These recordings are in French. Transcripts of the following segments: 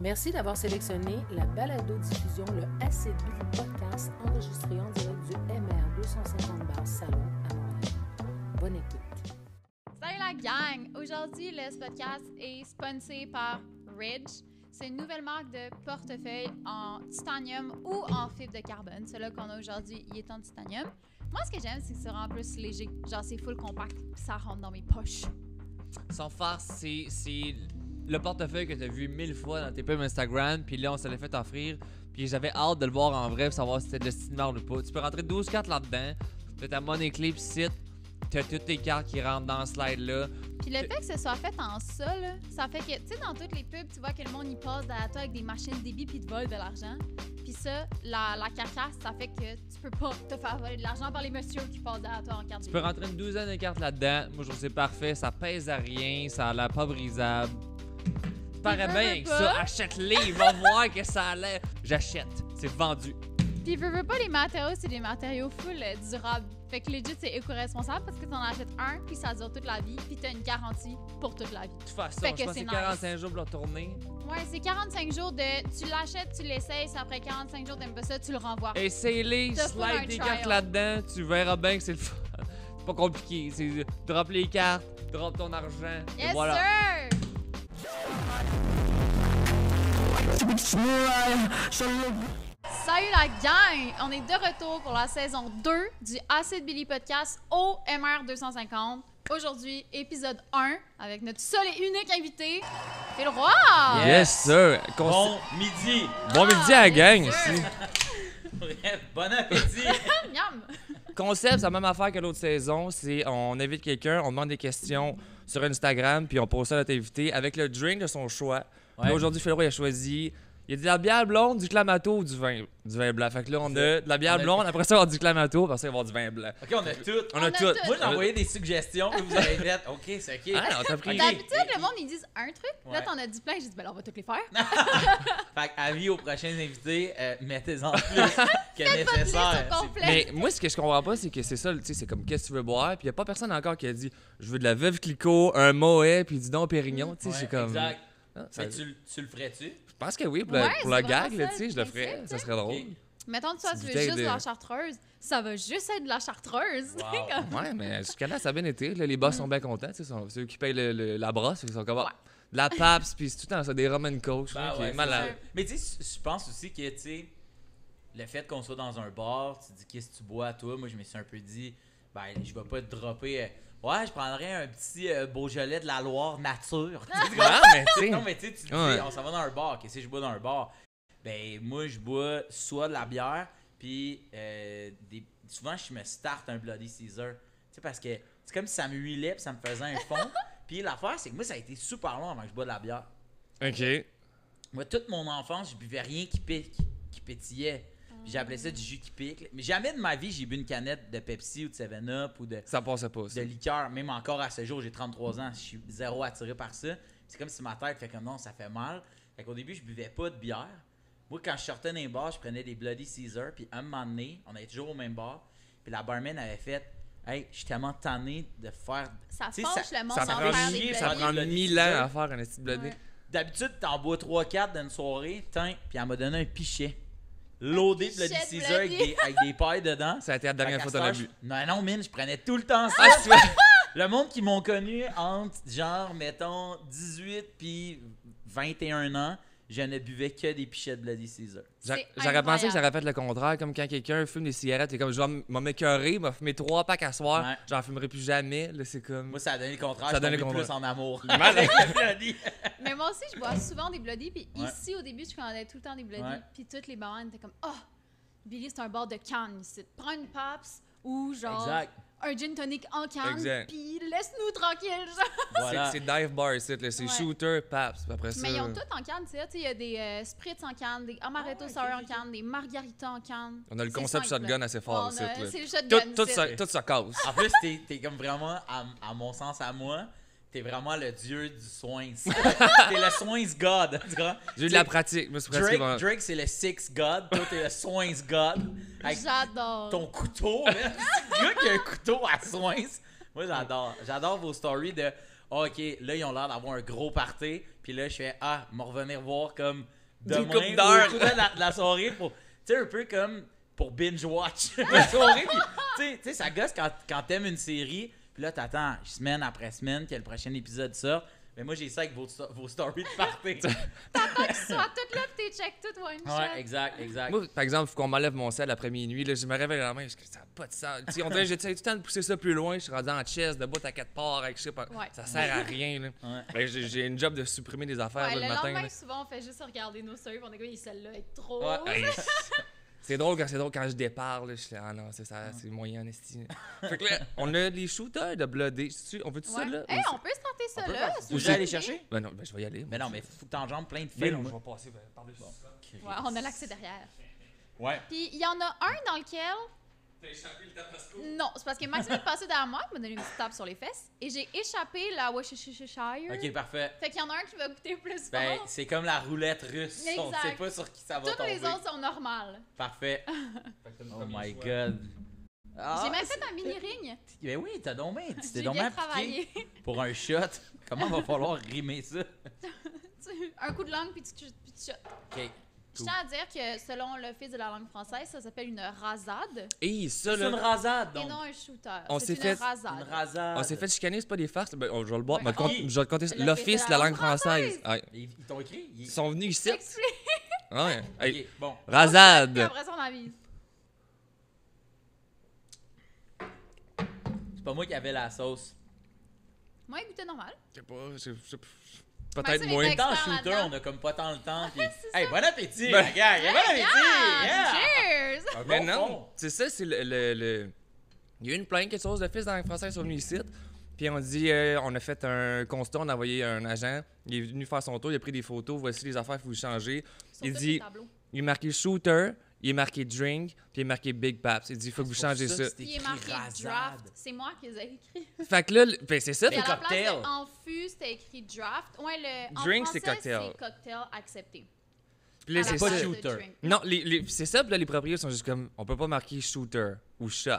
Merci d'avoir sélectionné la balado-diffusion Le Acid Billy Podcast enregistré en direct du MR 250 Bar Salon à Montréal. Bonne écoute. Salut la gang! Aujourd'hui, le podcast est sponsé par Ridge. C'est une nouvelle marque de portefeuille en titanium ou en fibre de carbone. Celui qu'on a aujourd'hui, il est en titanium. Moi, ce que j'aime, c'est que c'est vraiment plus léger. Genre, c'est full compact, puis ça rentre dans mes poches. Sans farce, c'est le portefeuille que tu as vu 1000 fois dans tes pubs Instagram, puis là, on se l'est fait offrir, puis j'avais hâte de le voir en vrai pour savoir si c'était de style marde ou pas. Tu peux rentrer 12 cartes là-dedans, tu as ta money clip site, tu as toutes tes cartes qui rentrent dans ce slide-là. Puis le fait que ce soit fait en ça, là, ça fait que, tu sais, dans toutes les pubs, tu vois que le monde, il passe derrière toi avec des machines débit puis te vole de l'argent. Puis ça, la carcasse, ça fait que tu peux pas te faire voler de l'argent par les messieurs qui passent derrière toi en carte Tu débit. peux rentrer une douzaine de cartes là-dedans. Moi, je trouve que c'est parfait. Ça pèse à rien. Ça a l'air pas brisable. Paraît bien que ça. Achète-les. Va voir que ça a l'air. J'achète. C'est vendu. Puis veux pas, les matériaux, c'est des matériaux full durables. Fait que legit, c'est éco-responsable parce que t'en achètes un, puis ça dure toute la vie, puis t'as une garantie pour toute la vie. De toute façon, Fait que je pense que c'est c'est 45 jours pour le retourner. Ouais, c'est 45 jours de... Tu l'achètes, tu l'essayes, c'est après 45 jours, t'aimes pas ça, tu le renvoies. Essaye-les. T'as pas un Slide tes trial. cartes là-dedans. Tu verras bien que c'est le fun. C'est pas compliqué. C'est drop les cartes, drop ton argent. Yes, et voilà. sir! Salut la gang! On est de retour pour la saison 2 du Acid Billy Podcast au MR 250. Aujourd'hui, épisode 1 avec notre seul et unique invité, Phil Roy! Yes, sir. Bon midi! Bon midi à la gang yes, sir. ici. Bref, bon appétit! Miam! Concept, c'est la même affaire que l'autre saison. C'est on invite quelqu'un, on demande des questions sur Instagram, puis on pose ça à notre invité avec le drink de son choix. Ouais. Là, aujourd'hui, Phil Roy a choisi. Il a dit de la bière blonde, du clamato ou du vin blanc. Fait que là, on a de la bière On a- blonde, après ça, on va avoir du clamato, après ça, on va avoir du vin blanc. Ok, on a tout. On a tout. Moi, j'ai envoyé des suggestions que vous avez faites. Ok, c'est ok. Ah, on t'a pris. D'habitude, le monde, ils disent un truc. Là, Ouais. t'en as dit plein. J'ai dit, ben là, on va toutes les faire. Fait avis aux prochains invités, mettez-en plus que nécessaire. au complet. Mais moi, ce que je comprends pas, c'est que c'est ça, tu sais, c'est comme qu'est-ce que tu veux boire, puis y a pas personne encore qui a dit je veux de la Veuve Clicquot, un Moët, puis du Don Pérignon, tu sais, Ouais, c'est comme. Exact. Ah, ça- Mais tu le ferais-tu? Je pense que oui, pour, Ouais, pour la c'est gag, vraiment là, ça, tu sais, je le le ferais, principe, ça serait drôle. Ok. Mettons que toi, tu veux bouteille juste de- de la chartreuse. Ça va juste être de la chartreuse. Wow. Ouais, mais jusqu'à là, ça a bien été. Là, les boss sont bien contents. C'est eux qui payent la brosse. Ils sont comme de la Pabst, puis c'est tout le temps ça, des rum and coke. Ben qui ouais, est c'est malade. ça. Mais tu sais, je pense aussi que, tu sais, le fait qu'on soit dans un bar, tu te dis qu'est-ce que tu bois à toi. Moi, je me suis un peu dit, ben, je vais pas te dropper. Ouais, je prendrais un petit Beaujolais de la Loire nature. Tu sais, Ah, mais tu sais. non, mais tu sais, tu te dis, Ouais. on s'en va dans un bar. Qu'est-ce que je bois dans un bar? Ben, moi, je bois soit de la bière, puis souvent, je me starte un Bloody Caesar. Tu sais, parce que c'est comme si ça me huilait, puis ça me faisait un fond. Puis l'affaire, c'est que moi, ça a été super long avant que je bois de la bière. OK. Moi, toute mon enfance, je buvais rien qui pétillait. Puis j'appelais ça du jus qui pique. Mais jamais de ma vie, j'ai bu une canette de Pepsi ou de 7-Up ou de Ça passait pas, ça. liqueur. Même encore à ce jour, j'ai 33 ans, je suis zéro attiré par ça. C'est comme si ma tête fait comme non, ça fait mal. Fait qu'au début, je buvais pas de bière. Moi, quand je sortais d'un bar, je prenais des Bloody Caesar. Puis un moment donné, on était toujours au même bar. Puis la barman avait fait hey, je suis tellement tanné de faire. Ça Tu sais, fâche ça- le monde Ça d'en prend, faire des chier, bloody. ça prend Bloody 1000 ans Caesar. à faire un petit bloody. Ouais. D'habitude, t'en bois 3-4 dans une soirée, puis elle m'a donné un pichet. Loadé de Bloody pichet de Caesar avec Bloody. avec des pailles dedans. Ça a été la dernière fois Fait que qu'à t'en as cette bu. heure, non, man, je prenais tout le temps ça. Ah, tu vois? Le monde qui m'ont connu entre, genre, mettons, 18 puis 21 ans, je ne buvais que des pichets de Bloody Caesar. C'est J'aurais pensé que incroyable. j'aurais fait le contraire, comme quand quelqu'un fume des cigarettes, et comme je vais m'écœurer, m'a fumé 3 packs à soir, Ouais. j'en fumerai plus jamais. Là, c'est comme. Moi, ça a donné le contraire. Ça a Je donné suis le tombé contraire. plus en amour. Malade. avec le Bloody. Mais moi aussi, je bois souvent des bloody. Puis Ouais. ici, au début, je commandais tout le temps des bloody. Ouais. Puis toutes les barman étaient comme oh, Billy, c'est un bar de canne ici. Prends une Paps ou genre Exact. un gin tonic en canne. Exact. Puis laisse-nous tranquille. Genre. Voilà. C'est dive bar ici, là. C'est Ouais. shooter, paps. Puis après ça. Mais ils ont tout en canne, tu sais. Il y a des spritz en canne, des amaretto Ah, ok, sour en ok. canne, des margaritas en canne. On a le C'est concept simple, shotgun là. assez fort On ici, a- là. C'est le shotgun. Tout ici. ça casse. En plus, t'es comme vraiment, à mon sens, à moi, t'es vraiment le dieu du soins. T'es le soins god. Tu vois? J'ai eu de la pratique. Je me suis pratiqué pendant- Drake, c'est le six god. Toi, t'es le soins god. Avec J'adore. ton couteau, man. C'est le gars qui a un couteau à soins. Moi, j'adore. J'adore vos stories de OK, là, ils ont l'air d'avoir un gros party. Puis là, je fais, m'en revenir voir comme Une demain couple d'heures. ou au cours de la soirée pour, tu sais, un peu comme pour binge-watch la soirée. Puis, tu sais, ça gosse quand t'aimes une série, puis là, t'attends semaine après semaine que le prochain épisode sorte. Mais moi, j'ai ça avec vos stories de party. T'attends qu'ils soient toutes là pis t'es check tout one shot. Ouais, exact. Moi, par exemple, il faut qu'on m'enlève mon sel après minuit. Là, je me réveille la main, parce que ça n'a pas de sens. Tu sais, on dirait que j'essaie tout le temps de pousser ça plus loin. Je suis rendu en chest, debout à 4 parts, avec je sais pas. Ouais. Ça sert à rien. Là. Ouais. Ben, j'ai une job de supprimer des affaires Ouais, là, le le matin. lendemain, là. souvent, on fait juste regarder nos stories pis on est comme, celle-là est trop. Ouais. Hey, c'est drôle quand je dépare. Là, je suis là, ah non, c'est ça, c'est moyen en esti. Fait que là, on a les shooters de Bloodé. On veut tout ça Ouais. là? Hey, on peut se tenter ça On peut là. faire ça. si Vous vous allez aller voulez. chercher? Ben non, ben je vais y aller. Mais non, mais faut que t'enjambes plein de Ben films. non, je vais passer par-dessus. Ouais, on a l'accès derrière. Ouais. Puis il y en a un dans lequel. T'as échappé le tabasco? Non, c'est parce que Maxime est passé derrière moi, il m'a donné une petite tape sur les fesses. Et j'ai échappé la Worcestershire. Ok, parfait. Fait qu'il y en a un qui va goûter plus Ben, fort. c'est comme la roulette russe. On Exact. sait pas sur qui ça va Toutes tomber. les autres sont normales. Parfait. Oh my god. J'ai même fait un mini-ring. Ben oui, t'as donc bien. Tu t'es J'ai donc bien bien appliqué travaillé. pour un shot. Comment va falloir rimer ça? Un coup de langue, puis tu shot. Ok. Je tiens à dire que selon l'Office de la langue française, ça s'appelle une rasade Et ça, C'est une là, rasade, et donc. non un shooter. On C'est s'est une fait- rasade. Une rasade. on s'est fait chicaner, c'est pas des farces. Ben, je vais le boire. Ouais. Mais je vais te compter l'Office de la langue française. Ouais. Ils t'ont écrit? Ils sont venus ici. Explique. Ouais. Hey, Ok, bon. Puis rasade. après ça, on avise. C'est pas moi qui avais la sauce. Moi, il goûtait normal. Je sais pas, Maxime peut-être est moins. ex- Dans le Expert shooter, là-dedans. on a comme pas tant le temps. Puis... c'est Hey, ça. bon appétit, Ben- la gang! Bon appétit! Yeah! Cheers! Un Mais bon non, fond. c'est ça, c'est le. Il y a eu une plainte, quelque chose de fils dans la français sont venus ici. Puis on dit, on a fait un constat, on a envoyé un agent. Il est venu faire son tour, il a pris des photos, voici les affaires, il faut les changer. Sur Il tous dit- les tableaux. Il est marqué shooter, il est marqué drink, puis il est marqué Big Paps. Il dit, il faut que vous C'est pour changez ça ça. que c'est Puis il est écrit marqué rasade. draft. C'est moi qui les ai écrits. Fait que là, ben c'est ça. Puis fait à que- la place cocktail. de en fût, c'était écrit draft. Ouais, en Drink, français, c'est cocktail. c'est cocktail accepté. Puis là, À la c'est pas place ça. de shooter. drink. Non, c'est ça, puis là, les propriétaires sont juste comme, on peut pas marquer shooter ou shot.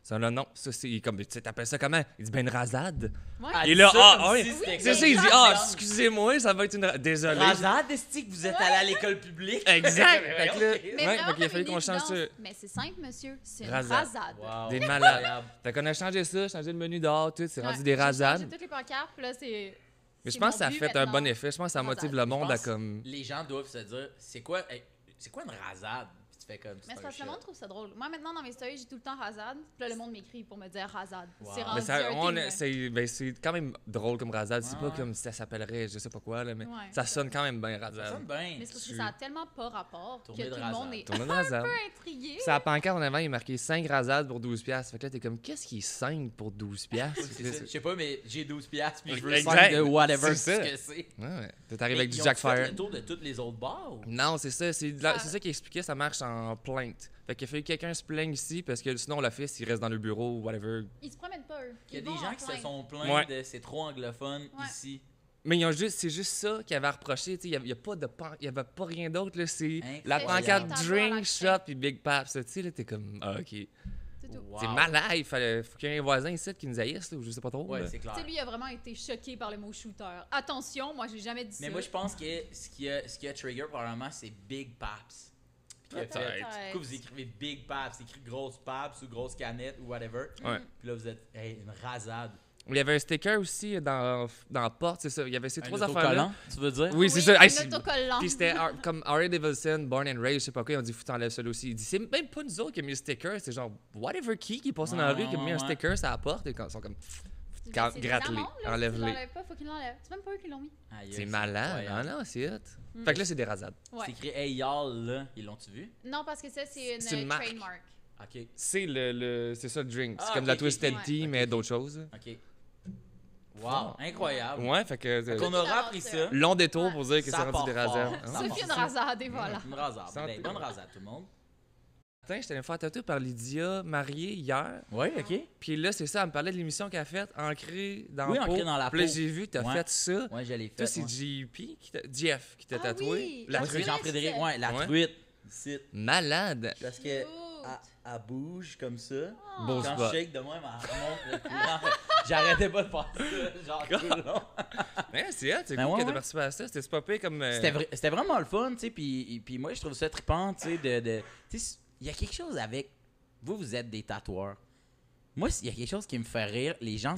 Ça, là, non, ça, c'est comme, tu sais, t'appelles ça comment? Il dit, ben, une rasade. Ouais. Ah, Et là, ça ah, comme ouais, si c'était c'est comme- ça, il dit, Rasade. ah, excusez-moi, ça va être une désolé. Rasade, est-ce que vous êtes allé à l'école publique? Exact. Ouais, Fait que là, ok. Mais ouais, vraiment fait qu'il a comme fallu une qu'on change ça. évidence. Mais c'est simple, monsieur. C'est une Rasade. rasade. Wow. Des malades. Incroyable. Fait qu'on a changé ça, changé le menu dehors, tout, c'est Ouais, rendu des j'ai changé rasades. toutes les pancartes, puis là, c'est. Mais je c'est pense mon que ça a but fait un maintenant. bon effet. Je pense que ça motive le Rasade. monde Je à pense comme. Les gens doivent se dire, c'est quoi une rasade? Puis tu fais comme, Mais c'est parce que le un monde trouve ça drôle. Moi, maintenant, dans mes stories, j'ai tout le temps rasade. Puis là, le monde m'écrit pour me dire rasade. Wow. C'est Mais rendu Mais ça, un on thing, a- là. c'est quand même drôle comme rasade. C'est pas Ouais. comme si ça s'appellerait je sais pas quoi, là, mais Ouais, ça c'est sonne quand même bien Ça rasade. sonne bien. Mais c'est parce que Tu- ça a tellement pas rapport que Tournée tout de le monde rasade. est Tournée de rasade. un peu intrigué. Puis à la pancarte en avant, il est marqué 5 rasades pour 12$. Fait que là, t'es comme, qu'est-ce qui est 5 pour 12$? C'est ça. Je sais pas, mais j'ai 12 piastres, puis je veux Exact. 5 de whatever C'est ce ça. que c'est. Ouais, t'arrives Mais avec du ils Jack ont fait Fire. le tour de tous les autres bars? ou? Non, c'est ça. C'est ça qui expliquait, ça marche en plainte. Fait qu'il a fallu que quelqu'un se plaigne ici parce que sinon, l'office, il reste dans le bureau ou whatever. Ils se promènent pas, eux. Il y a Ils des vont gens en qui se plainte. sont plaints Ouais. de c'est trop anglophone Ouais. ici. Mais c'est juste ça qu'il avait reproché. Il n'y avait pas rien d'autre. Là. C'est la Incroyable. pancarte C'est un drink, tableau à shot puis Big Paps. Tu sais, là, t'es comme, ah, ok. C'est tout. Wow. C'est malade. Faut qu'il y ait un voisin ici qui nous haïsse, là, ou je sais pas trop. Ouais, là. c'est clair. Tu sais, lui, il a vraiment été choqué par le mot shooter. Attention, moi, j'ai jamais dit Mais ça. moi, je pense que ce qui a trigger, probablement, c'est Big Paps. Puis Peut-être. Du coup, vous écrivez Big Paps, écrit grosse Paps ou grosse canette ou whatever. Ouais. Puis là, vous êtes, hey, une rasade. Il y avait un sticker aussi dans la porte, c'est ça. Il y avait ces Un trois affaires-là. autocollant, tu veux dire? Oui, c'est ça. Hey, Un c'est- autocollant. Puis c'était comme Harry Davidson, Born and Raised, je sais pas quoi, ils ont dit faut t'enlèves ça aussi. Il dit c'est même pas nous autres qui a mis le sticker, c'est genre whatever qui est passé dans la rue qui a mis un Ouais. sticker sur la porte et quand ils sont comme C'est gratte-les, des amendes, là, si enlève-les. tu l'enlèves pas, faut qu'ils l'enlèvent. C'est même pas eux qui l'ont mis. Aïe, c'est malade. Ah incroyable. non, c'est hot. Mm. Fait que là c'est des rasades. Ouais. C'est écrit Hey y'all là, ils l'ont-tu vu? Non, parce que ça, c'est C'est une une marque. trademark. Ok, C'est c'est ça le drink, c'est Ah, comme ok, la ok, Twisted ok. Tea Ouais. mais d'autres choses. ok. Wow, incroyable. Ouais, fait que Fait qu'on aura appris ça. long détour Ouais. pour dire que Ça c'est rendu part des fort. rasades. Ça Hein? Ça part fait une fort. rasade et voilà. Une rasade. Santé. Ben, bonne rasade, tout le monde. Attends, j'étais allé me faire tatouer par Lydia, mariée hier. Oui, ok. Puis là, c'est ça, elle me parlait de l'émission qu'elle a faite, ancrée dans Oui, la peau. ancrée dans la Puis là, peau. j'ai vu, t'as Ouais. fait ça. Ouais, je l'ai fait. Toi, c'est moi. Jeff qui t'a Ah tatoué. oui. La Ah, Moi, c'est truite. Jean-Frédéric, ouais, la Ouais. truite. Ici. Malade. Parce que Cute. elle bouge comme ça. Beau Quand spot. je shake de moi, elle remonte le courant. J'arrêtais pas de faire ça, genre tout le long. Ouais, c'est hot, c'est Ben cool ouais, que t'as ouais. participé à ça. C'était pas pire comme. C'était vraiment le fun, tu sais, puis moi, je trouve ça trippant, tu sais, tu sais, il y a quelque chose avec... Vous êtes des tatoueurs. Moi, il y a quelque chose qui me fait rire. Les gens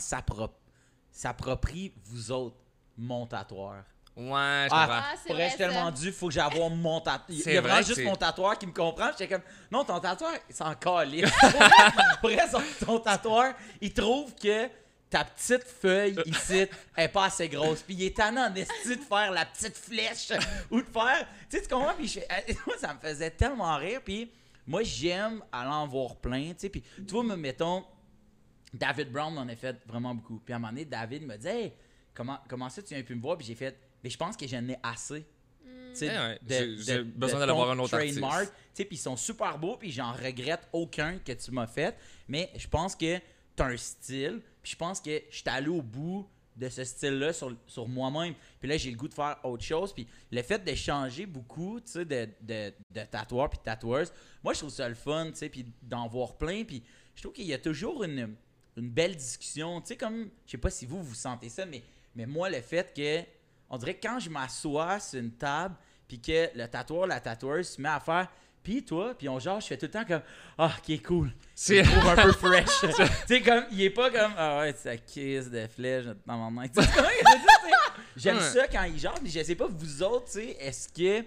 s'approprient, vous autres, mon tatoueur. Ouais, je comprends. Ah, c'est Pourrais vrai, je tellement ça. dû, faut que j'avoue mon tatoueur. Il C'est y a vrai vraiment que juste c'est- mon tatoueur qui me comprend. J'étais comme, non, ton tatoueur, il s'en calisse. Pourrais, ton tatoueur, il trouve que ta petite feuille ici est pas assez grosse. Puis il est tannant en esti de faire la petite flèche ou de faire. Tu sais, tu comprends? Puis moi, ça me faisait tellement rire. Puis moi, j'aime aller en voir plein. Tu sais, puis tu vois, mettons, David Brown en a fait vraiment beaucoup. Puis à un moment donné, David me dit, hey, comment ça tu viens plus me voir? Puis j'ai fait, mais je pense que j'en ai assez. Tu sais, Ouais, j'ai besoin de d'aller voir ton un autre artiste. trademark. Tu sais, puis ils sont super beaux, puis j'en regrette aucun que tu m'as fait. Mais je pense que t'as un style, puis je pense que je suis allé au bout de ce style-là sur moi-même. Puis là, j'ai le goût de faire autre chose. Puis le fait de changer beaucoup, tu sais, de tatoueurs puis de tatoueuses, moi, je trouve ça le fun, tu sais, puis d'en voir plein. Puis je trouve qu'il y a toujours une belle discussion. Tu sais, comme, je sais pas si vous sentez ça, mais moi, le fait que, on dirait que quand je m'assois sur une table, puis que le tatoueur, la tatoueuse se met à faire, puis toi, puis on genre, je fais tout le temps comme, ah, ok, cool. C'est- Je trouve un peu fresh. Tu sais, comme, il est pas comme, ah ouais, c'est la kiss de flèche dans ma main. Tu sais comment je veux dire, tu sais? J'aime Ouais. ça quand il genre, mais je sais pas, vous autres, tu sais, est-ce que,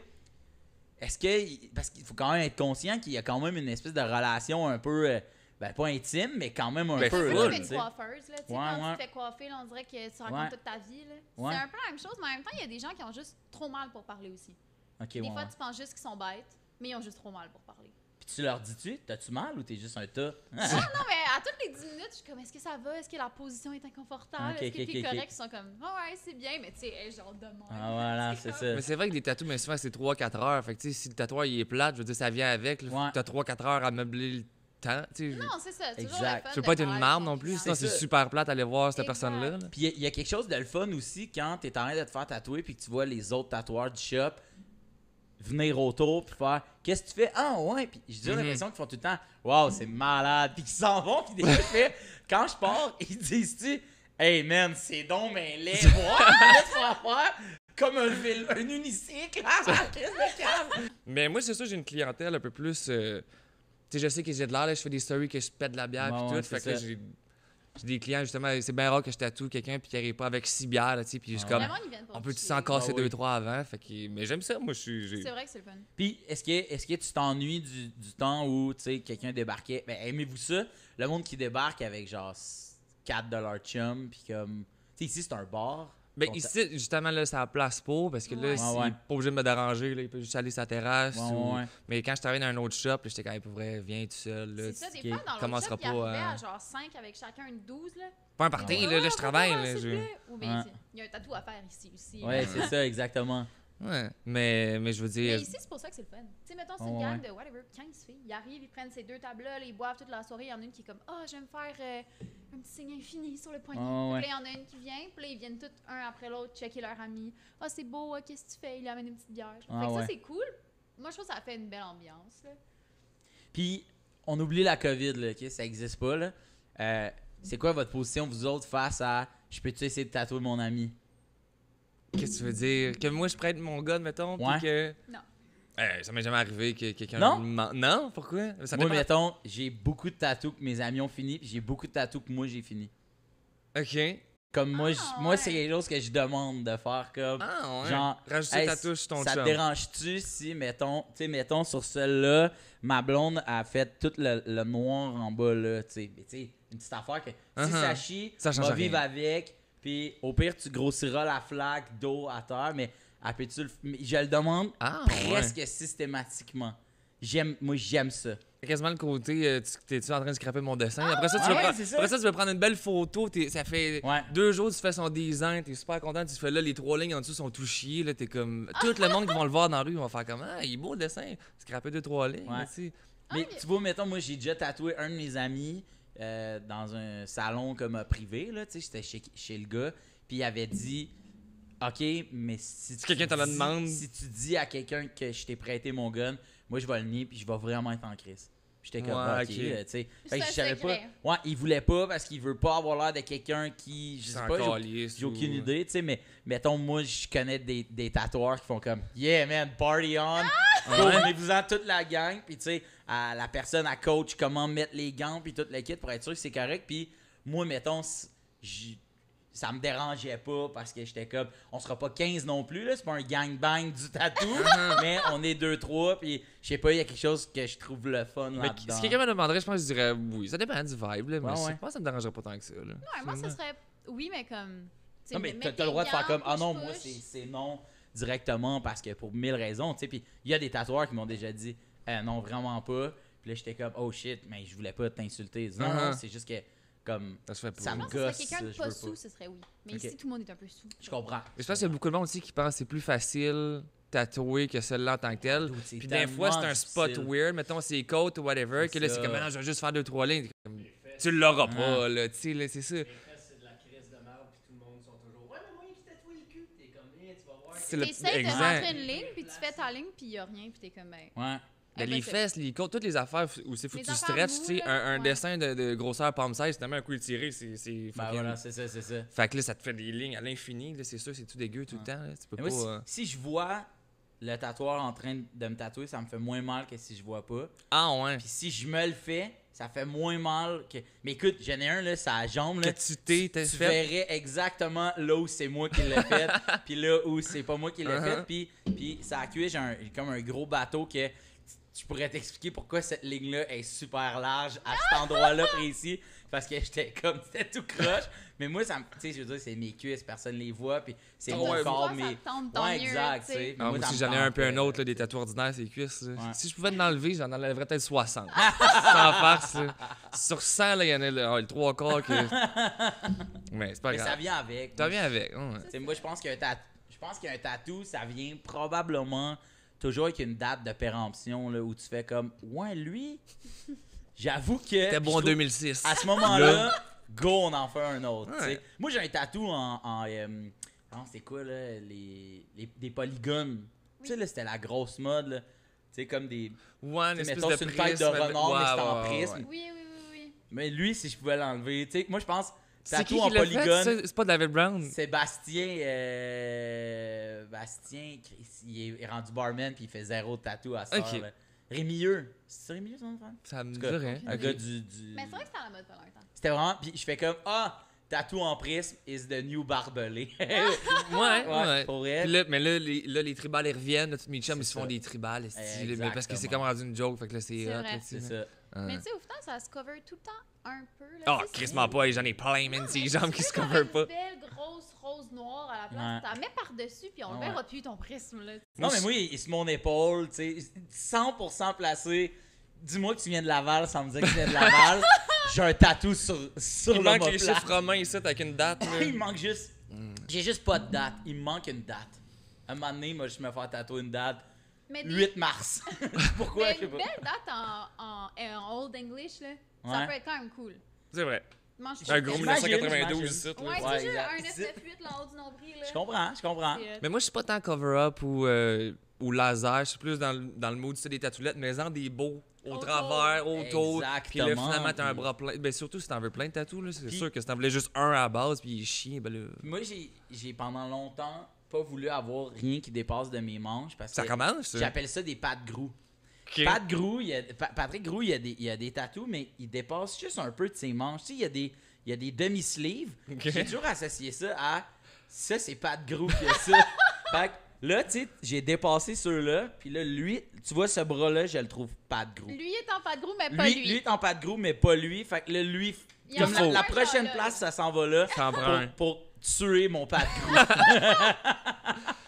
parce qu'il faut quand même être conscient qu'il y a quand même une espèce de relation un peu, ben pas intime, mais quand même un Ben, peu, full. là, C'est tu une sais. coiffeuse, là. Tu sais, Ouais, quand ouais. tu te fais coiffer, là, on dirait que tu racontes Ouais. toute ta vie, là. Ouais. C'est un peu la même chose, mais en même temps, il y a des gens qui ont juste trop mal pour parler aussi. Ok, Des ouais, fois, ouais. tu penses juste qu'ils sont bêtes, mais ils ont juste trop mal pour parler. Puis tu leur dis-tu, t'as-tu mal ou t'es juste un tas? Non, mais à toutes les 10 minutes, je suis comme, est-ce que ça va? Est-ce que la position est inconfortable? Ok, Est-ce que ok, t'es ok, correct? ok. Ils sont comme, ouais, c'est bien, mais tu sais, hey, genre de même. Ah, voilà, c'est ça. Mais c'est vrai que des tatous, mais souvent, c'est 3-4 heures. Fait que, tu sais, si le tatoueur, il est plate, je veux dire, ça vient avec. Là, Ouais. T'as 3-4 heures à meubler le temps. Tu sais, Non, c'est ça. C'est toujours Exact. le fun tu veux de pas être une parler marde de son non plus, client. sinon C'est c'est ça. super plate d'aller voir cette Exact. personne-là. là. Puis il y a quelque chose de le fun aussi quand t'es en train de te faire tatouer puis que tu vois les autres tatoueurs du shop venir autour puis faire qu'est-ce que tu fais? Ah ouais, puis j'ai l'impression qu'ils font tout le temps waouh, c'est malade, puis qu'ils s'en vont, puis des fois je fais quand je pars, ils disent-tu hey man, c'est donc mais laid, voir, laisse faire comme un unicycle, qu'est-ce que calme. Mais moi, c'est ça, j'ai une clientèle un peu plus. Tu sais, je sais que j'ai de l'air, là, je fais des stories que je pète de la bière Ouais, puis ouais, tout. Fait c'est que là, ça. j'ai des clients, justement, c'est bien rare que je tatoue quelqu'un puis qu'il arrive pas avec 6 bières, là, tu sais, puis juste Ah comme. Vraiment, ils viennent pour On peut-tu chier. s'en casser Ah oui. 2-3 avant? Fait que, mais j'aime ça, moi, je suis. C'est vrai que c'est le fun. Puis est-ce que tu t'ennuies du temps où tu sais quelqu'un débarquait? Ben aimez-vous ça? Le monde qui débarque avec genre 4$ chum puis comme tu sais ici c'est un bar. Ben, Ton ici, justement, là, ça place pour parce que là, Ouais. s'il Ouais, ouais. est pas obligé de me déranger, là, il peut juste aller sur la terrasse. Ouais, ou- ouais. Mais quand je travaille dans un autre shop, là, j'étais quand même pour vrai, viens tout seul. Là, C'est ça, tu- des fois, dans commencera l'autre shop, il pas, arrivait hein. à genre 5 avec chacun une 12, là. Pas un party, Ouais, là, ouais, je travaille. ouais, Là, s'il je- te plaît. Ou bien, Ouais. il y a un tatou à faire ici aussi. Ouais, là. c'est ça exactement. Ouais, mais je veux dire. Mais ici, c'est pour ça que c'est le fun. Tu sais, mettons, c'est Ouais, une gang ouais. de whatever, 15 filles. Ils arrivent, ils prennent ces deux tables-là, ils boivent toute la soirée. Il y en a une qui est comme, ah, je vais me faire un petit signe infini sur le poignet. Ouais, ouais. Puis là, il y en a une qui vient, puis là, ils viennent tous un après l'autre checker leur ami. Ah, c'est beau, qu'est-ce que tu fais? Il amène une petite bière. Ah, fait que ouais. ça, c'est cool. Moi, je trouve que ça fait une belle ambiance. Là. Puis on oublie la COVID là, OK, ça existe pas là. C'est quoi votre position vous autres face à je peux-tu essayer de tatouer mon ami? Qu'est-ce que tu veux dire? Que moi, je prête mon gun, mettons, Ouais. puis que. Non. Ça m'est jamais arrivé que quelqu'un. Non? Non? Pourquoi? Ça Moi dépend. mettons, j'ai beaucoup de tatous que mes amis ont fini, puis j'ai beaucoup de tatous que moi j'ai fini. Ok. Comme moi, Ah, moi ouais. c'est quelque chose que je demande de faire comme Ah, ouais. genre Rajouter hey, ta touche sur ton ça te chum. dérange-tu si mettons, tu sais mettons sur celle-là, ma blonde a fait tout le noir en bas là, tu sais, mais tu sais une petite affaire que si ça chie, Ça change va rien. vivre avec, puis au pire tu grossiras la flaque d'eau à terre, mais peux-tu mais je le demande Ah, presque systématiquement. Moi j'aime ça. C'est quasiment le côté, t'es-tu en train de scraper mon dessin? Après ça, ouais, c'est ça. après ça, tu vas prendre une belle photo. Ça fait Ouais. 2 jours que tu fais son design, t'es super content. Tu fais là, les 3 lignes en dessous sont tout chiés. Là, t'es comme. Tout le monde qui vont le voir dans la rue, vont faire comme ah, il est beau le dessin. Scraper 2-3 lignes. Ouais. tu sais. Mais Ah, tu vois, mettons, moi, j'ai déjà tatoué un de mes amis dans un salon comme privé, là, tu sais, j'étais chez le gars, puis il avait dit, OK, mais si quelqu'un te le demande. si tu dis à quelqu'un que je t'ai prêté mon gun, moi, je vais le nier, puis je vais vraiment être en crise. J'étais comme, Ouais, ok, ok. tu sais. C'est Fait que un je savais secret. pas. Ouais, il voulait pas parce qu'il veut pas avoir l'air de quelqu'un qui. Je sais C'est pas, encore lisse j'ai aucune ou- idée, tu sais, mais mettons, moi, je connais des tatoueurs qui font comme, yeah, man, party on. Venez-vous-en toute la gang. Puis, tu sais, la personne, à coach comment mettre les gants, puis toute le kit pour être sûr que c'est correct. Puis, moi, mettons, ça me dérangeait pas parce que j'étais comme, on sera pas 15 non plus, là, c'est pas un gangbang du tatou, mais on est 2-3, puis je sais pas, il y a quelque chose que je trouve le fun Mais là-dedans. si quelqu'un me demanderait, je pense que je dirais oui. Ça dépend du vibe, là, mais Ouais, je sais ouais. pas, ça me dérangerait pas tant que ça. Là. Ouais, moi, ça serait. Oui, mais comme. tu sais, Non, mais mettre t'as le droit de des faire comme, gants, ah non, moi, push-push. c'est non directement parce que pour 1000 raisons, tu sais, puis il y a des tatoueurs qui m'ont déjà dit, non, vraiment pas, puis là, j'étais comme, oh shit, mais je voulais pas t'insulter. Ils disent, non, non, c'est juste que, comme, Ça se fait pas. Ça me Non, ce serait gosse, quelqu'un de je pas veux sous, pas. ce serait oui. Mais Ok. ici, tout le monde est un peu sous. je comprends. Je pense qu'il y a beaucoup de monde aussi qui pense que c'est plus facile tatouer que celle-là en tant que tel. Dude, c'est Puis des fois, c'est un tellement spot difficile. weird, mettons c'est côte ou whatever, que là, C'est c'est ça. comme, ah, je vais juste faire 2-3 lignes. Comme, tu l'auras pas, là, tu sais, là, c'est ça. Les fesses, c'est de la crise de merde, puis tout le monde sont toujours. Ouais, mais moi, il t'a tatoué le cul. T'es comme, tu vas voir. C'est le T'essayes de exact. rentrer une ligne, puis tu fais ta ligne, puis il y a rien, puis t'es comme, ben. Ouais. Ben, les impossible. fesses, les côtes, toutes les affaires où c'est faut que Les tu affaires stretches, moues, tu sais, là, un ouais. dessin de grosseur palm size, finalement, un coup étiré, c'est Ben fucking- voilà, c'est ça, c'est ça. Fait que là, ça te fait des lignes à l'infini, là, c'est sûr, c'est tout dégueu tout le temps, là, tu peux Mais moi, pas... si je vois le tatoueur en train de me tatouer, ça me fait moins mal que si je vois pas. Ah ouais, Puis si je me le fais, ça fait moins mal que. Mais écoute, j'en ai un, là, ça jambe, que là. tu t'es Tu fait... verrais exactement là où c'est moi qui l'ai fait, puis là où c'est pas moi qui l'ai Uh-huh. fait. Puis ça a cuit, j'ai comme un gros bateau que je pourrais t'expliquer pourquoi cette ligne-là est super large à cet endroit-là précis. Parce que j'étais comme, c'était tout croche. Mais moi, ça me. Tu sais, je veux dire, c'est mes cuisses, personne les voit, puis c'est mon Ouais, corps, ça mais. te tente tant Ouais, mieux, exact, tu tu sais. sais. Ah, moi ça aussi, me j'en ai un peu un tentait. autre, là, des tatouages ordinaires, ces cuisses. là. Ouais. Si je pouvais l'enlever, j'en enlèverais peut-être 60. Sans farce, là. Sur 100, là, il y en a le 3 quarts que... Mais c'est pas Mais ça grave. vient avec. Ça vient avec, ouais. Tu sais, moi, je pense qu'un tatou, ça vient probablement toujours avec une date de péremption là, où tu fais comme, ouais, lui, j'avoue que. C'était je bon en trouve- 2006. À ce moment-là, go, on en fait un autre. tu sais. Ouais. Moi, j'ai un tatou c'est quoi, là, des polygones. Tu sais, là, c'était la grosse mode, là. Tu sais, comme des. Ouais, une Tu sais, espèce mettons, de c'est une tête de prisme, renard, mais c'est en ouais, prisme. ouais. Oui, oui, oui, oui. Mais lui, si je pouvais l'enlever, tu sais, moi, je pense, C'est tatou qui en l'a fait, polygone. ça? C'est pas David Brown? Sébastien, Bastien, il est rendu barman puis il fait zéro de tatou à ça. Ok. Rémieux. C'est Rémieux son nom? Ça me En dit tout cas, rien. Un Ok. gars du. Mais c'est vrai que c'était à la mode pendant un temps. C'était vraiment. Puis je fais comme, tatou en prisme is the new barbelé. Ouais, ouais. Pour vrai. Puis là, mais là, les tribales, ils reviennent. Là, tous mes chums, ils se font ça. des tribales. esti, là, mais Exactement. parce que c'est comme rendu une joke. Fait que là, c'est C'est hot. vrai. là, tu sais, C'est là. ça. Ouais. Mais tu sais, au final, ça se cover tout le temps un peu. Là, Ah, tu sais, Chris pas, j'en ai plein, man, ces jambes qui se cover pas. Une belle grosse rose noire à la place. Ouais. T'en mets par-dessus, puis on le Ouais. verra plus ton prisme. Là. Non, mais moi, il est sur mon épaule, tu sais, 100% placé. Dis-moi que tu viens de Laval sans me dire que tu viens de Laval. J'ai un tatou sur Il manque les l'omoplate. chiffres romains ici avec une date. là. Il me manque juste. J'ai juste pas de date. Il me manque une date. Un moment donné, moi, je me faire tatouer une date. Mais 8 mars. Pourquoi? mais Je sais une pas. belle date en Old English, là, Ouais. ça peut être quand même cool. C'est vrai. Mange Un gros J'imagine, 1992 j'imagine. ici. là. Ouais, Ouais, c'est juste exact. un 998 là en haut du nombril. Là. Je comprends, je comprends. C'est, Mais moi, je suis pas tant cover-up ou laser. Je suis plus dans le mood tu sais, des tatouettes, mais en des beaux au Autour. travers, autour. Puis là, Exactement, finalement, t'as un puis- bras plein. Ben, surtout si t'en veux plein de tatous, là. C'est Puis- sûr que si t'en voulais juste un à la base, puis il est chiant, ben là. Moi, j'ai pendant longtemps pas voulu avoir rien qui dépasse de mes manches parce Ça que commence, ça? j'appelle ça des pattes grous. Ok. Pat Grou, Patrick Grou, il y a des tatous, mais il dépasse juste un peu de ses manches. Tu sais, il y a des demi-sleeves. Ok. J'ai toujours associé ça à ça, c'est Pat Grou qui a ça. Fait que là, tu sais, j'ai dépassé ceux-là, puis là, lui, tu vois, ce bras-là, je le trouve Pat Grou. Lui est en pas de gros, mais pas lui. Lui est en Pat Grou, mais pas lui. Fait que là, lui, Il comme en a la un prochaine genre, là. place, ça s'en va là Ça en prend un. pour tuer mon Pat Grou.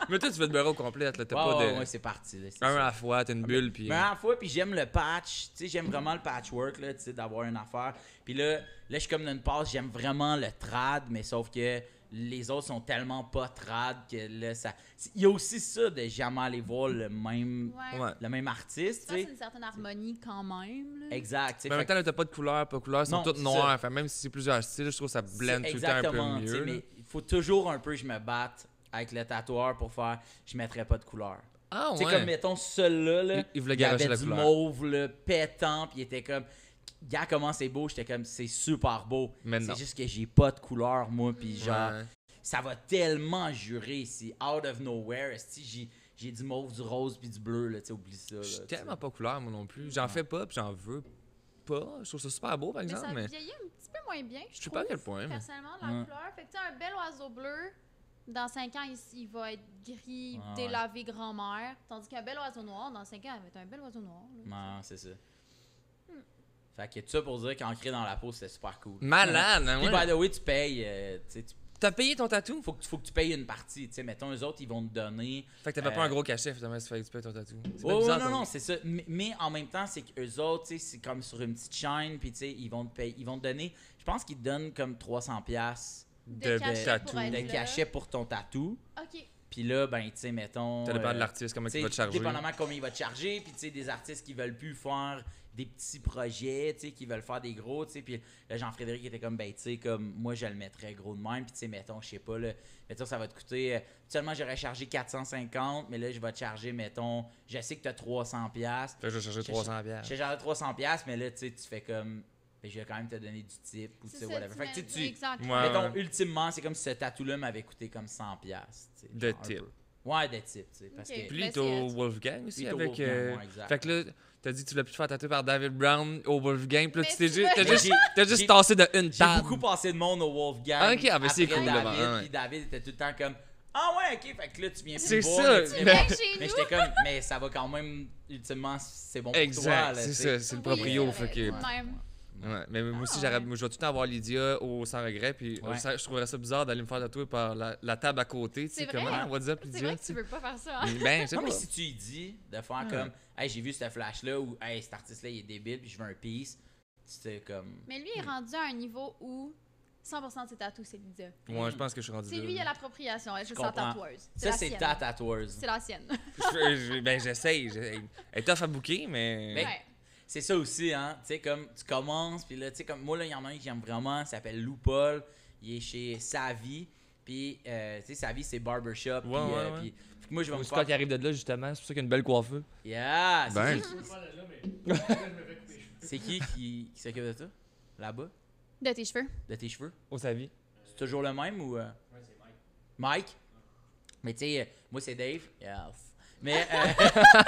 Mais toi, tu veux te beurrer au complet, là. T'as pas de. Ouais, c'est parti. Là, c'est Un ça. à la fois, t'as une bulle, puis. Mais à la fois, puis j'aime le patch, tu sais, j'aime vraiment le patchwork, là, tu sais, d'avoir une affaire. Puis là, je suis comme dans une passe, j'aime vraiment le trad, mais sauf que les autres sont tellement pas trad que là, ça... Il y a aussi ça de jamais aller voir le même, Ouais. Ouais. le même artiste, Ça, tu c'est sais. une certaine harmonie quand même. Là. Exact, tu sais. Mais en même fait temps, là, t'as pas de couleur, pas de couleur, ils sont Non, toutes c'est noires. Fait même si c'est plusieurs styles, je trouve que ça que blende c'est tout le temps un exactement, peu tu sais, mieux. là. mais il faut toujours un peu que je me batte avec le tatoueur pour faire, je mettrais pas de couleur. Ah Tu sais, ouais. comme, mettons, celui-là, là, Il voulait il y avait garocher la du couleur. mauve, là, pétant, puis il était comme... Gars, comment c'est beau, j'étais comme, c'est super beau. Mais non. C'est juste que j'ai pas de couleur, moi, puis genre, Ouais. ça va tellement jurer ici, out of nowhere, esti, j'ai du mauve, du rose, puis du bleu, là, tu sais, oublie ça. Je suis là, tellement pas couleur, moi non plus. J'en fais pas, puis j'en veux pas. Je trouve ça super beau, par Mais exemple, ça mais vieillit un petit peu moins bien, je sais pas à quel point. Mais... personnellement, la Ouais. couleur. Fait que tu sais, un bel oiseau bleu, dans 5 ans, il va être gris, Ah, délavé grand-mère. Tandis qu'un bel oiseau noir, dans 5 ans, il va être un bel oiseau noir. là. Non, c'est ça. Fait que tout ça pour dire qu'ancrer dans la peau, c'était super cool. Malade, hein, Puis, ouais. by the way, tu payes, tu sais, T'as payé ton tatou? faut que tu payes une partie. Tu sais, mettons, eux autres, ils vont te donner. Fait que t'avais pas un gros cachet, finalement, si tu fais que tu payes ton tatou. C'est bien Oh, bizarre, non, ton- non, c'est ça. Mais en même temps, c'est qu'eux autres, tu sais, c'est comme sur une petite chaîne, puis tu sais, ils vont te payer, ils vont te donner, je pense qu'ils te donnent comme 300$ De cachet tatou. pour être de là. cachet pour ton tatou. OK. Puis là, ben, tu sais, mettons. Ça dépend de l'artiste, comment tu sais, il va te charger. dépendamment de combien il va te charger, puis tu sais, des artistes qui veulent plus faire des petits projets, tu sais, qui veulent faire des gros, tu sais, puis là, Jean-Frédéric était comme, ben, tu sais, comme, moi, je le mettrais gros de même, puis tu sais, mettons, je sais pas, là, mettons, ça va te coûter, seulement j'aurais chargé 450, mais là, je vais te charger, mettons, je sais que t'as 300$, Fait que je vais chercher Je- 300$. je te charge 300$, mais là, tu sais, tu fais comme, ben, je vais quand même te donner du type, ou tu sais, whatever. Fait que, tu sais, Exact. Ouais. mettons, ultimement, c'est comme si ce tatou-là m'avait coûté comme 100$, tu sais, De genre, un type. peu. Ouais, de type, tu sais, parce Ok. que... Puis lui, il est Ben, au c'est Wolfgang aussi Il est au avec. Wolfgang, ouais, exact. Fait que là, t'as dit que tu voulais plus te faire tatouer par David Brown au Wolfgang. Puis là, Mais tu t'es tu juste, veux- t'as juste J'ai- tassé de une J'ai table. beaucoup passé de monde au Wolfgang. Ok, ah, ben c'est après cool, David, là-bas, ouais. Puis David était tout le temps comme ah ouais, ok, fait que là tu viens plus C'est me voir, ça, mais tu viens mais- voir. Viens chez Mais nous. j'étais comme mais ça va quand même ultimement c'est bon pour toi Exact, là, c'est tu sais. ça, c'est le Oui, proprio. c'est Fait vrai, que. même. Ouais, mais moi aussi, Ah, ouais. moi, je vais tout le temps avoir Lydia au Sans Regret, puis Ouais. je trouverais ça bizarre d'aller me faire tatouer par la table à côté. Tu sais, C'est comment, vrai. what's up, C'est Lydia? vrai que tu veux pas faire ça. Hein? Ben, je sais Non mais pas. si tu lui dis de faire comme hey, j'ai vu ce flash là ou hey, cet artiste là il est débile puis je veux un piece, c'était comme Mais lui, il est rendu à un niveau où 100% de ses tatous, c'est Lydia. Ouais, je pense que je suis rendu C'est là. lui, il a l'appropriation. Elle est juste sa comprends. tatoueuse. ça la c'est sienne. ta tatoueuse. C'est la sienne. Ben, j'essaye. Elle est tough à booker, mais. Ben, Ouais. C'est ça aussi, hein. Tu sais, comme tu commences, puis là, tu sais, comme moi, là, il y en a un que j'aime vraiment, il s'appelle Lou Paul. Il est chez Savvy. Puis, tu sais, Savvy, c'est barbershop. Puis, Ouais, ouais. puis moi, je vais me Moi, faire. Scott qui arrive de là, justement. C'est pour ça qu'il y a une belle coiffure. Yeah! C'est Ben. qui- Je peux pas aller là, mais je me fais couper les cheveux. C'est qui s'occupe de ça? Là-bas? De tes cheveux. De tes cheveux? Au sa vie. C'est toujours le même ou. Ouais, c'est Mike. Mike? Mais tu sais, moi, c'est Dave. Yes. Mais,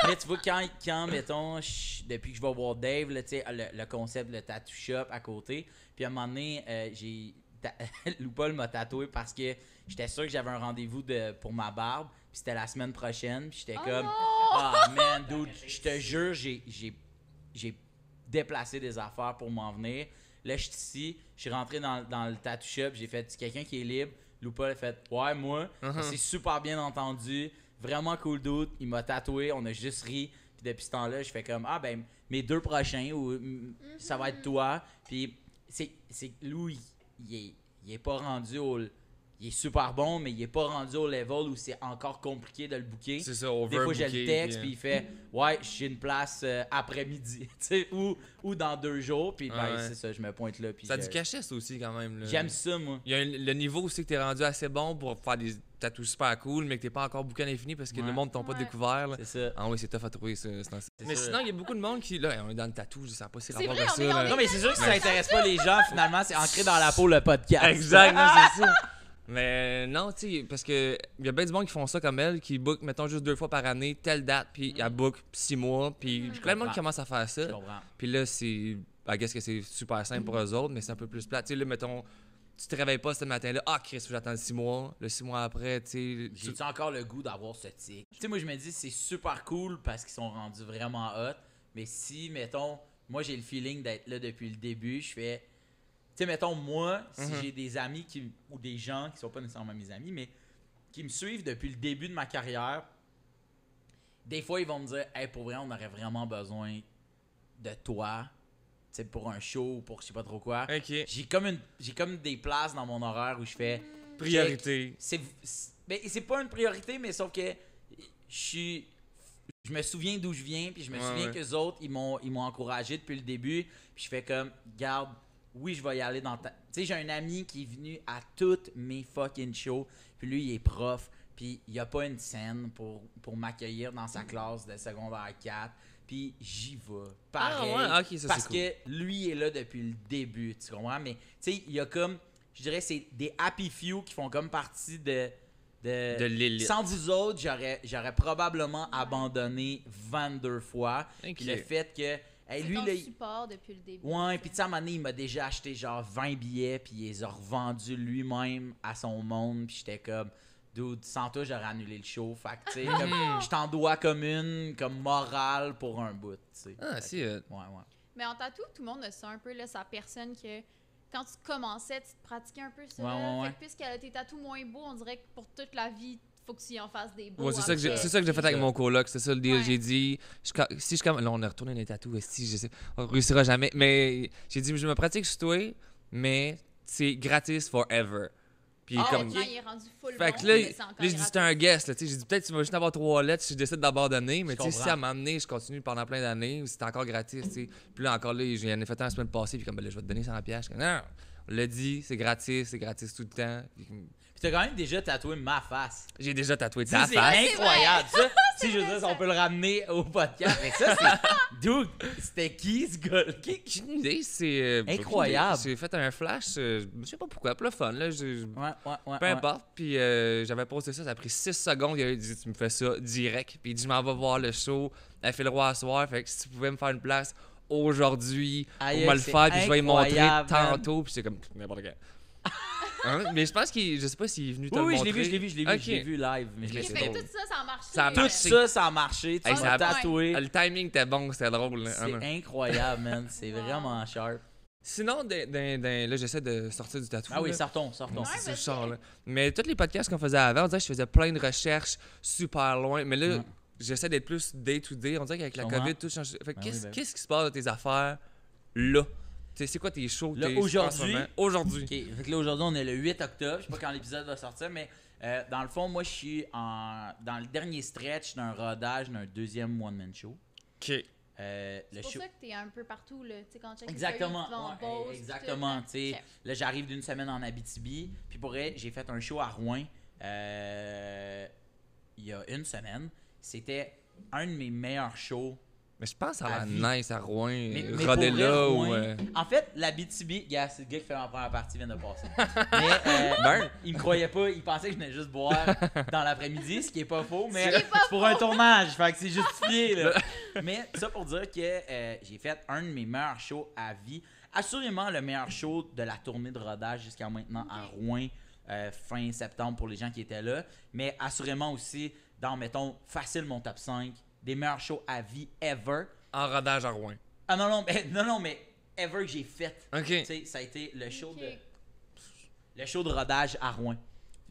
mais tu vois, quand mettons, depuis que je vais voir Dave, là, tu sais, le concept, le tattoo shop à côté, puis à un moment donné, Lou Paul m'a tatoué parce que j'étais sûr que j'avais un rendez-vous pour ma barbe, puis c'était la semaine prochaine, puis j'étais comme, ah man, dude, je te jure, j'ai déplacé des affaires pour m'en venir. Là, je suis ici, je suis rentré dans le tattoo shop, j'ai fait, quelqu'un qui est libre. Lou Paul a fait, ouais, moi, Uh-huh. c'est super bien entendu. Vraiment cool dude. Il m'a tatoué. On a juste ri. Puis depuis ce temps-là, je fais comme ah ben mes 2 prochains ou ça va être toi. Puis c'est Lou, il est pas rendu au. Il est super bon, mais il est pas rendu au level où c'est encore compliqué de le booker. C'est ça, Des fois, je le overbooké, texte, puis, puis il fait ouais, j'ai une place après-midi. Tu sais, ou dans 2 jours. Puis ben, Ouais. c'est ça, je me pointe là. Puis Ça a du cachet, ça aussi, quand même. Là. j'aime ça, moi. Il y a le niveau aussi que t'es rendu assez bon pour faire des tatous super cool, mais que t'es pas encore bouqué à l'infini parce que Ouais. le monde t'ont pas Ouais. découvert. Là. C'est ça. Ah oui, c'est tough à trouver ça. Mais sûr. sinon, il y a beaucoup de monde qui. Là, on est dans le tatou, je sais pas si C'est rapport vrai, à on ça. est- on là. est- Non, mais c'est sûr que ça intéresse pas les gens, finalement, c'est ancré dans la peau le podcast. Exact, non, c'est ça. Mais non, tu sais, parce que il y a bien du monde qui font ça comme elle, qui book, mettons, juste 2 fois par année, telle date, puis elle book 6 mois, puis plein de monde qui commence à faire ça. Je comprends. Puis là, c'est. I guess que c'est super simple pour eux autres, mais c'est un peu plus plat. Tu sais, là, mettons, tu te réveilles pas ce matin-là, ah, Chris, faut que j'attends 6 mois. Le 6 mois après, tu sais. J'ai-tu encore le goût d'avoir ce tic? Tu sais, moi, je me dis, c'est super cool parce qu'ils sont rendus vraiment hot. Mais si, mettons, moi, j'ai le feeling d'être là depuis le début, je fais. Tu sais, mettons, moi, si j'ai des amis ou des gens qui sont pas nécessairement mes amis, mais qui me suivent depuis le début de ma carrière, des fois, ils vont me dire, hey, pour vrai, on aurait vraiment besoin de toi, tu sais, pour un show ou pour je sais pas trop quoi. Ok. J'ai comme des places dans mon horaire où je fais. Priorité. C'est pas une priorité, mais sauf que je me souviens d'où je viens, puis je me Ouais, souviens ouais. qu'eux autres, ils m'ont encouragé depuis le début, puis je fais comme, garde, oui, je vais y aller dans ta... Tu sais, j'ai un ami qui est venu à toutes mes fucking shows, puis lui, il est prof, puis il n'y a pas une scène pour m'accueillir dans sa classe de secondaire 4. Puis j'y vais. Pareil. Ah ouais, ok, ça parce c'est cool. que lui est là depuis le début, tu comprends? Mais tu sais, il y a comme, je dirais, c'est des happy few qui font comme partie de l'élite. Sans vous autres, j'aurais probablement abandonné 22 fois. Ok. Puis le fait que. Hey, C'est lui, ton là, support depuis le début. ouais, puis tu sais, à un moment donné, il m'a déjà acheté genre 20 billets, puis il les a revendus lui-même à son monde, puis j'étais comme, dude, sans toi, j'aurais annulé le show. Fait que, tu sais, comme, je t'en dois comme morale pour un bout, tu sais. Ah, Fait si. que, ouais. Mais en tatou, tout le monde a ça un peu, là, sa personne que quand tu commençais, tu te pratiquais un peu ça. Ouais, là. ouais. Fait que puisqu'elle a tes tatous moins beaux, on dirait que pour toute la vie, faut que tu y en fasses des beaux. Ouais, c'est ça que j'ai après. fait avec mon coloc, c'est ça le deal. Ouais. J'ai dit, si je là, on a retourné les tatous, si je sais, on réussira jamais. Mais j'ai dit, je me pratique sur toi, mais c'est gratis forever. Puis Ah, comme. ok. Maintenant, il est rendu full Fait bon, que là, mais c'est encore j'ai dit, gratis. c'était un guest, là, tu sais. J'ai dit, peut-être tu vas juste avoir 3 lettres si je décide d'abandonner, mais Je tu sais, si comprends. à m'amener, je continue pendant plein d'années, ou si c'est encore gratis, tu sais. Puis là, encore là, j'en ai fait un la semaine passée, puis comme, ben là, je vais te donner 100$. Je suis comme, non, on l'a dit, c'est gratis tout le temps. Puis, Puis t'as quand même déjà tatoué ma face. j'ai déjà tatoué Ça, ta c'est face. incroyable. Ça, si je veux dire, si on peut le ramener au podcast. Mais ça, c'est. Dude, c'était qui ce gars? J'ai une idée, c'est. Incroyable. J'ai fait un flash, je sais pas pourquoi, pour le fun, là. Ouais. Peu importe. Puis j'avais posté ça, ça a pris 6 secondes. Il a dit, tu me fais ça direct. Puis il dit, je m'en vais voir le show. Elle fait le roi à soir. Fait que si tu pouvais me faire une place aujourd'hui pour Aïe, me le c'est faire, puis je vais y montrer incroyable, man. tantôt. Puis c'est comme n'importe quoi. Hein? Mais je pense je sais pas s'il est venu te le Oui, montrer. je l'ai vu Ok. live. Mais je Mais l'ai c'est Fait que drôle. tout ça, ça a marché. Ça a Tout marché. ça a marché. Tu Hey, m'as ça a- tatoué. Le timing était bon, c'était drôle. Là. C'est incroyable, man. C'est vraiment sharp. Sinon, là, j'essaie de sortir du tatou. Ah oui, là. sortons. Bon, Ouais, c'est vas-y. ce genre, là. Mais tous les podcasts qu'on faisait avant, on dirait que je faisais plein de recherches super loin. Mais là, Ouais. j'essaie d'être plus day-to-day. On dirait qu'avec la Sûrement. COVID, tout change. Fait que Ben oui, ben oui. qu'est-ce qui se passe dans tes affaires là? Tu sais, c'est quoi tes shows? Là, tes aujourd'hui? Aujourd'hui. OK. Fait que là, aujourd'hui, on est le 8 octobre. Je sais pas quand l'épisode va sortir, mais dans le fond, moi, je suis dans le dernier stretch d'un rodage d'un deuxième one-man show. OK. Le C'est pour show. ça que t'es un peu partout, là. Tu sais, quand tu checkes les Exactement. feuilles, tu vas en Ouais, pause, puis exactement. tout, Tu sais, là. là, j'arrive d'une semaine en Abitibi. Puis pour vrai, j'ai fait un show à Rouen il y a une semaine. C'était un de mes meilleurs shows. Mais je pense à À la vie. nice à Rouen, Mais roder pour là vrai, ou. Rouen, en fait, l'Abitibi, gars, c'est le gars qui fait ma première partie vient de passer. Mais Ben. il me croyait pas, il pensait que je venais juste boire dans l'après-midi, ce qui est pas faux, mais Ce qui est pas c'est pour un tournage, fait que c'est justifié là. Mais ça pour dire que j'ai fait un de mes meilleurs shows à vie, assurément le meilleur show de la tournée de rodage jusqu'à maintenant à Rouen, fin septembre pour les gens qui étaient là, mais assurément aussi dans, mettons, facile mon top 5 des meilleurs shows à vie ever. En rodage à Rouen. Ah non, mais ever que j'ai fait. OK. Tu sais, ça a été le show Ok. le show de rodage à Rouen.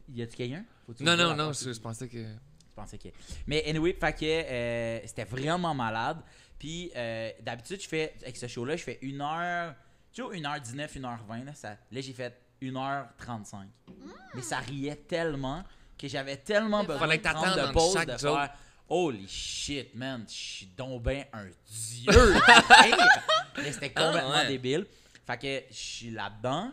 Y a-tu quelqu'un? Faut-tu Non, ouvrir non, la non, porte? je pensais que. Je pensais que. Mais anyway, fait que c'était vraiment malade. Puis d'habitude, je fais, avec ce show-là, je fais 1h, toujours 1h19, 1h20. Là j'ai fait 1h35. Mais ça riait tellement que j'avais tellement De besoin Fallait de que prendre t'attendes de entre pause chaque de joke. faire holy shit, man, je suis donc ben un dieu. Hey! Mais c'était complètement Ah, ouais. débile. Fait que je suis là-dedans.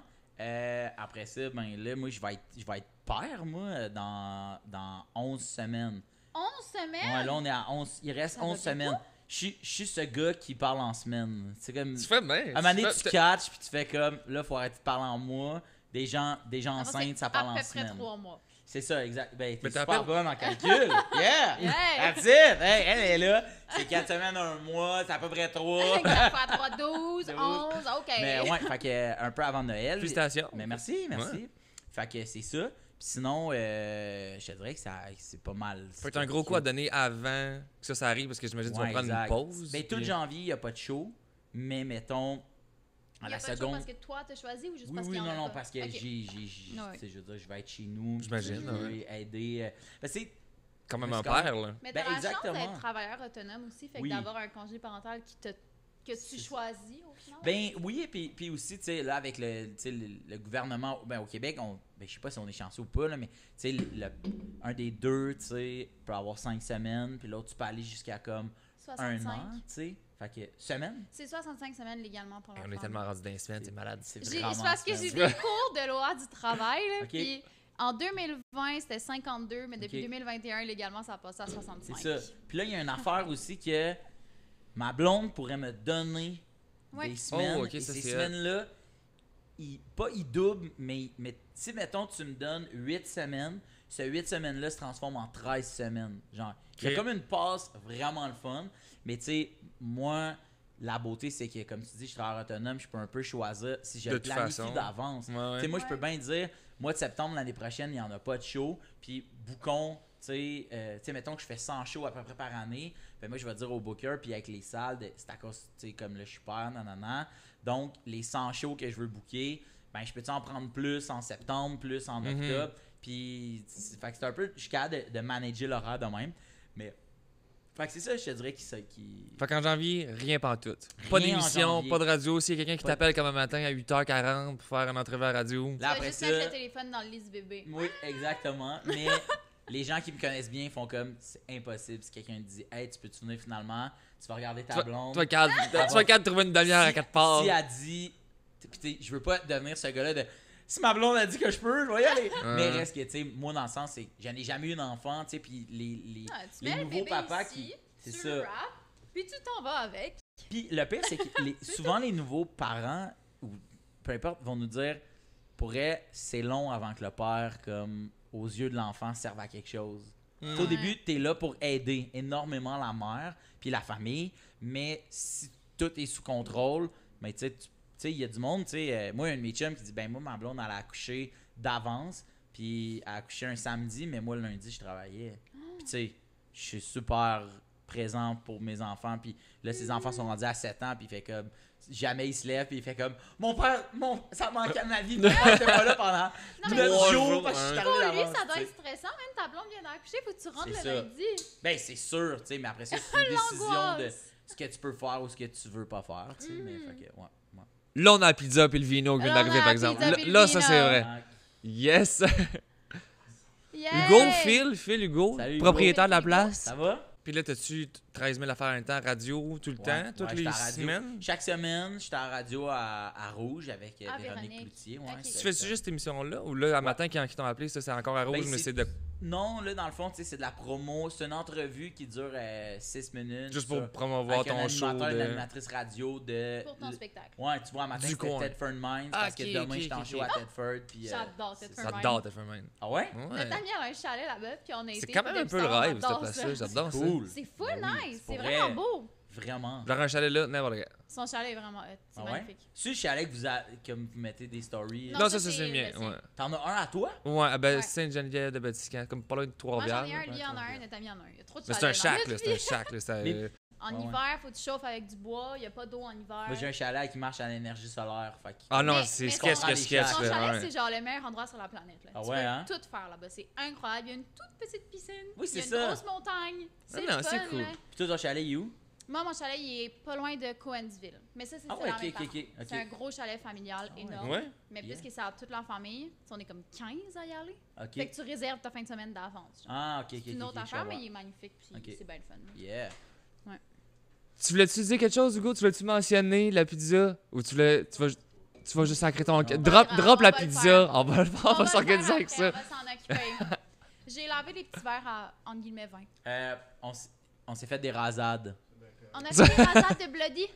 Après ça, ben là, moi, je vais être père, moi, dans 11 semaines. 11 semaines? Ouais, là, on est à 11. Il reste Ça 11 va semaines. Je suis ce gars qui parle en semaine. C'est comme. Tu fais bien. À un moment donné, tu catches, puis tu fais comme, là, faut arrêter de parler en mois. Des gens enceintes, ça parle en À peu près semaine. 3 mois. C'est ça, exact. Ben, t'es Mais t'as super appelé- bonne en calcul. Yeah! Yeah! That's it! Hey, elle est là. C'est 4 semaines, 1 mois, c'est à peu près 3. 4 fois 3, 12, 11, OK. Mais ouais, fait que un peu avant Noël. Félicitations. Mais merci. Ouais. Fait que c'est ça. Puis sinon, je te dirais que c'est pas mal. Faut être un gros coup à donner avant que ça arrive parce que j'imagine que tu vas prendre exact. une pause. Ben, tout puis- janvier, il n'y a pas de show. Mais mettons, à Il y la a pas de show seconde. parce que toi, t'as choisi ou juste Oui, parce oui, qu'il y en non, a non, pas? parce que Ok. j'ai Ouais. tu sais, je veux dire, je vais être chez nous. J'imagine, Je ouais. vais aider. Parce que Quand même c'est un quand même- père, là. Mais Ben, t'as la chance exactement. d'être travailleur autonome aussi, fait que Oui. d'avoir un congé parental que tu C'est- choisis au final. ben oui, et puis aussi, tu sais, là, avec tu sais, le gouvernement, ben, au Québec, ben, je sais pas si on est chanceux ou pas, là, mais tu sais, un des deux, tu sais, peut avoir 5 semaines, puis l'autre, tu peux aller jusqu'à comme 65. 1 an, tu sais. Fait que, semaine? C'est 65 semaines légalement pour Hey, la on est femme. tellement rendu dans les semaines, c'est malade. C'est C'est vraiment parce que semaine. j'ai des cours de loi du travail, là, Ok. puis En 2020, c'était 52, mais depuis Ok. 2021, légalement, ça a passé à 65. C'est ça. Puis là, il y a une affaire aussi que ma blonde pourrait me donner Ouais. des semaines. Oh, ok, et ça, ces c'est semaines-là, il double, mais si, mettons, tu me donnes 8 semaines, ces 8 semaines-là se transforment en 13 semaines. Genre, il y a Ok. comme une passe vraiment le fun. Mais tu sais, moi, la beauté, c'est que, comme tu dis, je travaille autonome, je peux un peu choisir si je De le toute planifie façon. d'avance. Ouais, ouais. Tu sais, moi, je peux Ouais. bien dire, mois de septembre, l'année prochaine, il n'y en a pas de show. Puis, boucon, tu sais, mettons que je fais 100 shows à peu près par année. Fait moi, je vais dire au booker, puis avec les salles, c'est à cause, tu sais, comme là, je suis père, nanana. Donc, les 100 shows que je veux booker, ben, je peux-tu en prendre plus en septembre, plus en Mhm. octobre. Puis, fait que c'est un peu, je suis capable de manager l'horaire de même. Mais, fait que c'est ça, je te dirais qui. Fait qu'en janvier, rien pantoute. Pas Rien en d'émission, janvier. pas de radio. S'il y a quelqu'un qui Pas de- t'appelle comme un matin à 8h40 pour faire une entrevue à la radio. Tu Là, vas après juste ça. mettre le téléphone dans le lit du bébé. Oui, exactement. Mais les gens qui me connaissent bien font comme c'est impossible. Si quelqu'un te dit hey, tu peux-tu venir finalement, tu vas regarder ta blonde. Tu vas capable de trouver une demi-heure à quelque part. Si elle dit, puis tu sais, je veux pas devenir ce gars-là de si ma blonde a dit que je peux, je vais y aller. Mais reste que, tu sais, moi, dans le sens, c'est que j'en ai jamais eu d'enfant, tu sais, puis les Ah, tu les mets le nouveaux bébé papas ici, qui. C'est tu ça. le wraps, puis tu t'en vas avec. Puis le pire, c'est que souvent les nouveaux parents, ou peu importe, vont nous dire pour elle, c'est long avant que le père, comme aux yeux de l'enfant, serve à quelque chose. Tu sais, au Ouais. début, tu es là pour aider énormément la mère puis la famille, mais si tout est sous contrôle, mais tu sais, il y a du monde, tu sais, moi, il y a un de mes chums qui dit ben moi, ma blonde, elle a accouché d'avance, puis elle a accouché un samedi, mais moi, le lundi, je travaillais. Puis tu sais, je suis super présent pour mes enfants, puis là, ses enfants sont rendus à 7 ans, puis il fait comme jamais il se lève, puis il fait comme mon père, ça manquait à ma vie, mon père était pas là pendant 9 3 jours jours, parce que je suis hein. Pour arrivé lui, d'avance, ça doit tu être sais. stressant. Même ta blonde vient d'accoucher, faut que tu rentres C'est le ça. lundi. Ben, c'est sûr, tu sais, mais après ça, c'est une décision de L'angoisse. ce que tu peux faire ou ce que tu veux pas faire, tu sais, mais fait que, ouais. Là, on a la pizza puis le vino qui vient Là, on d'arriver, a par la exemple. pizza Là, puis le là, ça, vino. c'est vrai. Ah, Yes! Yeah! Hugo, Phil Hugo, Salut, Hugo. propriétaire de la Hugo. place. Ça va? Puis là, t'as-tu 13 000 affaires en même temps, radio, tout le temps, Ouais, toutes ouais, les j'étais à radio. semaines? Chaque semaine, j'étais à la radio à Rouge avec Ah, Véronique Véronique. Cloutier. Ouais, Ok. c'était- Tu fais-tu juste cette émission-là? Ou là, un matin, quand ils t'ont appelé, ça, c'est encore à Rouge, Ben, mais c'est- c'est de... Non, là, dans le fond, tu sais, c'est de la promo. C'est une entrevue qui dure 6 minutes. Juste ça, pour promouvoir avec un ton show animateur, une de... animatrice radio de... Pour ton spectacle. Ouais, tu vois, un matin, Du c'était coin. Tedford Mines, Ah, parce que ok, demain, ok, j'étais en ok, show ok. à Tedford. Puis, J'adore cette Ça firme. date, fait même. Ah ouais? Ouais. Notre ami a un chalet là-bas, puis on a été. C'est quand même un peu le rêve, cette place-là. J'adore ça. Cool. C'est full Ben oui, nice. pour C'est vrai. vraiment beau. Vraiment. Genre un chalet là, n'importe quoi. Son chalet est vraiment hot. C'est Ah ouais? magnifique. Si je suis allé que que vous mettez des stories. Non, Non, ça, ça, c'est c'est le mien. le sien. Ouais. T'en as un à toi? Ouais, ah ben Ouais. Sainte-Geneviève de Batiscan, comme pas loin de Moi, Trois-Rivières. j'en ai un, là. lui en a un, notre ami en a un. Il y a trop de Mais c'est un chalets dans shack, notre là, c'est un vie. shack, là. c'est, Mais- En Ouais, ouais. hiver, faut que tu chauffes avec du bois. Il n'y a pas d'eau en hiver. Moi, j'ai un chalet qui marche à l'énergie solaire. Fait que- Ah non, Mais- c'est mais sketch, son- sketch, sketch. Son là, chalet, ouais. c'est genre le meilleur endroit sur la planète. Là. Ah tu ouais, peux hein? tout faire là-bas. C'est incroyable. Il y a une toute petite piscine. Oui, c'est Il y a ça. une grosse montagne. C'est non, le c'est fun, cool. là. Puis toi, ton chalet, il est où? Moi, mon chalet, il est pas loin de Cohensville. Mais ça, c'est Ah ça ouais, dans ok, mes ok, parents. ok, ok. C'est un gros chalet familial énorme. Ouais? Mais Yeah. puisque c'est à toute la famille, on est comme 15 à y aller. Ok. Fait que tu réserves ta fin de semaine d'avance. genre. Ah, ok, ok. C'est une ok, autre ok, je affaire, vois. mais il est magnifique. Puis Ok. c'est bien le fun. Yeah. Tu voulais-tu dire quelque chose, Hugo? Tu voulais-tu mentionner la pizza? Ou tu vas juste sacrer ton... Non. Drop On la va le pizza. faire. On va le faire, on va le s'organiser faire avec après, ça. On va s'en occuper. J'ai lavé des petits verres à, entre guillemets, 20. On s'est fait des rasades. On a fait des rasades de Bloody.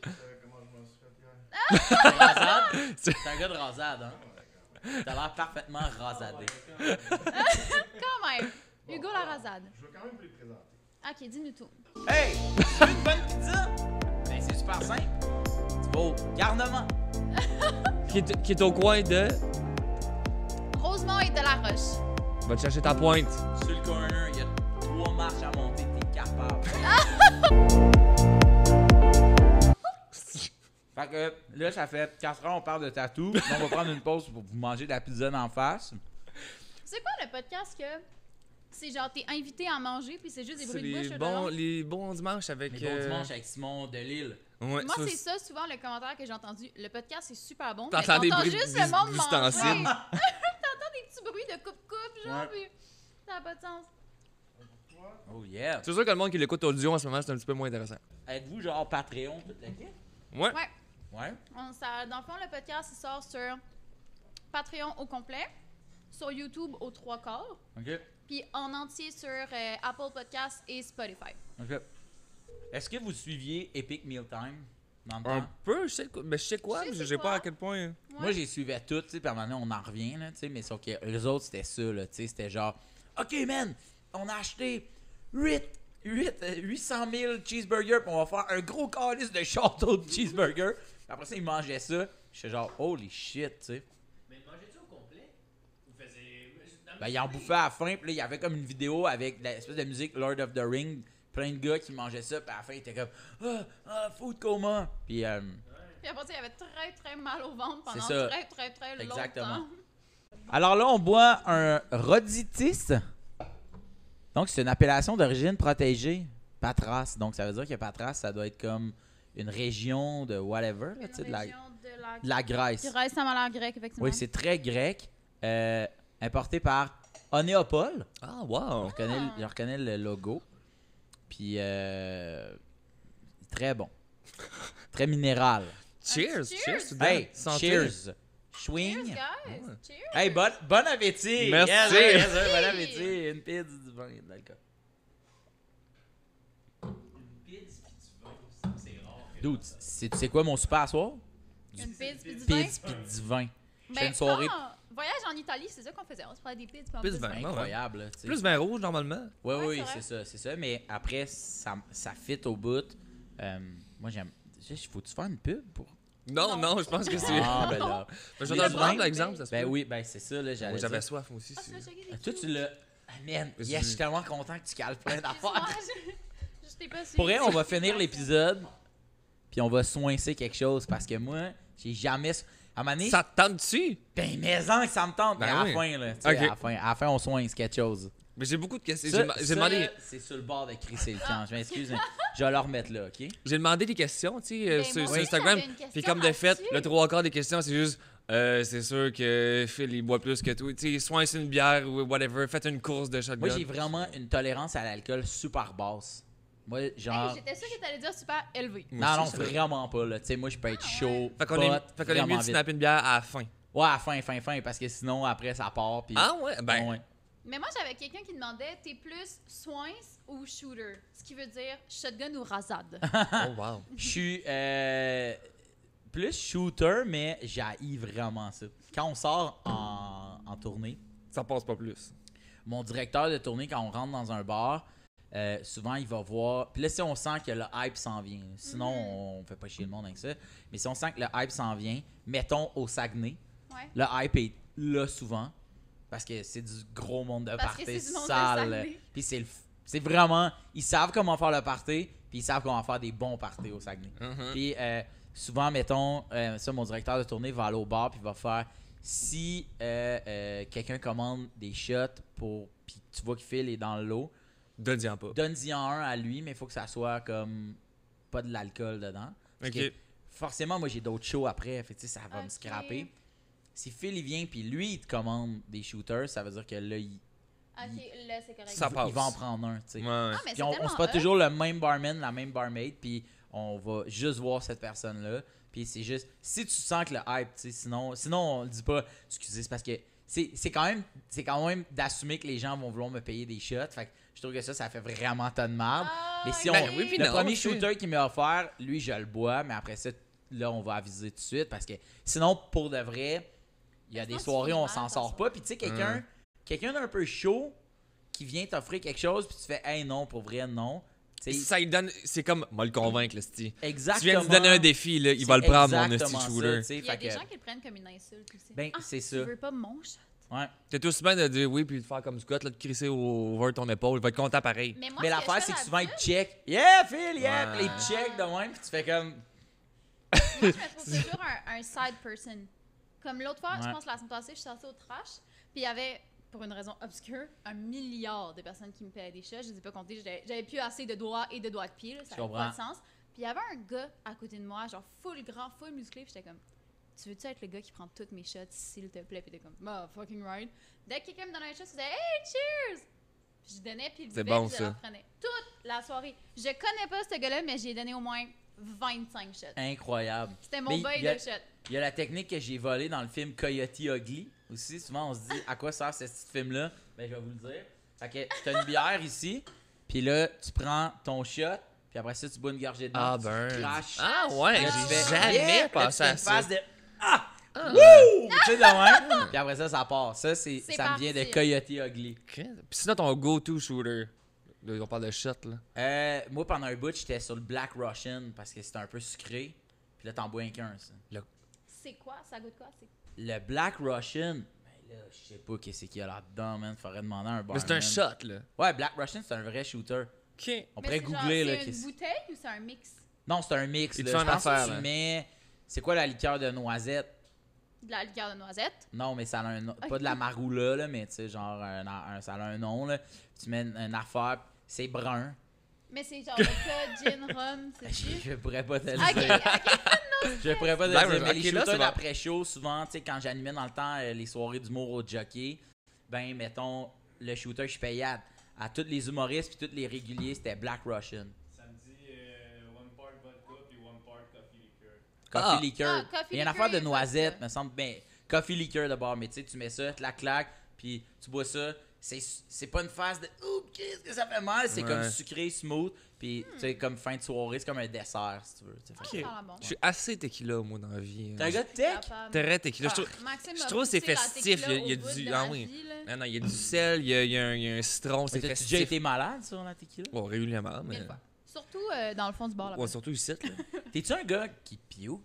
Rasade? C'est un gars de rasade, hein? T'as l'air parfaitement rasadé. Quand même. Hugo la rasade. Je veux quand même vous les présenter. Ok, dis-nous tout. Hey! Tu veux une bonne pizza? Ben, c'est super simple. Tu vas au garnement. Qui est au coin de... Rosemont et de la Roche. Va te chercher ta pointe. Sur le corner, il y a 3 marches à monter. T'es capable. Fait que là, ça fait 4 heures, on parle de tatou. Donc, on va prendre une pause pour vous manger de la pizza d'en face. C'est quoi le podcast que c'est genre t'es invité à manger puis c'est juste des C'est bruits de bouche? les bons dimanches avec... Les bons dimanches avec Simon de Lille. Ouais, Moi, ça, c'est ça souvent le commentaire que j'ai entendu. Le podcast, c'est super bon. T'entends mais des t'entends bruits de juste le monde manger. d'ustensiles. T'entends des petits bruits de coupe-coupe, genre, Ouais. puis ça n'a pas de sens. Oh yeah. C'est sûr que le monde qui l'écoute audio en ce moment, c'est un petit peu moins intéressant. Êtes-vous genre Patreon, toute la kit? Ouais. Ouais. Ouais. Dans le fond, le podcast, il sort sur Patreon au complet. sur YouTube aux 3/4, OK. puis en entier sur Apple Podcasts et Spotify. OK. Est-ce que vous suiviez Epic Mealtime dans le Un temps? peu, je sais quoi. Mais je sais quoi, Je sais mais je sais quoi. pas à quel point. Ouais. Moi, j'y suivais tout, tu sais, puis à un moment donné, on en revient, là, tu sais, mais sauf que les autres, c'était ça, là, tu sais, c'était genre, OK, man, on a acheté 800 000 cheeseburgers, puis on va faire un gros calice de château de cheeseburgers. Puis après ça, ils mangeaient ça. J'étais genre, holy shit, tu sais. Mais mangez-tu au complet? Vous faisiez. Ben, ils en bouffaient à la fin, puis là, il y avait comme une vidéo avec l'espèce de musique Lord of the Ring, plein de gars qui mangeaient ça, puis à la fin, ils étaient comme, food coma. Puis, Puis après ça, il y avait très très mal au ventre pendant C'est ça. très Exactement. longtemps. alors là, on boit un Roditis. Donc, c'est une appellation d'origine protégée. Patras. Donc, ça veut dire que Patras, ça doit être comme une région de whatever, là, Une tu sais, de la région de la Grèce. Grèce, ça m'a l'air grec, effectivement. Oui, c'est très grec. Importé par Onéopole. Ah, wow. Je reconnais le logo. Puis, très bon. Très minéral. Cheers. cheers. Cheers. to that. Hey, Santé. cheers. Cheers, Schwing. guys! Ouais. Cheers! Hey, bon appétit. Merci. Yes, sir, yes, sir, bon Merci. appétit. Une pizza, du vin, de l'alcool. Une pizza pis du vin, c'est rare. Dude, tu sais quoi mon super à soir? Une pizza puis du vin. Pizza pis du vin. Je fais Ben, une soirée voyage en Italie, c'est ça qu'on faisait. On se prenait des pizzas puis on Pizza faisait vin. du vin. incroyable. Là, tu sais. Plus vin rouge, normalement. Oui, Ouais, oui, c'est vrai. c'est ça. Mais après, ça fit au bout. Moi, j'aime. Faut-tu faire une pub pour. Non, Non. non, je pense que c'est. Ah, ben là. Je vais Les te prendre vins, l'exemple, ça se Ben peut. oui, ben c'est ça, là, Moi, j'allais j'avais dire. soif, moi aussi. Ah, tu l'as checké des Toi, tu cues? l'as. Ah, man, Vas-y. yes, je suis tellement content que tu cales plein Excuse-moi, d'affaires. je t'ai pas suivi. Pour vrai, on va finir l'épisode, puis on va soincer quelque chose, parce que moi, j'ai jamais. À un moment donné, Ça te tente dessus? ben, mais-en que ça me tente, Ben mais à oui. la fin, là. tu sais, Ok. à la fin, on soince quelque chose. Mais j'ai beaucoup de questions. Ça, J'ai ça, demandé. là, c'est sur le bord de crisser le camp. Je m'excuse, mais je vais le remettre là, OK? J'ai demandé des questions, tu sais, Ben, sur, moi sur aussi, Instagram. j'avais une question Puis comme de fait, là-dessus. le 3/4 des questions, c'est juste, c'est sûr que Phil, il boit plus que toi. Tu sais, soit c'est une bière ou whatever, faites une course de shotgun. Moi, j'ai vraiment une tolérance à l'alcool super basse. Moi, genre. Hey, j'étais sûre que t'allais dire super élevé. Moi Non, aussi, non, ça. vraiment pas, là. Tu sais, moi, je peux être chaud. Fait qu'on est, hot, fait qu'on est mieux vraiment de vite. snapper une bière à la fin. Ouais, à la fin, parce que sinon, après, ça part. Puis... Ah ouais? Ben, Ouais. Mais moi, j'avais quelqu'un qui demandait t'es plus soins ou shooter? Ce qui veut dire shotgun ou rasade. oh wow. Je suis plus shooter, mais j'haïs vraiment ça. Quand on sort en tournée, Ça passe pas plus. mon directeur de tournée, quand on rentre dans un bar, souvent il va voir. Puis là, si on sent que le hype s'en vient, sinon on fait pas chier le monde avec ça. Mais si on sent que le hype s'en vient, mettons au Saguenay, Ouais. le hype est là souvent. Parce que c'est du gros monde de Parce que party c'est du monde de sale. Saguenay. Puis c'est vraiment. Ils savent comment faire le party, puis ils savent comment faire des bons parties au Saguenay. Mhm. Puis souvent, mettons, ça, mon directeur de tournée va aller au bar puis va faire si quelqu'un commande des shots puis tu vois que Phil est dans le lot, Donne-y pas. donne-y en un à lui, mais il faut que ça soit comme pas de l'alcool dedans. Parce Ok. que forcément, moi j'ai d'autres shows après, fait que, tu sais, ça va me Ok. scraper. Si Phil il vient puis lui il te commande des shooters, ça veut dire que là Ok, là, c'est correct. Ça passe. il va en prendre un, tu sais. Ouais. Ah, mais Puis c'est on tellement se pas hot. toujours le même barman, la même barmaid, puis on va juste voir cette personne-là. Puis c'est juste, si tu sens que le hype, tu sais, sinon on le dit pas, excusez, c'est parce que c'est quand même d'assumer que les gens vont vouloir me payer des shots. Fait que je trouve que ça fait vraiment tant de merde. Ah, Mais si ok. on, Ben oui, puis le non, premier tu sais. shooter qu'il m'a offert, lui, je le bois, mais après ça, là, on va aviser tout de suite parce que sinon, pour de vrai, il y a Mais des sinon, soirées tu où on finis s'en mal, sort ta pas. Puis tu sais, quelqu'un d'un peu chaud qui vient t'offrir quelque chose, puis tu fais, hey, non, pour vrai, non. Tu sais, Ça lui donne. C'est comme. Moi, le convaincre, le style. exactement. Tu viens de lui donner un défi, là. Il va le C'est prendre, mon exactement esti ça, shooter. tu sais, Il y a fait des que- gens qui le prennent comme une insulte aussi. Ben, Ah, c'est tu ça. veux pas mon shot? Ouais. T'es tout bien de dire oui, puis de faire comme Scott, là, de crisser over ton épaule. Il va être content pareil. Mais moi, Mais ce que l'affaire, je c'est fais que souvent, ils d'habitude, te check. Yeah, Phil, yeah! Ouais. Puis ils te check de même, puis tu fais comme. moi, je me trouve toujours un side person. Comme l'autre fois, je Ouais. pense la semaine passée, je suis sortie au trash, puis il y avait, pour une raison obscure, 1 milliard de personnes qui me payaient des shots. Je les ai pas comptés. J'avais plus assez de doigts et de doigts de pied. Là, ça Je n'avait pas de comprends. sens. Puis il y avait un gars à côté de moi, genre full grand, full musclé. Puis j'étais comme, tu veux-tu être le gars qui prend toutes mes shots, s'il te plaît? Puis t'es comme, bah, fucking right. Dès que quelqu'un me donnait un shot, je disais, hey, cheers! Puis je donnais, puis il C'est buvait, bon, puis je ça. leur prenais toute la soirée. Je connais pas ce gars-là, mais j'ai donné au moins 25 shots. Incroyable. C'était Mais mon boy il y a- de shots. Il y a la technique que j'ai volée dans le film Coyote Ugly. aussi. Souvent, on se dit à quoi sert ce petit film-là. Ben, je vais vous le dire. Fait que t'as une bière ici, puis là, tu prends ton shot, puis après ça, tu bois une gorgée dedans. Ah, tu ben. craches. Ah, ouais, Là, j'ai tu fais, jamais yeah! Là, pensé tu fais à une ça. phase de Wouh! Tu sais, de même. Puis après ça part. Ça, ça me vient de parti. Coyote Ugly. Puis sinon, ton go-to shooter. Là, on parle de shot, là. Moi, pendant un bout, j'étais sur le Black Russian parce que c'était un peu sucré. Puis là, t'en bois un qu'un, ça. C'est quoi? Ça goûte quoi? Le Black Russian, ben là, je sais pas qu'est-ce qu'il y a là-dedans, man. Faudrait demander à un Mais barman. c'est un shot, là. Ouais, Black Russian, c'est un vrai shooter. OK. On Mais pourrait c'est googler, genre, là. c'est une bouteille ou c'est un mix? Non, c'est un mix, Il là. te fait Je une pense que affaire, tu là. mets... C'est quoi la liqueur de noisette? De la liqueur de noisette? Non, mais ça a un nom. Pas de la maroula, là, mais tu sais, genre, ça a un nom, là. Tu mets une affaire, c'est brun. Mais c'est genre le cas gin, rhum, c'est sûr? Je pourrais pas te le Ok, dire. ok. Je pourrais pas te Black le dire. Mais Russian, les ok, là, shooters c'est bon. d'après-show, souvent, tu sais, quand j'animais dans le temps les soirées d'humour au jockey, ben, mettons, le shooter que je payais à tous les humoristes puis tous les réguliers, c'était Black Russian. Ça me dit one part vodka puis one part coffee liqueur. Coffee liqueur. Ah, coffee Il y a une liqueur, affaire de il est noisette, vodka. me semble. Ben, coffee liqueur d'abord, mais tu sais, tu mets ça, tu la claques, puis tu bois ça. C'est pas une phase de ouh, qu'est-ce que ça fait mal. C'est Ouais. comme sucré, smooth, puis tu sais, comme fin de soirée, c'est comme un dessert, si tu veux. tu sais. Fait que- Ça a l'air bon. Je suis assez tequila, moi, dans la vie. T'es un gars de tech? Capable. Très tequila. Je Ah, trouve... Maxime je m'a trouve que c'est poussé la festif, tequila il y a au bout du- de ah ma oui. vie, là. Non, non, il y a du sel, il y a un citron, c'est T'as-tu festif. déjà été malade sur la tequila? Bon, régulièrement, mais... Mille fois. Surtout dans le fond du bar là-bas. Ouais, surtout ici, là. T'es-tu un gars qui pioque?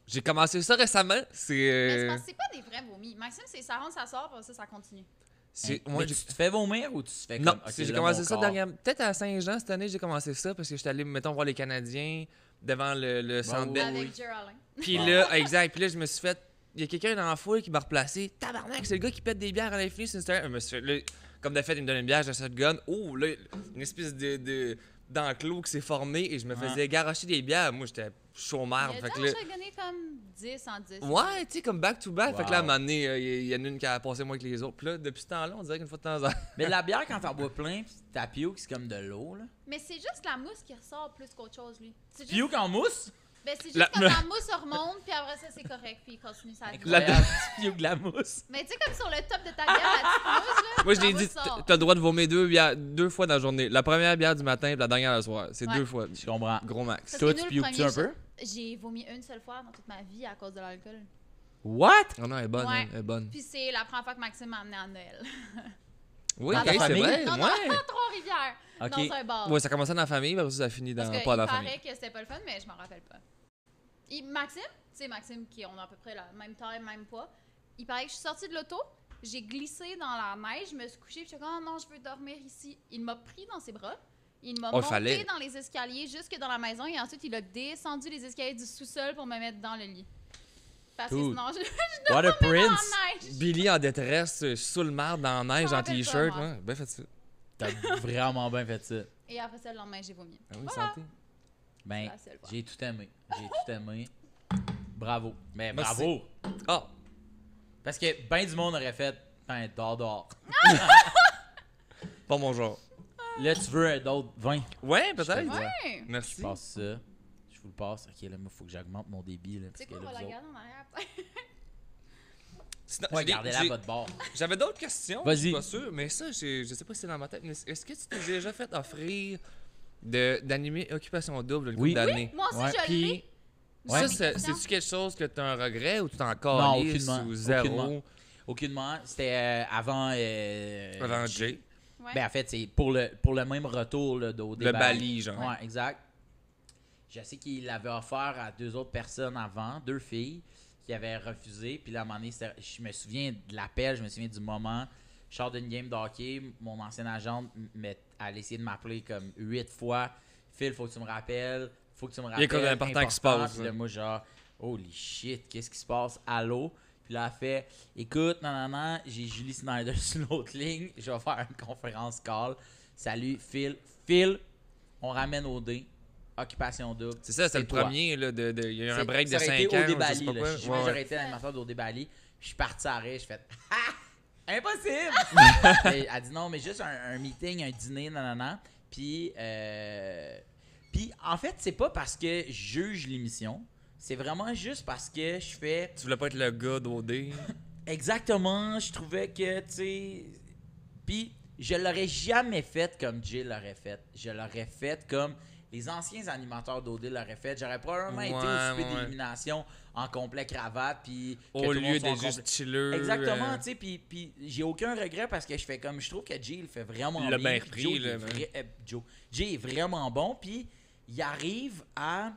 J'ai commencé ça récemment, Mais c'est c'est... parce que c'est pas des vrais vomis. Maxime, c'est ça rentre, ça sort, puis ça continue. Moi, Mais tu te fais vomir ou tu te fais Non, comme... ok, j'ai là, commencé mon ça corps. dernièrement. Peut-être à Saint-Jean cette année, j'ai commencé ça parce que j'étais allé, mettons, voir les Canadiens devant le centre oui, Bell. Avec oui. Geraldine. Puis là, exact. Puis là, je me suis fait. Il y a quelqu'un dans la foule qui m'a replacé. Tabarnak, c'est le gars qui pète des bières à l'infini sur Instagram. Je me suis fait, là, comme de fait, il me donne une bière, j'ai un shotgun. Oh, là, une espèce d'enclos qui s'est formé et je me Ouais. faisais garocher des bières. Moi, j'étais chaud marde. Il Fait a que déjà là, gagné comme 10 en 10. ouais, tu sais, comme back-to-back. Fait que là, à un Wow. moment donné, il y en a une qui a passé moins que les autres. Puis là, depuis ce temps-là, on dirait qu'une fois de temps en temps. Mais la bière, quand t'en bois plein, pis ta pioque, c'est comme de l'eau, là. Mais c'est juste la mousse qui ressort plus qu'autre chose, lui. C'est juste, Pioque en mousse? ben, c'est juste La- comme la mousse remonte, puis après ça, c'est correct, puis il continue sa vie. Incroyable, tu pioques de la mousse. Mais tu sais, comme sur le top de ta bière, la petite mousse, là. Moi, je la l'ai dit, mousse sort. t'as le droit de vomir deux fois dans la journée. La première bière du matin et la dernière le soir. C'est Ouais. 2 fois. Je comprends. Gros max. Parce Toi, que tu nous, le pioques-tu un premier peu? J'ai vomi une seule fois dans toute ma vie à cause de l'alcool. What? Oh non, elle est bonne, Ouais. elle est bonne. Puis c'est la première fois que Maxime m'a amené à Noël. Oui, Dans ok, ta c'est famille? vrai. Non, non, Ouais. à Trois-Rivières. Ok. Dans un bar. Ouais, ça commençait dans la famille, mais après ça a fini Parce dans, qu'il pas dans la paraît famille. que c'était pas le fun, mais je m'en rappelle pas. Maxime, tu sais, Maxime, qui on a à peu près la même taille, même poids, il paraît que je suis sortie de l'auto, j'ai glissé dans la neige, je me suis couchée, puis je suis comme, oh non, je veux dormir ici. Il m'a pris dans ses bras, il m'a Oh, monté fallait. dans les escaliers jusque dans la maison, et ensuite il a descendu les escaliers du sous-sol pour me mettre dans le lit. Parce que Dude. sinon, je What a dans la prince! neige. Billy en détresse, sous le marde, dans la neige, Je m'en en rappelle t-shirt. pas, moi. Ouais, bien fait ça. T'as vraiment bien fait ça. Et après ça, le lendemain, j'ai vomi. Ah oui, Voilà. santé. Ben, La seule fois. j'ai tout aimé. J'ai tout aimé. Bravo. Mais Merci. bravo. Ah, Parce que ben du monde aurait fait, ben, dehors. pas mon genre. Là, tu veux un d'autres 20. Ouais, Je te peut-être. le dis. Ouais. Merci. Je passe ça. Je vous le passe. Ok, là, moi, faut que j'augmente mon débit. Là, parce C'est que quoi, on là, va la vous garder en arrière? Sinon, autres- Ouais, j'ai des- gardez-la j'ai- à votre bord. J'avais d'autres questions, Vas-y. je suis pas sûr, mais ça, je sais pas si c'est dans ma tête. Mais est-ce que tu t'es déjà fait offrir d'animer Occupation Double une Oui. couple d'années? Moi aussi, Ouais. je Puis, l'ai. ça, mes c'est- questions. c'est-tu quelque chose que tu as un regret ou tu t'en Non, calisses aucunement. ou zéro? Aucunement. Aucunement. C'était avant. Avant Jay. Ouais. Ben, en fait, c'est pour le même retour là, au Le débat. Bali, genre. Ouais, exact. Je sais qu'il l'avait offert à 2 autres personnes avant, 2 filles, qui avaient refusé. Puis là, à un moment donné, je me souviens de l'appel, je me souviens du moment. Je sors d'une game de hockey, mon ancienne agente a essayé de m'appeler comme 8 fois. Phil, faut que tu me rappelles. Faut que tu me rappelles. Il y a quelque chose d'important qui se passe, Puis là, là. moi, genre, holy shit, qu'est-ce qui se passe? Allô? Puis là, elle fait, écoute, non, j'ai Julie Snyder sur l'autre ligne. Je vais faire une conférence call. Salut, Phil. Phil, on ramène au dé. Occupation double. C'est ça, c'est le toi. premier. Là, il y a eu un C'est- break de ça 5 aurait été ans. au je sais Débali, pas là. quoi. Je Ouais, j'aurais ouais. été l'animateur au Débali. Je suis parti à rire. Je fais impossible! Mais elle dit non, mais juste un meeting, un dîner, nanana. Puis en fait, c'est pas parce que je juge l'émission. C'est vraiment juste parce que je fais. Tu voulais pas être le gars d'OD? Exactement, je trouvais que, tu sais... Puis, je l'aurais jamais fait comme Jay l'aurait fait. Je l'aurais fait comme les anciens animateurs d'OD l'auraient fait. J'aurais probablement été au souper d'élimination en complet cravate, puis... Au lieu d'être juste chilleux. Exactement, tu sais, puis j'ai aucun regret parce que je fais comme... Je trouve que Jay, il fait vraiment Il l'a bien. bien repris, là. Jay est vraiment bon, puis il arrive à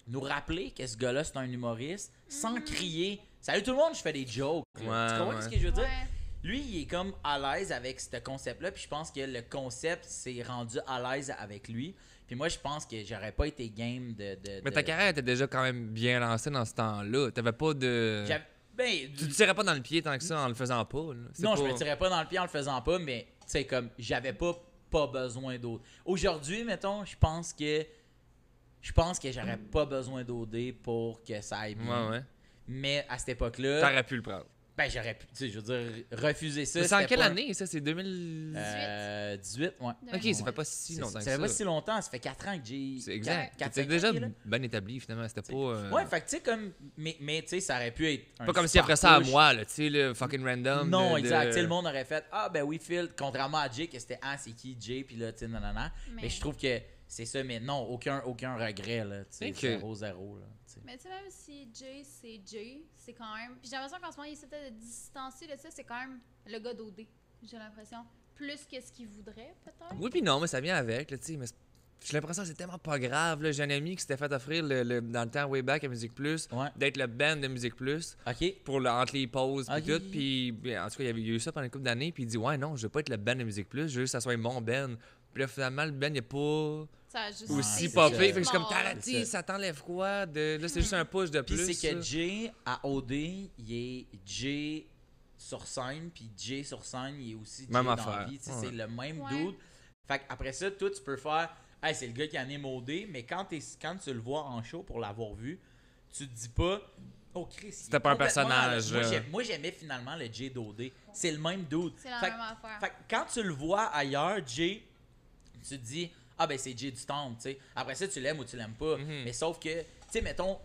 nous rappeler que ce gars-là, c'est un humoriste, sans crier « Salut tout le monde, je fais des jokes. » Tu comprends ce que je veux dire? Ouais. Lui, il est comme à l'aise avec ce concept-là, puis je pense que le concept s'est rendu à l'aise avec lui. Puis moi, je pense que j'aurais pas été game de... Mais ta carrière était déjà quand même bien lancée dans ce temps-là. T'avais pas de... Ben, Tu te tirais pas dans le pied tant que ça en le faisant pas. Là. Non, je me tirais pas dans le pied en le faisant pas, mais tu sais, comme j'avais pas besoin d'autre. Aujourd'hui, mettons, je pense que j'aurais pas besoin d'OD pour que ça aille bien. Ouais. Mais à cette époque-là, T'aurais pu le prendre. ben j'aurais pu, tu sais, je veux dire, refuser ça. Mais c'est en c'était quelle pas année, ça? C'est 2000... 18, ouais. Ok, ça fait pas si longtemps que ça. Ça fait pas si longtemps, ça fait 4 ans que j'ai... C'est exact. 4, C'était déjà bien établi, finalement. C'était pas... Ouais, fait que tu sais, comme... Mais tu sais, ça aurait pu être... Pas comme si après ça, à moi, là, tu sais, le fucking random. Non, exact. Tu sais, le monde aurait fait « Ah, ben oui, Phil. » Contrairement à Jay, que c'était « Ah, c'est qui Jay? » Puis là, tu sais, nanana. Mais je trouve que c'est ça, mais non, aucun regret, là. Tu sais, 0-0, là. T'sais. Mais tu sais, même si Jay, c'est quand même... Puis j'ai l'impression qu'en ce moment, il essaie de distancier de ça. C'est quand même le gars d'OD, j'ai l'impression. Plus que ce qu'il voudrait, peut-être. Oui, puis non, mais ça vient avec, là, tu sais, mais j'ai l'impression que c'est tellement pas grave, là. J'ai un ami qui s'était fait offrir, dans le temps, way back à Musique Plus, d'être le band de Musique Plus. OK. Pour entre les pauses, puis tout. Puis, en tout cas, il y avait eu ça pendant une couple d'années, puis il dit, ouais, non, je veux pas être le band de Musique Plus, je veux que ça soit mon band. Puis là, finalement, le band, il est pas... Ça a juste aussi c'est popé. ça. Fait que je suis comme, Bon. t'arrêtes, ça t'enlève quoi? Là, c'est juste un push de Puis plus. c'est que ça. Jay, à OD, il est Jay sur scène, puis Jay sur scène, il est aussi Jay Même dans affaire. la vie. Tu sais, Ouais. c'est le même Ouais. dude. Fait qu'après ça, toi, tu peux faire « Hey, c'est le gars qui anime OD », mais quand tu le vois en show pour l'avoir vu, tu te dis pas « Oh, Chris, C'était pas un personnage, Moi, j'aimais finalement le Jay d'OD. C'est le même dude. C'est la Fait- même affaire. Fait que quand tu le vois ailleurs, Jay, tu te dis ah ben c'est Jay du Temple, tu sais. Après ça tu l'aimes ou tu l'aimes pas. Mais sauf que tu sais mettons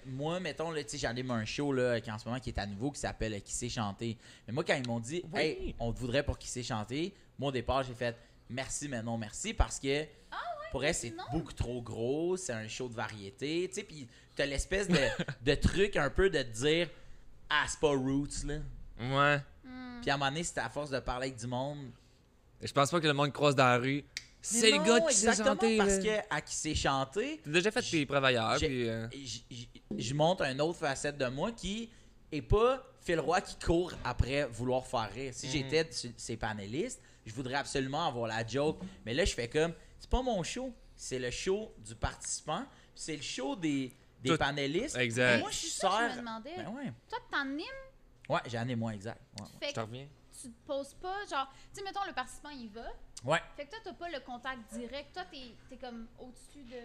moi mettons là tu sais j'anime un show là en ce moment qui est à nouveau qui s'appelle Qui sait chanter. Mais moi quand ils m'ont dit hey, on te voudrait pour Qui sait chanter, moi au départ j'ai fait merci mais non merci parce que pour elle, c'est non. beaucoup trop gros, c'est un show de variété, tu sais, puis t'as l'espèce de truc un peu de te dire ah c'est pas Roots là. Ouais. Puis à un moment donné, c'était à force de parler avec du monde. Je pense pas que le monde croise dans la rue. C'est le gars qui sait exactement, chanter. parce là. que à Qui sait chanter, T'as déjà fait tes preuves ailleurs. j'ai- Puis, je montre une autre facette de moi qui est pas Phil Roy qui court après vouloir faire rire. Si j'étais ces panélistes, je voudrais absolument avoir la joke. Mais là, je fais comme, c'est pas mon show, c'est le show du participant, c'est le show des Tout- panélistes. Exact. Moi, je C'est ça que je sers... me demandais. Ben ouais. Toi, t'animes, Ouais, j'en ai moins exact. Ouais. fait je te que reviens. tu te poses pas, genre, tu sais, mettons, le participant, il va. Ouais. Fait que toi, t'as pas le contact direct. Toi, t'es comme au-dessus de...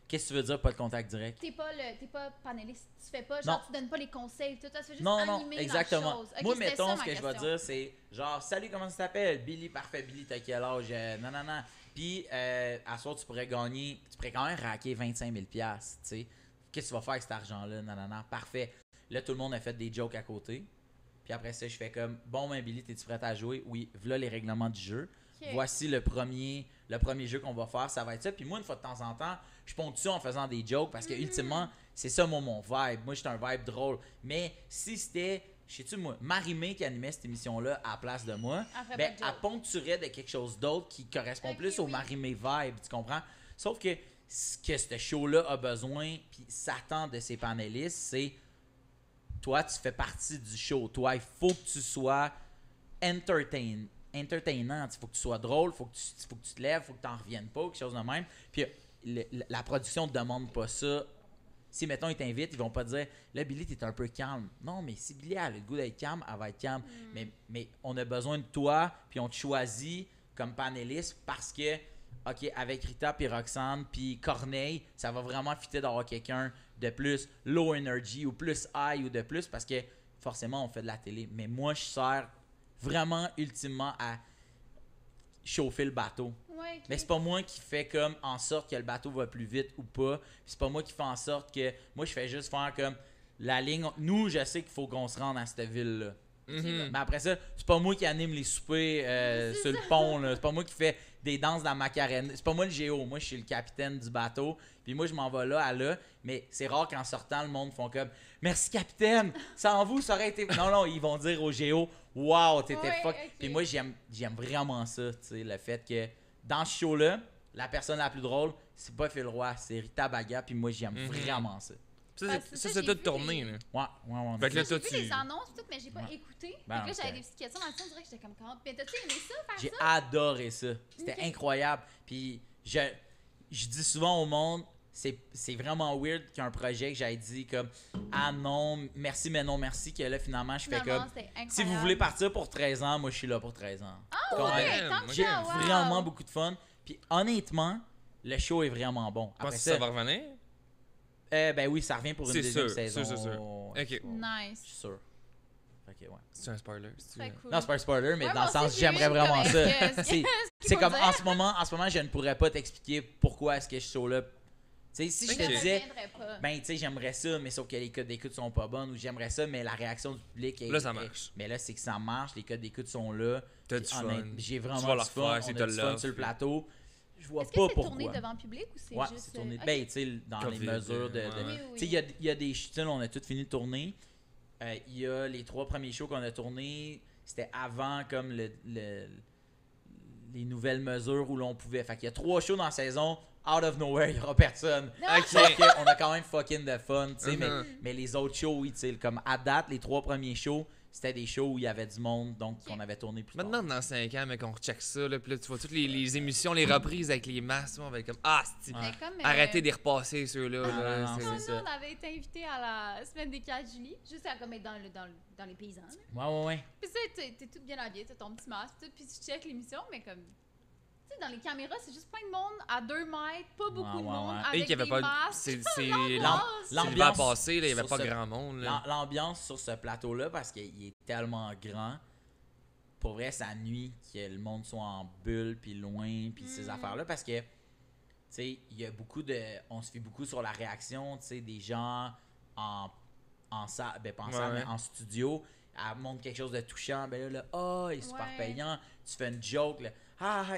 Qu'est-ce que tu veux dire, pas de contact direct? T'es pas panéliste. Tu fais pas, genre, Non. tu donnes pas les conseils. Tout, toi, tu fais juste Non, animer exactement. la chose. Ok, Moi, c'était mettons, ça, ce ma que je vais question. dire, c'est genre, salut, comment tu t'appelles? Billy, parfait, Billy, t'as quel âge? Non. Puis, à soir, tu pourrais quand même raquer 25 000 $, tu sais. Qu'est-ce que tu vas faire avec cet argent-là? Non. Parfait. Là, tout le monde a fait des jokes à côté. Puis après ça, je fais comme, bon, ben, Billy, t'es-tu prêt à jouer? Oui, voilà les règlements du jeu. Ok. Voici le premier jeu qu'on va faire, ça va être ça. Puis moi, une fois de temps en temps, je ponctue en faisant des jokes parce que ultimement, c'est ça mon vibe. Moi, j'étais un vibe drôle. Mais si c'était, je sais-tu moi, Marie-Mé qui animait cette émission-là à la place de moi, Elle ferait ben, pas de elle joke. ponctuerait de quelque chose d'autre qui correspond Ok, plus au oui. Marie-Mé vibe, tu comprends? Sauf que ce que ce show-là a besoin, puis s'attend de ses panélistes, c'est toi, tu fais partie du show. Toi, il faut que tu sois entertainant. Il faut que tu sois drôle, faut que tu te lèves, faut que tu n'en reviennes pas, quelque chose de même. Puis la production ne demande pas ça. Si, mettons, ils t'invitent, ils vont pas te dire « Là, Billy, t'es un peu calme. » Non, mais si Billy a le goût d'être calme, elle va être calme. Mais on a besoin de toi, puis on te choisit comme panéliste parce que, OK, avec Rita, puis Roxane, puis Corneille, ça va vraiment fitter d'avoir quelqu'un de plus low energy ou plus high ou de plus parce que forcément, on fait de la télé. Mais moi, je sers vraiment ultimement à chauffer le bateau. Ouais, ok. Mais c'est pas moi qui fais comme en sorte que le bateau va plus vite ou pas. Puis c'est pas moi qui fais en sorte que moi je fais juste faire comme la ligne. Nous, je sais qu'il faut qu'on se rende à cette ville-là. Mhm. Mais après ça, c'est pas moi qui anime les soupers sur le pont, là. C'est pas moi qui fais des danses dans la Macarena. C'est pas moi le géo. Moi, je suis le capitaine du bateau. Puis moi, je m'en vais là à là. Mais c'est rare qu'en sortant, le monde font comme merci, capitaine. Sans vous, ça aurait été. Non, ils vont dire au géo waouh, t'étais Ouais, fuck. ok. Puis moi, j'aime vraiment ça. Tu sais, le fait que dans ce show-là, la personne la plus drôle, c'est pas Phil Roy, c'est Rita Baga. Puis moi, j'aime vraiment ça. Ça, Ah, c'est- c'est ça, ça, c'est j'ai tout vu tourné, les- là. Ouais. Fait que là, J'ai toi, vu tu. les annonces, tout, mais j'ai pas Ouais. écouté. Ben Fait non, que là, c'est j'avais des petites questions dans le sens, on dirait que j'étais comme comment. Mais t'as-tu aimé ça, faire J'ai ça? adoré ça. C'était Ok. incroyable. Puis je dis souvent au monde, c'est vraiment weird qu'un projet que j'avais dit comme ah non, merci mais non merci, que là finalement je fais Finalement, comme c'était incroyable. si vous voulez partir pour 13 ans, moi je suis là pour 13 ans. Comme, Ouais, Ouais, tant que j'ai ça, wow. vraiment beaucoup de fun. Puis honnêtement, le show est vraiment bon. Penses Après que ça va revenir? ben oui, ça revient pour une C'est deuxième sûr, saison. sûr. Ouais, Ok. Je Nice. suis sûr. Ok, ouais. C'est un spoiler. si tu Très veux. cool. Non, c'est pas un spoiler, mais Ouais, dans le moi sens aussi, j'aimerais j'ai eu vraiment comme, ça. est-ce que- C'est qu'il c'est faut comme dire? en ce moment, je ne pourrais pas t'expliquer pourquoi est-ce que ce show-là. Tu sais, si je te Ok. disais, reviendrai pas. ben tu sais, j'aimerais ça, mais sauf que les codes d'écoute sont pas bonnes, ou j'aimerais ça, mais la réaction du public est. Là, ça marche. Mais là, c'est que ça marche, les codes d'écoute sont là. T'as Puis du fun. J'ai Tu vraiment vas du le fun. refaire si On t'as a du le fun love, sur le puis- plateau. Je vois Est-ce que pas c'est pourquoi. tourné devant le public ou c'est Ouais, juste. c'est tourné. Ok. Ben, tu sais, dans Covid, les mesures de. ouais. Oui, oui. Tu sais, il y a des. Tu sais, on a tout fini de tourner. Il y a les 3 premiers shows qu'on a tournés. C'était avant, comme, les nouvelles mesures où l'on pouvait. Fait qu'il y a 3 shows dans la saison. Out of nowhere, il n'y aura personne. Non. Sauf qu'on a quand même fucking de fun, tu sais. Mhm. Mais les autres shows, oui, tu sais, comme à date, les 3 premiers shows, c'était des shows où il y avait du monde, donc qu'on avait tourné plus tard. Maintenant, dans 5 ans, mec, on recheck ça, là, puis là, tu vois toutes les émissions, les reprises avec les masques, on va être comme ah, c'est Ouais. Mais comme, arrêtez d'y repasser ceux-là. Ah, là, non, c'est- c'est Nous, ça. on avait été invités à la semaine des 4 juillet, juste à comme être dans les paysans. là. Ouais. Puis ça, t'es toute bien habillée, t'as ton petit masque, tout, puis tu check l'émission, mais comme. Tu sais, dans les caméras, c'est juste plein de monde à 2 mètres, pas beaucoup de monde, ouais. Et avec qu'il y avait des pas. masques. C'est L'ambiance. l'hiver passé, là, il y avait sur pas ce- grand monde. Là. L'ambiance sur ce plateau-là, parce qu'il est tellement grand, pour vrai, ça nuit que le monde soit en bulle, puis loin, puis ces affaires-là, parce que, tu sais, il y a beaucoup de. On se fait beaucoup sur la réaction, tu sais, des gens en salle, ben pas en salle, Ouais. mais en studio. Elle montre quelque chose de touchant, ben là, il est super Ouais. payant. Tu fais une joke, là,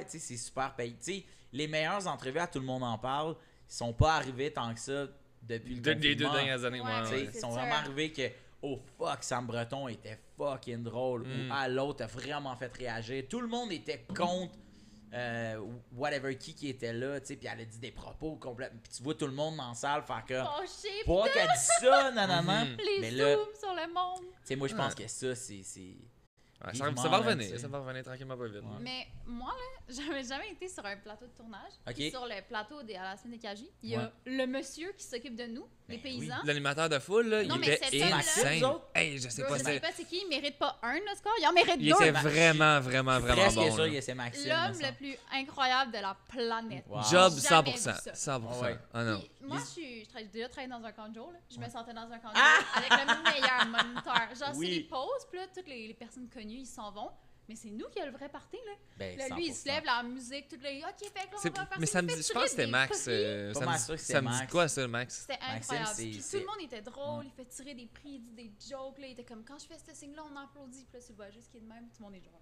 tu sais, c'est super payant. Tu sais, les meilleures entrevues à Tout le monde en parle, ils sont pas arrivés tant que ça depuis le Les 2 confinement. dernières années, Ouais, ouais, Tu sais, ouais. ils c'est sont sûr. vraiment arrivés que oh fuck, Sam Breton était fucking drôle, Mm. ou l'autre a vraiment fait réagir. Tout le monde était contre whatever qui était là, tu sais, puis elle a dit des propos complètement. Puis tu vois tout le monde dans la salle faire que Fâché, pourquoi qu'elle dit ça, nanana. Mhm. les Mais là, tu zooms sur le monde. sais, moi je pense Ouais. que ça c'est Ouais, vivement, ça va là, revenir, tu sais. ça va revenir tranquillement pas vite. Ouais. Mais moi, là, j'avais jamais été sur un plateau de tournage. Ok. Puis sur le plateau à la semaine des KJ, il y a Ouais. le monsieur qui s'occupe de nous, les Ben paysans. L'animateur de foule, là, Non, il mais était cet homme-là- insane. Vous autres? Hey, je sais Je pas, sais c'est. pas c'est qui, il mérite pas un Oscar, il en mérite Il deux. était Ben, vraiment, vraiment, vraiment presque bon. sûr là. que c'est Maxime. L'homme me semble. le plus incroyable de la planète. Wow. Job Jamais 100%. vu ça. 100%. Ouais. Ah non. Puis, moi, j'ai déjà travaillé dans un camp de jour. Là. Je me sentais dans un camp de Ah! jour avec le meilleur moniteur. Genre, Oui. c'est des pauses, puis là, toutes les personnes connues, ils s'en vont. Mais c'est nous qui a le vrai party, là. Ben, Là, lui, il 100%. se lève, la musique, tout le OK, fait que là, on C'est- va faire Mais ça, ça me il dit, fait je pense que tirer c'était des Max. prix. Pas mal sûr que c'est ça me dit Max. quoi, ça, Max? C'était Maxime, incroyable. c'est- Puis c'est- tout le monde était drôle, Ouais. il fait tirer des prix, il dit des jokes, là. Il était comme, quand je fais ce signe-là, on applaudit. Puis là, tu le vois juste qu'il est de même, tout le monde est genre.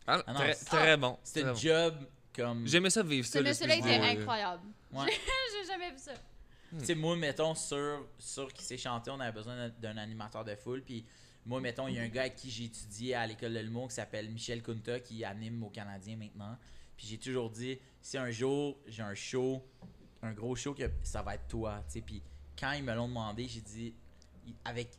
Ah, Ah non, très, c'est- très bon. C'était très une bon. job comme. J'aimais ça vivre Ce ça. monsieur-là l'espèce était de- incroyable. Ouais. J'ai jamais vu ça. Tu sais, moi, mettons, sur qui s'est chanté, on avait besoin d'un animateur de foule. Puis moi, mettons, il y a un gars avec qui j'ai étudié à l'école de l'humour qui s'appelle Michel Kunta, qui anime au Canadien maintenant. Puis j'ai toujours dit, si un jour j'ai un show, un gros show, que ça va être toi. Tu sais, puis quand ils me l'ont demandé, j'ai dit,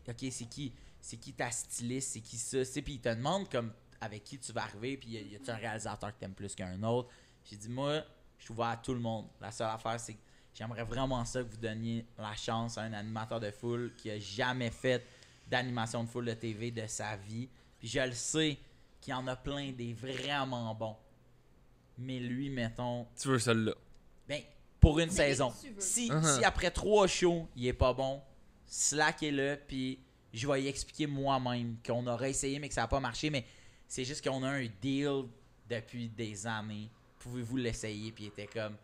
ok, c'est qui ta styliste, c'est qui ça? Tu sais, puis ils te demandent comme avec qui tu vas arriver, puis y a-tu un réalisateur que t'aimes plus qu'un autre? J'ai dit, moi, je suis ouvert à tout le monde. La seule affaire, c'est que j'aimerais vraiment ça que vous donniez la chance à un animateur de foule qui a jamais fait d'animation de foule de TV de sa vie. Puis je le sais qu'il y en a plein des vraiment bons. Mais lui, mettons, Tu veux celle-là. ben, pour une Mais saison. tu veux. Si Uh-huh. après 3 shows, il est pas bon, slackez-le, puis je vais y expliquer moi-même qu'on aurait essayé, mais que ça n'a pas marché. Mais c'est juste qu'on a un deal depuis des années. Pouvez-vous l'essayer? Puis il était comme,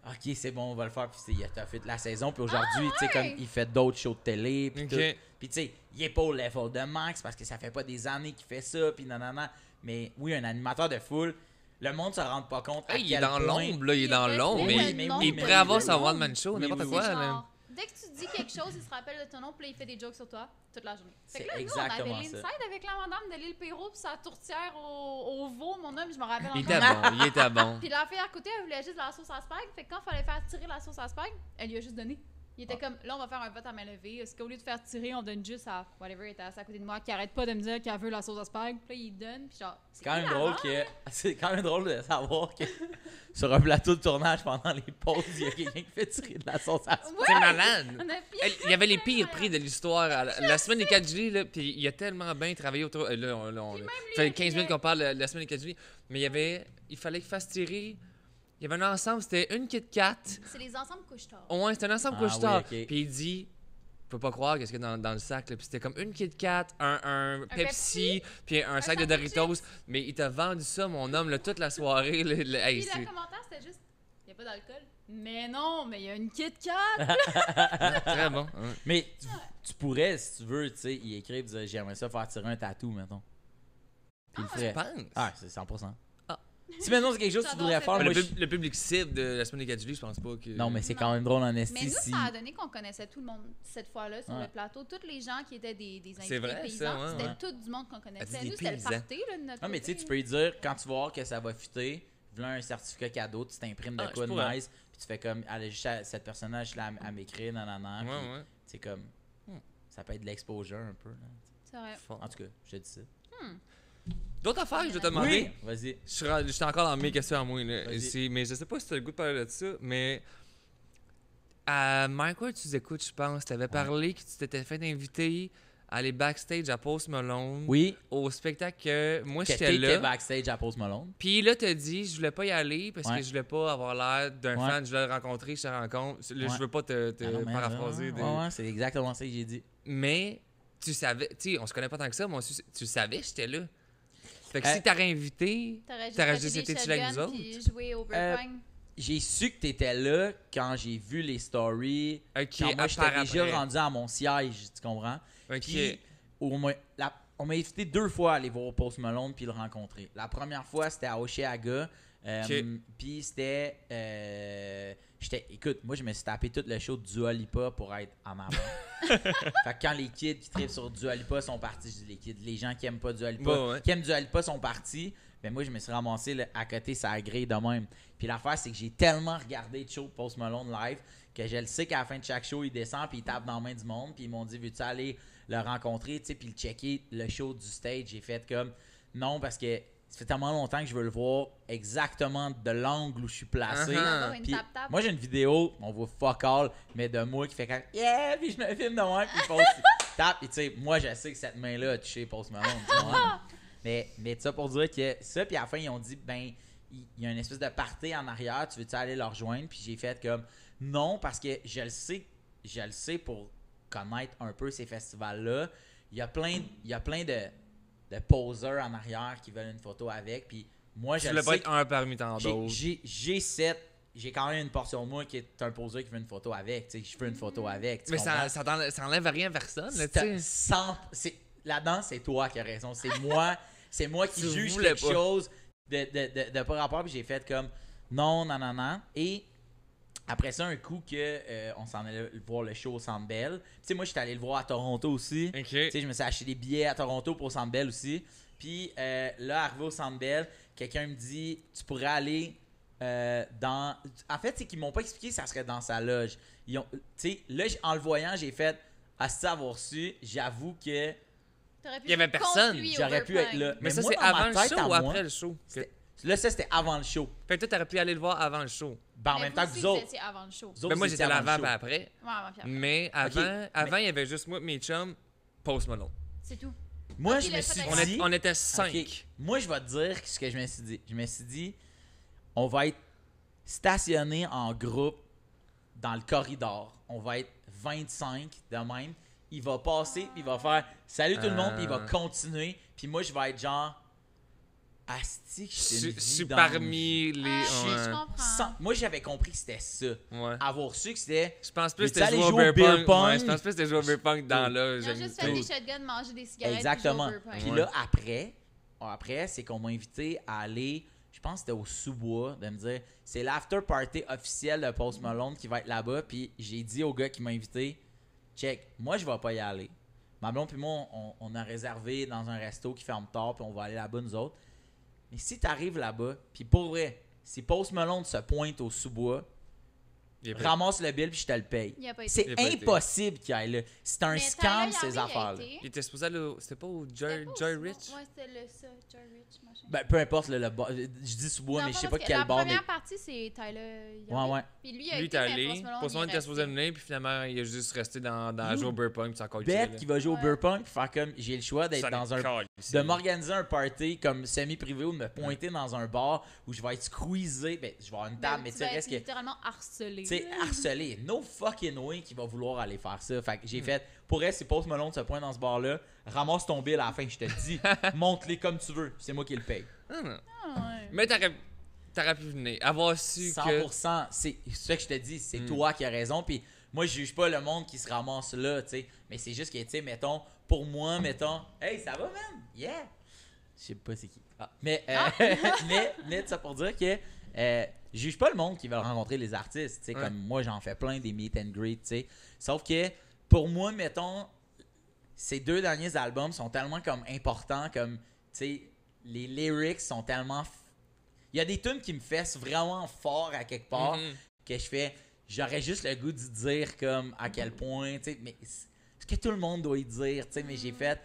OK, c'est bon, on va le faire. Puis il a fait la saison. Puis aujourd'hui, tu sais, ouais? comme il fait d'autres shows de télé. Puis Ok. tout. Puis tu sais, il est pas au level de Max parce que ça fait pas des années qu'il fait ça. Puis nanana. Mais oui, un animateur de foule, le monde se rend pas compte. À Hey, il est quel dans point- l'ombre, là, il est dans Il l'ombre, reste mais le il nom est de prêt à avoir le sa nom. one-man show, Oui, n'importe oui, quoi. C'est là. genre, dès que tu dis quelque chose, il se rappelle de ton nom, puis là, il fait des jokes sur toi toute la journée. Fait C'est que là, nous, on exactement avait ça. l'inside avec la madame de l'île Perrault, puis sa tourtière au veau, mon homme, je me rappelle Il encore. était bon, il était bon. Puis la fille à côté, elle voulait juste de la sauce à spag. Fait que quand il fallait faire tirer la sauce à spag, elle lui a juste donné. Il était comme, là, on va faire un vote à main levée. Est-ce qu'au lieu de faire tirer, on donne juste à whatever, il était assis à côté de moi, qui arrête pas de me dire qu'elle veut la sauce à spag. Puis là, il donne, puis genre. C'est quand même hilarant. drôle que. C'est quand même drôle de savoir que sur un plateau de tournage pendant les pauses, il y a quelqu'un qui fait tirer de la sauce à spag. Ouais, C'est malade. on a Il y avait les pires prix de l'histoire. La semaine des 4 juillet, là, puis il a tellement bien travaillé autour. Là, on fait 15 minutes qu'on parle de la semaine des 4 juillet. Mais il fallait qu'il fasse tirer. Il y avait un ensemble, c'était une Kit Kat. C'est les ensembles couche-tard. Ouais, c'était un ensemble Ah couche-tard. oui, ok. Puis il dit, je peux pas croire qu'est-ce qu'il y a dans le sac. Là. Puis c'était comme une Kit Kat, un Pepsi, puis un sac de sac de Doritos. Mais il t'a vendu ça, mon homme, là, toute la soirée. Hey, Puis c'est le commentaire, c'était juste, il n'y a pas d'alcool. Mais non, mais il y a une Kit Kat. très bon. Hein. Mais tu pourrais, si tu veux, tu sais, y écrire, dire j'aimerais ça faire tirer un tatou, mettons. Puis il Je le ferait. pense. Ah, c'est 100%. Ah. Si maintenant c'est quelque chose que tu J'adore voudrais cette faire, Mais moi, le public cible de la semaine des 4 juillet, je pense pas que. Non, mais c'est Non. quand même drôle en Mais esti nous, si. ça a donné qu'on connaissait tout le monde cette fois-là sur Ouais. le plateau. Tous les gens qui étaient des C'est invités vrai, paysans, ça, ouais, c'était ouais. tout du monde qu'on connaissait. des Nous, c'était le paysans. party là, de notre Non, mais tu sais, côté. tu peux lui dire, quand tu vas voir que ça va fitter, voilà un certificat cadeau, tu t'imprimes de Ah, quoi je de pourrais. nice, puis tu fais comme, allez, juste cette personnage là à m'écrire, nanana. Ouais, puis ouais. c'est comme, ça peut être de l'exposure un peu. Là. C'est vrai. Fort. En tout cas, je te dis ça. D'autres affaires, je vais te demander. Vas-y. J'étais encore dans mes questions à moi. Là. Vas-y. Mais je sais pas si tu as le goût de parler de ça, mais à Mike Ward, tu écoutes, je pense. Tu avais parlé que tu t'étais fait inviter à aller backstage à Post Malone Oui, au spectacle que moi que j'étais t'étais là. backstage à Post Malone. Puis là, t'as dit, je voulais pas y aller parce Ouais. que je voulais pas avoir l'air d'un Ouais. fan, je voulais le rencontrer, je te rencontre. Là, Ouais. je veux pas te Ah non, mais paraphraser. ouais, ouais, c'est exactement ça que j'ai dit. Mais tu savais, tu sais, on se connaît pas tant que ça, mais tu savais que j'étais là. Fait que Euh, si t'aurais invité, T'aurais juste juste été été chill avec nous autres? puis jouer au Burpang. J'ai su que t'étais là quand j'ai vu les stories. ok, Quand moi, à j'étais part déjà après. rendu à mon siège, tu comprends? Ok. Puis, on m'a invité 2 fois à aller voir Post Malone puis le rencontrer. La première fois, c'était à Osheaga. Ok. Puis c'était... écoute, moi, je me suis tapé tout le show de Dua Lipa pour être en avant. Fait que quand les kids qui trippent sur Dua Lipa sont partis, je dis les kids, les gens qui aiment pas Dua Lipa, Ouais, ouais. qui aiment Dua Lipa sont partis. Ben moi, je me suis ramassé là, à côté, ça a grillé de même. Puis l'affaire, c'est que j'ai tellement regardé de show de Post Malone live que je le sais qu'à la fin de chaque show, il descend puis il tape dans la main du monde. Puis ils m'ont dit, veux-tu aller le rencontrer, tu sais, puis le checker, le show du stage. J'ai fait comme, non, parce que ça fait tellement longtemps que je veux le voir exactement de l'angle où je suis placé. Uh-huh. Avoir une Puis tap-tap. moi, j'ai une vidéo, on voit fuck all, mais de moi qui fait comme yeah, puis je me filme de moi, puis Post tape, et tu sais, moi, je sais que cette main-là a touché Post Malone. tu vois. mais ça pour dire que ça, puis à la fin, ils ont dit, ben, il y a une espèce de party en arrière, tu veux-tu aller leur rejoindre? Puis j'ai fait comme non, parce que je le sais pour connaître un peu ces festivals-là. Il y a plein de poseurs en arrière qui veulent une photo avec, puis moi, Tu je voulais le pas sais. être un parmi tant d'autres. J'ai quand même une portion de moi qui est un poseur qui veut une photo avec. Tu sais, je veux une photo avec. tu Mais comprends? ça enlève rien à personne, là, tu C'est- sais. là-dedans, c'est toi qui as raison. C'est moi qui Tu juge voulais quelque pas. chose de pas rapport. Puis j'ai fait comme non. Et après ça, un coup que on s'en allait voir le show au Centre Bell. Tu sais, moi, j'étais allé le voir à Toronto aussi. Ok. Tu sais, je me suis acheté des billets à Toronto pour le Centre Bell aussi. Puis là, arrivé au Centre Bell, quelqu'un me dit tu pourrais aller dans. En fait, c'est qu'ils m'ont pas expliqué que ça serait dans sa loge. Tu sais, là, en le voyant, j'ai fait à avoir su, j'avoue que T'aurais pu Il y avait jouer contre personne. lui au j'aurais pu Burpang. être là. Mais ça, moi, c'est dans ma avant le tête show à ou moi, après le show? Là, ça, c'était avant le show. Fait que toi, t'aurais pu aller le voir avant le show. Ben, en Mais même vous temps que aussi, vous autres. étiez avant le show. Vous autres, Ben moi, vous j'étais étiez là avant le et show. après. Ouais, avant puis après. Mais avant, il y avait juste moi, mes chums, Post Malone. C'est tout. Moi, Ok, je me le suis fait dit. On était 5. Ok, moi, je vais te dire ce que je me suis dit. Je me suis dit, on va être stationné en groupe dans le corridor. On va être 25 de même. Il va passer, puis il va faire salut tout le monde, puis il va continuer. Puis moi, je vais être genre asti, que Je j'étais une suis vidange. parmi les. Je Ouais. comprends. Moi, j'avais compris que c'était ça. Ouais. Avoir su que c'était... Je pense plus que Veux-tu c'était aller jouer au jouer au beer beer pong. Ouais, pong? je pense plus que c'était jouer au beer pong dans là. Ils ont juste fait des shotguns, manger des cigarettes. Exactement. Puis jouer au beer Puis pong. là, après, c'est qu'on m'a invité à aller, je pense que c'était au sous-bois, de me dire, c'est l'after party officiel de Post Malone qui va être là-bas. Puis j'ai dit au gars qui m'a invité, check, moi je vais pas y aller. Ma blonde puis moi, on a réservé dans un resto qui ferme tard, puis on va aller là-bas nous autres. Mais si t'arrives là-bas, puis pour vrai, si Post Malone se pointe au sous-bois, ramasse le bill puis je te le paye. Il a pas été. C'est Il a pas été. impossible qu'il aille là. C'est un Mais scam, Tyler ces Perry a affaires-là. été. Il était supposé aller au. C'était pas au C'était Joy, pas au Joy Sous-Bois. Rich? Ouais, c'était le ça, Joy Rich, machin. Ben, peu importe, je dis sous-bois, Dans mais le je sais fond, pas parce que quel la bar. Mais... première partie, c'est Tyler. Ouais, ouais. Puis lui, il a Lui, été, t'es mais allé. Post Malone, Post il Malone est était supposé resté. venir, puis finalement, il a juste resté dans jouer au beer pong, puis c'est encore Bête qui va jouer au Ouais. beer pong, puis faire comme j'ai le choix d'être dans un. De mort. m'organiser un party comme semi-privé ou de me pointer dans un bar où je vais être squeezé. Ben, je vais avoir une table, mais tu sais, vas reste être que. littéralement harcelé. Tu sais, harcelé. No fucking way qui va vouloir aller faire ça. Fait que j'ai fait, pour elle, si Post Malone se pointe dans ce bar-là, ramasse ton bill à la fin, je te dis, monte-les comme tu veux. C'est moi qui le paye. Ah, ouais. Mais t'aurais pu venir. Avoir su que. 100%, c'est ça que je te dis, c'est toi qui as raison. Puis moi, je juge pas le monde qui se ramasse là, tu sais. Mais c'est juste que, tu sais, mettons, pour moi, mettons, hey, ça va, man? Yeah! Je sais pas c'est qui. Mais, mais ça pour dire que je juge pas le monde qui veut rencontrer les artistes, tu sais. Ouais. Comme moi, j'en fais plein des meet and greet, tu sais. Sauf que pour moi, mettons, ces 2 derniers albums sont tellement comme importants, comme, tu sais, les lyrics sont tellement. Il y a des tunes qui me fessent vraiment fort à quelque part que je fais. J'aurais juste le goût de dire comme à quel point, tu sais, mais ce que tout le monde doit y dire, tu sais, mais j'ai fait.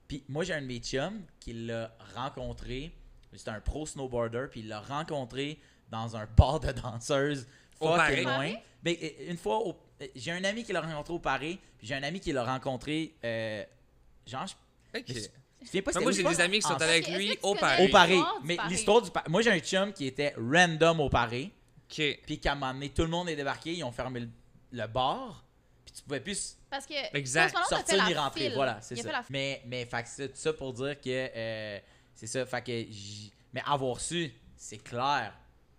Puis moi, j'ai un de mes chums qui l'a rencontré. C'est un pro snowboarder, puis il l'a rencontré dans un bar de danseuses Au fucking Paris? loin. Ben, une fois, j'ai un ami qui l'a rencontré au Paris, puis j'ai un ami qui l'a rencontré, genre, Ok. je me souviens pas Mais moi, j'ai des amis qui sont en- allés avec Est-ce lui que tu au connais Paris. au Paris. l'histoire du Mais Paris? l'histoire du Paris. Moi, j'ai un chum qui était random au Paris. Ok. Puis qu'à un moment donné, tout le monde est débarqué, ils ont fermé le bar. Puis tu pouvais plus Parce que Exact. Post Malone a fait sortir ni la rentrer. file. Voilà, c'est Il a ça. fait la file. Mais fait que c'est tout ça pour dire que c'est ça. Fait que mais avoir su, c'est clair,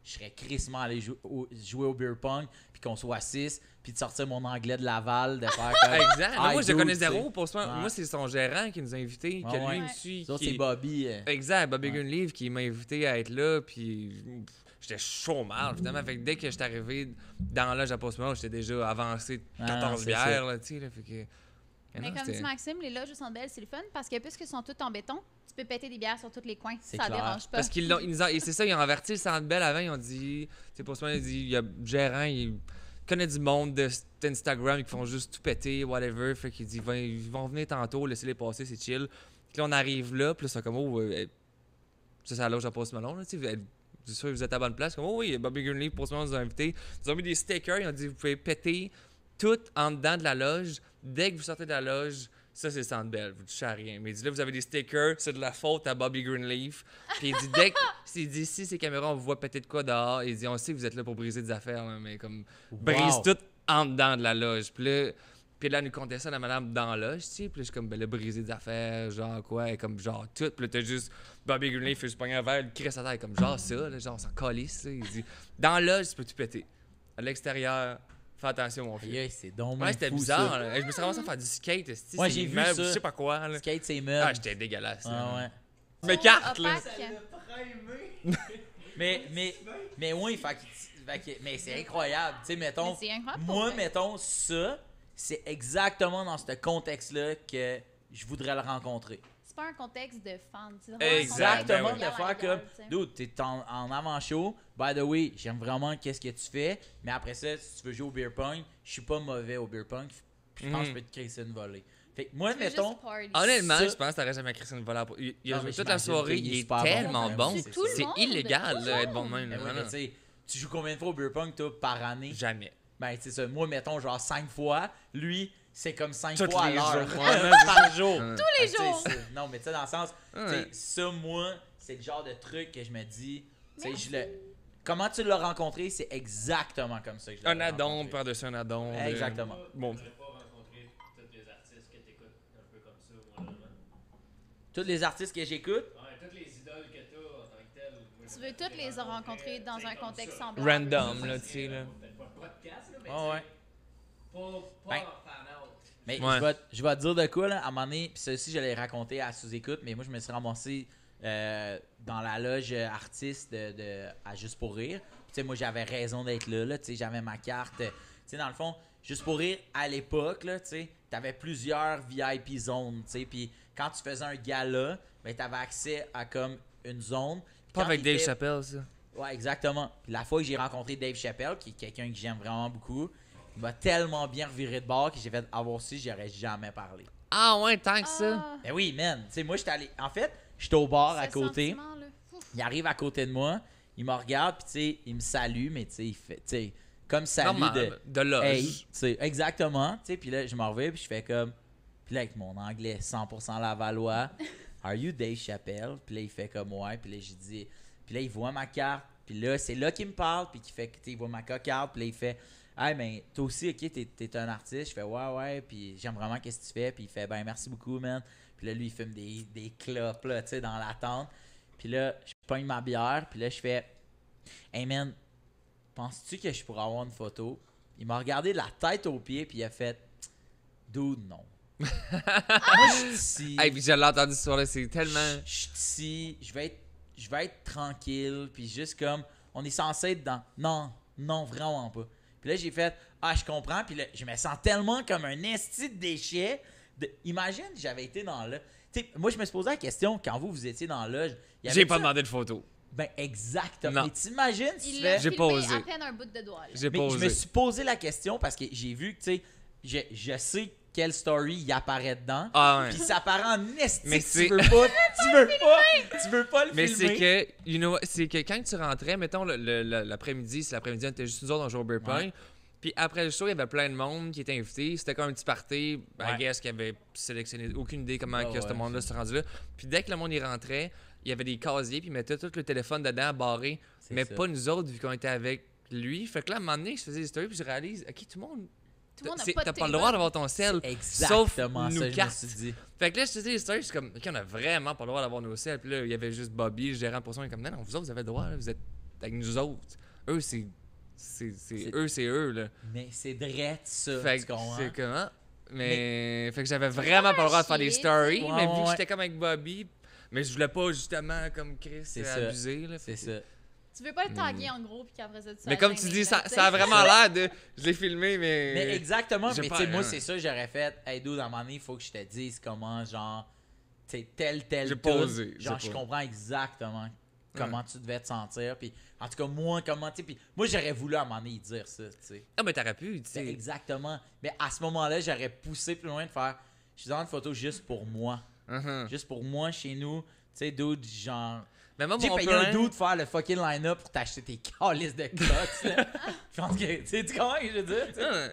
je serais crissement allé jouer au beer pong, puis qu'on soit 6, puis de sortir mon anglais de Laval, de faire comme. Exact. Mais Ah, moi, je dude, connais tu sais. zéro. Pour ça. Ouais. Moi, c'est son gérant qui nous a invités. Que Ouais, lui, ouais. il me suit. Ça, qui- c'est Bobby. Exact, Bobby Ouais. Greenleaf qui m'a invité à être là, puis j'étais chaud mal, finalement. Fait que dès que j'étais arrivé dans l'âge à Post Malone, j'étais déjà avancé de Ah, 14 c'est bières, là, tu sais, là, fait que... Mais non, comme c'était- dit Maxime, les loges au Centre Bell, c'est le fun parce que puisqu'ils sont tous en béton, tu peux péter des bières sur tous les coins. C'est Ça clair. dérange pas. Parce qu'ils l'ont, ils nous ont- et c'est ça, ils ont averti le Centre Bell avant, ils ont dit, tu sais, Post Malone, il dit, il y a le gérant, il connaît du monde d'Instagram qui font juste tout péter, whatever, fait qu'il dit, ils vont venir tantôt, laissez-les passer, c'est chill. Puis là, on arrive là, puis là, c'est comme, oh, ça, c'est la loge à Post Malone, là, tu sais, je suis sûr que vous êtes à la bonne place. Comme, oh oui, Bobby Greenleaf, Post Malone nous a invités. Ils ont mis des stickers, ils ont dit, vous pouvez péter tout en dedans de la loge. Dès que vous sortez de la loge, ça, c'est le Centre Bell, vous touchez à rien. Mais il dit, là, vous avez des stickers, c'est de la faute à Bobby Greenleaf. Puis il dit, il dit, si ces caméras, on vous voit péter de quoi dehors, il dit, on sait que vous êtes là pour briser des affaires, là, mais comme, brise Wow. tout en dedans de la loge. Puis là, elle nous contait ça, la madame, dans la loge, tu sais. Puis là, je suis comme, ben là, briser des affaires, genre quoi, et comme, genre tout. Puis là, t'as juste Bobby Greenleaf, il se pogne un verre, il crée sa tête, comme, genre ça, là, genre, s'en calisse, ça. Il dit, dans la loge, tu peux tout péter. À l'extérieur, fais attention, mon fils. Aïe, c'est donc Ouais, c'était fou, bizarre, ça. là. Je me suis ramassé à faire du skate, esti, Ouais, c'est j'ai des vu meubles, ça. je sais pas quoi, là. Skate, c'est meubles. Ah, j'étais dégueulasse. là. Ah ouais. Mes cartes, là. Opaque. Mais oui, mais c'est incroyable. Tu sais, mettons, Mais c'est incroyable pour moi, vrai. mettons, ça, c'est exactement dans ce contexte-là que je voudrais le rencontrer. C'est pas un contexte de fan. C'est vraiment un Exactement, contexte de faire comme, tu sais. dude, t'es en avant-show, by the way, j'aime vraiment qu'est-ce que tu fais, mais après ça, si tu veux jouer au beer pong, je suis pas mauvais au beer pong, puis je pense que je peux te créer une volée. Fait que moi, Tu veux mettons, juste party. Honnêtement, Ça- je pense que t'aurais jamais créé une volée. Il a Non, joué mais toute la j'imagine soirée, qu'il est il est super bon. tellement Ouais, bon. c'est tout le C'est monde, illégal, tout le là, être monde. bon de même. ben là, oui, mais non. tu sais, tu joues combien de fois au beer pong, toi, par année? Jamais. Ben, c'est ça. Moi, mettons, genre 5 fois. Lui, c'est comme 5 Tous fois à les l'heure. jours. Par jour. Tous les Fait que, tu sais, jours. non, mais tu sais, dans le sens, tu Ouais. sais, ça, moi, c'est le genre de truc que je me dis, tu sais, comment tu l'as rencontré, c'est exactement comme ça que je l'ai Un addon rencontré. par-dessus un addon. là. Exactement. Bon. J'aurais pas rencontré tous les artistes que t'écoutes un peu comme ça, moi, vraiment. Tous les artistes que j'écoute, Ouais, toutes les idoles que t'as en tant Tu veux toutes les rencontrer dans un contexte semblable. Random, là, tu sais, là. Peut-être pas de podcast, là, mais Ah ouais. pas Ben, en fan-out. Mais Ouais. je vais te dire de quoi, là, à un moment donné, puis ça aussi, je l'ai raconté à sous-écoute, mais moi, je me suis ramassé dans la loge artiste à Juste pour rire. Tu sais, moi, j'avais raison d'être là, tu sais, j'avais ma carte. Tu sais, dans le fond, Juste pour rire, à l'époque, là, tu sais, t'avais plusieurs VIP zones, tu sais, puis quand tu faisais un gala, ben, t'avais accès à comme une zone. Puis Pas quand avec Dave t'étais- Chappelle, ça. Ouais, exactement. Puis la fois que j'ai rencontré Dave Chappelle, qui est quelqu'un que j'aime vraiment beaucoup, il m'a tellement bien reviré de bord que j'ai fait avoir su, j'aurais jamais parlé. Ah ouais, tant que ça. Ah, Ben oui, man. Tu sais, moi, j'étais allé. En fait, j'étais au bar à ce côté. sentiment-là. Ouf. Il arrive à côté de moi. Il me regarde, puis tu sais, il me salue, mais tu sais, il fait. Tu sais, comme salut Normal, de loge. Hey, tu sais, exactement. Tu sais, puis là, je m'en reviens, puis je fais comme. Puis là, avec mon anglais 100% lavallois, Are you Dave Chappelle? Puis là, il fait comme ouais. Puis là, j'ai dit. Puis là, il voit ma carte. Puis là, c'est là qu'il me parle, puis qu'il fait que, tu sais, il voit ma cocarde. Puis là, il fait. Hey, mais toi aussi, ok, t'es un artiste. Je fais ouais, puis j'aime vraiment qu'est-ce que tu fais. Puis il fait ben merci beaucoup, man. Puis là, lui, il fume des clopes, là, tu sais, dans la tente. Puis là, je pogne ma bière. Puis là, je fais hey, man, penses-tu que je pourrais avoir une photo? Il m'a regardé de la tête aux pieds, puis il a fait dude, non. Moi, je suis ici. Hey, puis je l'ai entendu ce soir-là, c'est tellement. Je suis ici. Je vais être tranquille. Puis juste comme, on est censé être dans. Non, vraiment pas. Puis là, j'ai fait, je comprends. Puis là, je me sens tellement comme un esti de déchet. Imagine, j'avais été dans le. Tu sais, moi, je me suis posé la question, quand vous étiez dans le loge. y J'ai avait-tu pas un- demandé de photo. Ben, exactement. Non. Mais t'imagines, si Il tu l'a fais. J'ai filmé posé. à peine un bout de doigt. là. J'ai Mais je posé. me suis posé la question parce que j'ai vu que, tu sais, je sais quelle story il apparaît dedans. Ah ouais. Puis ça apparaît en esti. Mais que c'est- tu veux pas le Mais filmer. c'est que, you know, c'est que quand tu rentrais, mettons l'après-midi, c'est l'après-midi, on était juste nous autres, on jouait au beer pong. Ouais. Puis après le show, il y avait plein de monde qui était invité. C'était comme un petit party. Ouais. I guess qui avait sélectionné. Aucune idée comment Ouais, que ce ouais, monde-là s'est rendu là. Puis dès que le monde y rentrait, il y avait des casiers, puis ils mettaient tout le téléphone dedans, barré. C'est Mais ça. pas nous autres, vu qu'on était avec lui. Fait que là, à un moment donné, je faisais des stories, puis je réalise, OK, tout le monde. Tout le monde c'est- n'a T'as de pas le téléphone. droit d'avoir ton sel. Sauf Exactement nous ça, je me quatre. suis dit. Fait que là, je te dis les stories, je suis comme, OK, on a vraiment pas le droit d'avoir nos selles. Puis là, il y avait juste Bobby, le gérant pour ça, il est comme, non, vous autres, vous avez le droit, là, vous êtes avec nous autres. Eux, c'est eux, là. Mais c'est drette ça, Fait tu que comprends? c'est comment? Mais, fait que j'avais vraiment pas le droit de faire des chier, stories, tu sais. mais vu Ouais, que ouais. j'étais comme avec Bobby, mais je voulais pas justement comme Chris C'est ça. abuser, là. C'est ça. Tu veux pas le taguer en gros, puis qu'après ça, tu Mais sois comme tu gêné, dis, là, ça tu sais. a vraiment l'air de. Je l'ai filmé, mais. Mais exactement, j'ai mais tu pas- sais, moi, hein. c'est ça, j'aurais fait, hey, dude, à un moment donné, il faut que je te dise comment, genre, tu sais, tel J'ai tune, posé, genre, j'ai je pas- comprends exactement comment tu devais te sentir, puis en tout cas, moi, comment, tu sais, puis moi, j'aurais voulu à un moment donné y dire ça, tu sais. Ah, mais t'aurais pu, tu C'est sais. exactement. Mais à ce moment-là, j'aurais poussé plus loin de faire, je suis dans une photo juste pour moi. Mhm. Juste pour moi, chez nous, tu sais, dude, genre... Mais moi, J'ai mon payé plan. un dude de faire le fucking line-up pour t'acheter tes calices de clocks, là. Je pense que, tu sais, tu comprends ce que je veux dire, tu sais? Ah.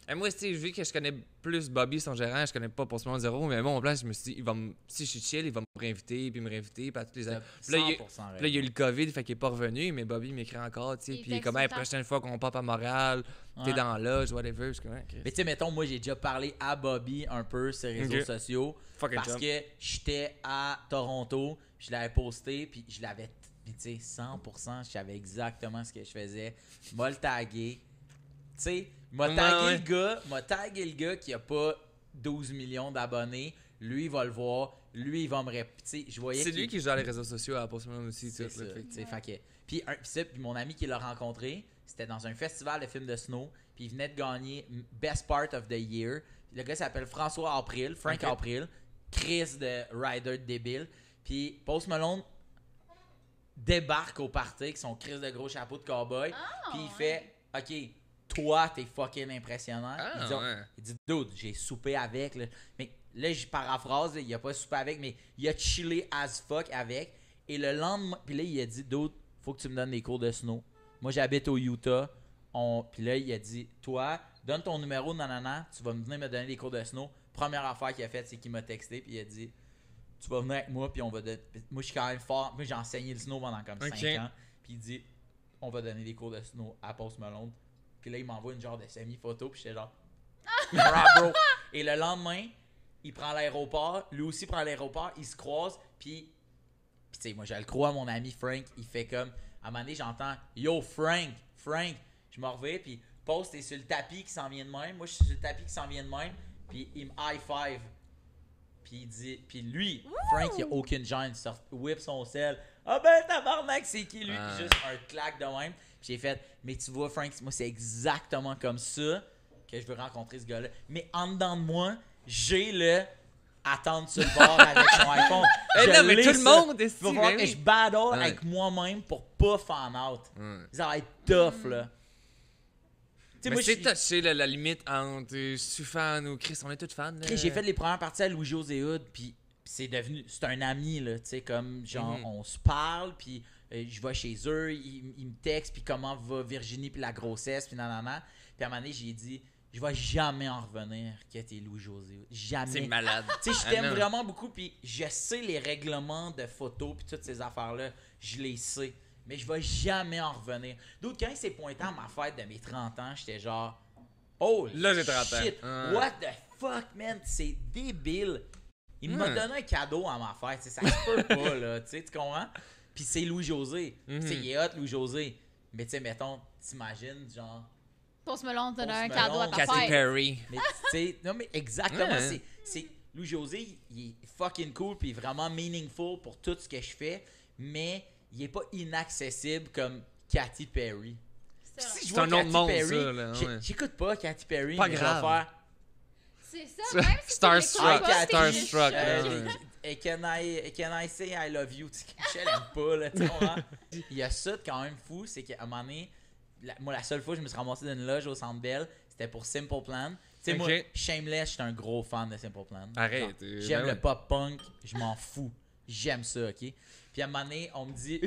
Et moi, tu sais, vu que je connais plus Bobby, son gérant, je connais pas pour ce moment zéro, mais moi, mon plan, je me suis dit, si je suis chill, il va me réinviter, puis me réinviter, puis à toutes les T'as Puis là, il y a- 100% Puis là, il y a eu le COVID, fait qu'il est pas revenu, mais Bobby m'écrit encore, tu sais, Il puis il est texte comme, tout hey, le temps. prochaine fois qu'on part à Montréal, t'es Ouais. dans la loge, whatever. Je suis comme, ouais, Chris. Mais tu sais, mettons, moi, j'ai déjà parlé à Bobby un peu sur les réseaux Ok. sociaux Fucking parce job. que j'étais à Toronto, je l'avais posté, puis je l'avais... Puis tu sais, 100%, je savais exactement ce que je faisais. Il m'a le tagué. Tu sais, il m'a Ouais, tagué ouais. m'a tagué le gars qui a pas 12 millions d'abonnés. Lui, il va le voir. Lui, il va me répéter. Tu sais, je voyais C'est qu'il- lui qui gère les réseaux sociaux à Post Malone aussi, C'est tout. ça, là, fait que- tu sais, fait que- puis mon ami qui l'a rencontré, c'était dans un festival de films de snow, puis il venait de gagner Best Part of the Year. Le gars s'appelle François April, Frank Ok. April, Chris de Rider débile. Puis Post Malone débarque au party avec son Chris de gros chapeau de cowboy, puis il fait OK, toi t'es fucking impressionnant. Ah, il, dit, ouais. il dit dude, j'ai soupé avec là. Mais là je paraphrase, là, il a pas soupé avec, mais il a chillé as fuck avec. Et le lendemain, puis là il a dit dude, faut que tu me donnes des cours de snow. Moi j'habite au Utah. Puis là il a dit toi, donne ton numéro nanana, tu vas venir me donner des cours de snow. Première affaire qu'il a faite, c'est qu'il m'a texté puis il a dit tu vas venir avec moi puis on va moi je suis quand même fort. Moi j'ai enseigné le snow pendant comme 5 Ok. ans. Puis il dit on va donner des cours de snow à Post Malone. Puis là il m'envoie une genre de semi-photo puis j'étais genre bro. Et le lendemain, il prend l'aéroport, lui aussi prend l'aéroport, ils se croisent puis Puis tu sais, moi, je le crois, mon ami Frank, il fait comme, à un moment donné, j'entends « Yo, Frank! » Je me reviens, puis Post est sur le tapis qui s'en vient de même. Moi, je suis sur le tapis qui s'en vient de même. Puis il me high-five. Puis il dit... Puis lui, Frank, il a aucune gêne. Il sort, whip son sel. Ah ben, tabarnak, c'est qui lui? Puis juste un claque de même. Puis j'ai fait, mais tu vois, Frank, moi, c'est exactement comme ça que je veux rencontrer ce gars-là. Mais en dedans de moi, j'ai le attendre sur le bord avec mon iPhone. Non, mais tout le monde est Il va falloir que je battle avec moi-même pour pas fan out. Ça va être tough, là. Mais moi, c'est touché la limite entre je suis fan ou Chris, on est tous fans. Chris, j'ai fait les premières parties à Louis-José Hood, puis c'est devenu... C'est un ami, là, tu sais, comme, genre, on se parle, puis je vais chez eux, ils me textent, puis comment va Virginie, puis la grossesse, puis nanana. Puis à un moment donné, j'ai dit, je vais jamais en revenir que t'es Louis-José Hood. Jamais. C'est malade. Tu sais, je t'aime vraiment beaucoup, puis je sais les règlements de photos, puis toutes ces affaires-là, je les sais. Mais je vais jamais en revenir. D'autres, quand il s'est pointé à ma fête de mes 30 ans, j'étais genre, oh là, j'ai 30 ans. shit, what the fuck, man, c'est débile. Il m'a donné un cadeau à ma fête, ça se peut pas, là, tu comprends? Puis c'est Louis-José. Il est hot, Louis-José. Mais tu sais, mettons, t'imagines, genre... Post Malone te donne un Post cadeau à Malone, ta Katy fête. Perry. Mais tu sais, non mais exactement, c'est Louis-José, il est fucking cool puis vraiment meaningful pour tout ce que je fais, mais il est pas inaccessible comme Katy Perry. Si je vois un autre Katy monde, Perry, ça, là, ouais. j'écoute pas Katy Perry, Pas mais grave. je vais faire C'est ça, même si Starstruck, tu l'écoutes pas, t'es juste Starstruck, choqué. can I say I love you? Je l'aime pas, là, tu comprends? Il y a ça de quand même fou, c'est qu'à un moment donné, moi, la seule fois que je me suis ramassé dans une loge au Centre Bell, c'était pour Simple Plan. Tu sais, moi, Shameless, j'étais un gros fan de Simple Plan. Arrête. J'aime le pop-punk, je m'en fous. J'aime ça, OK? Puis à un moment donné, on me dit...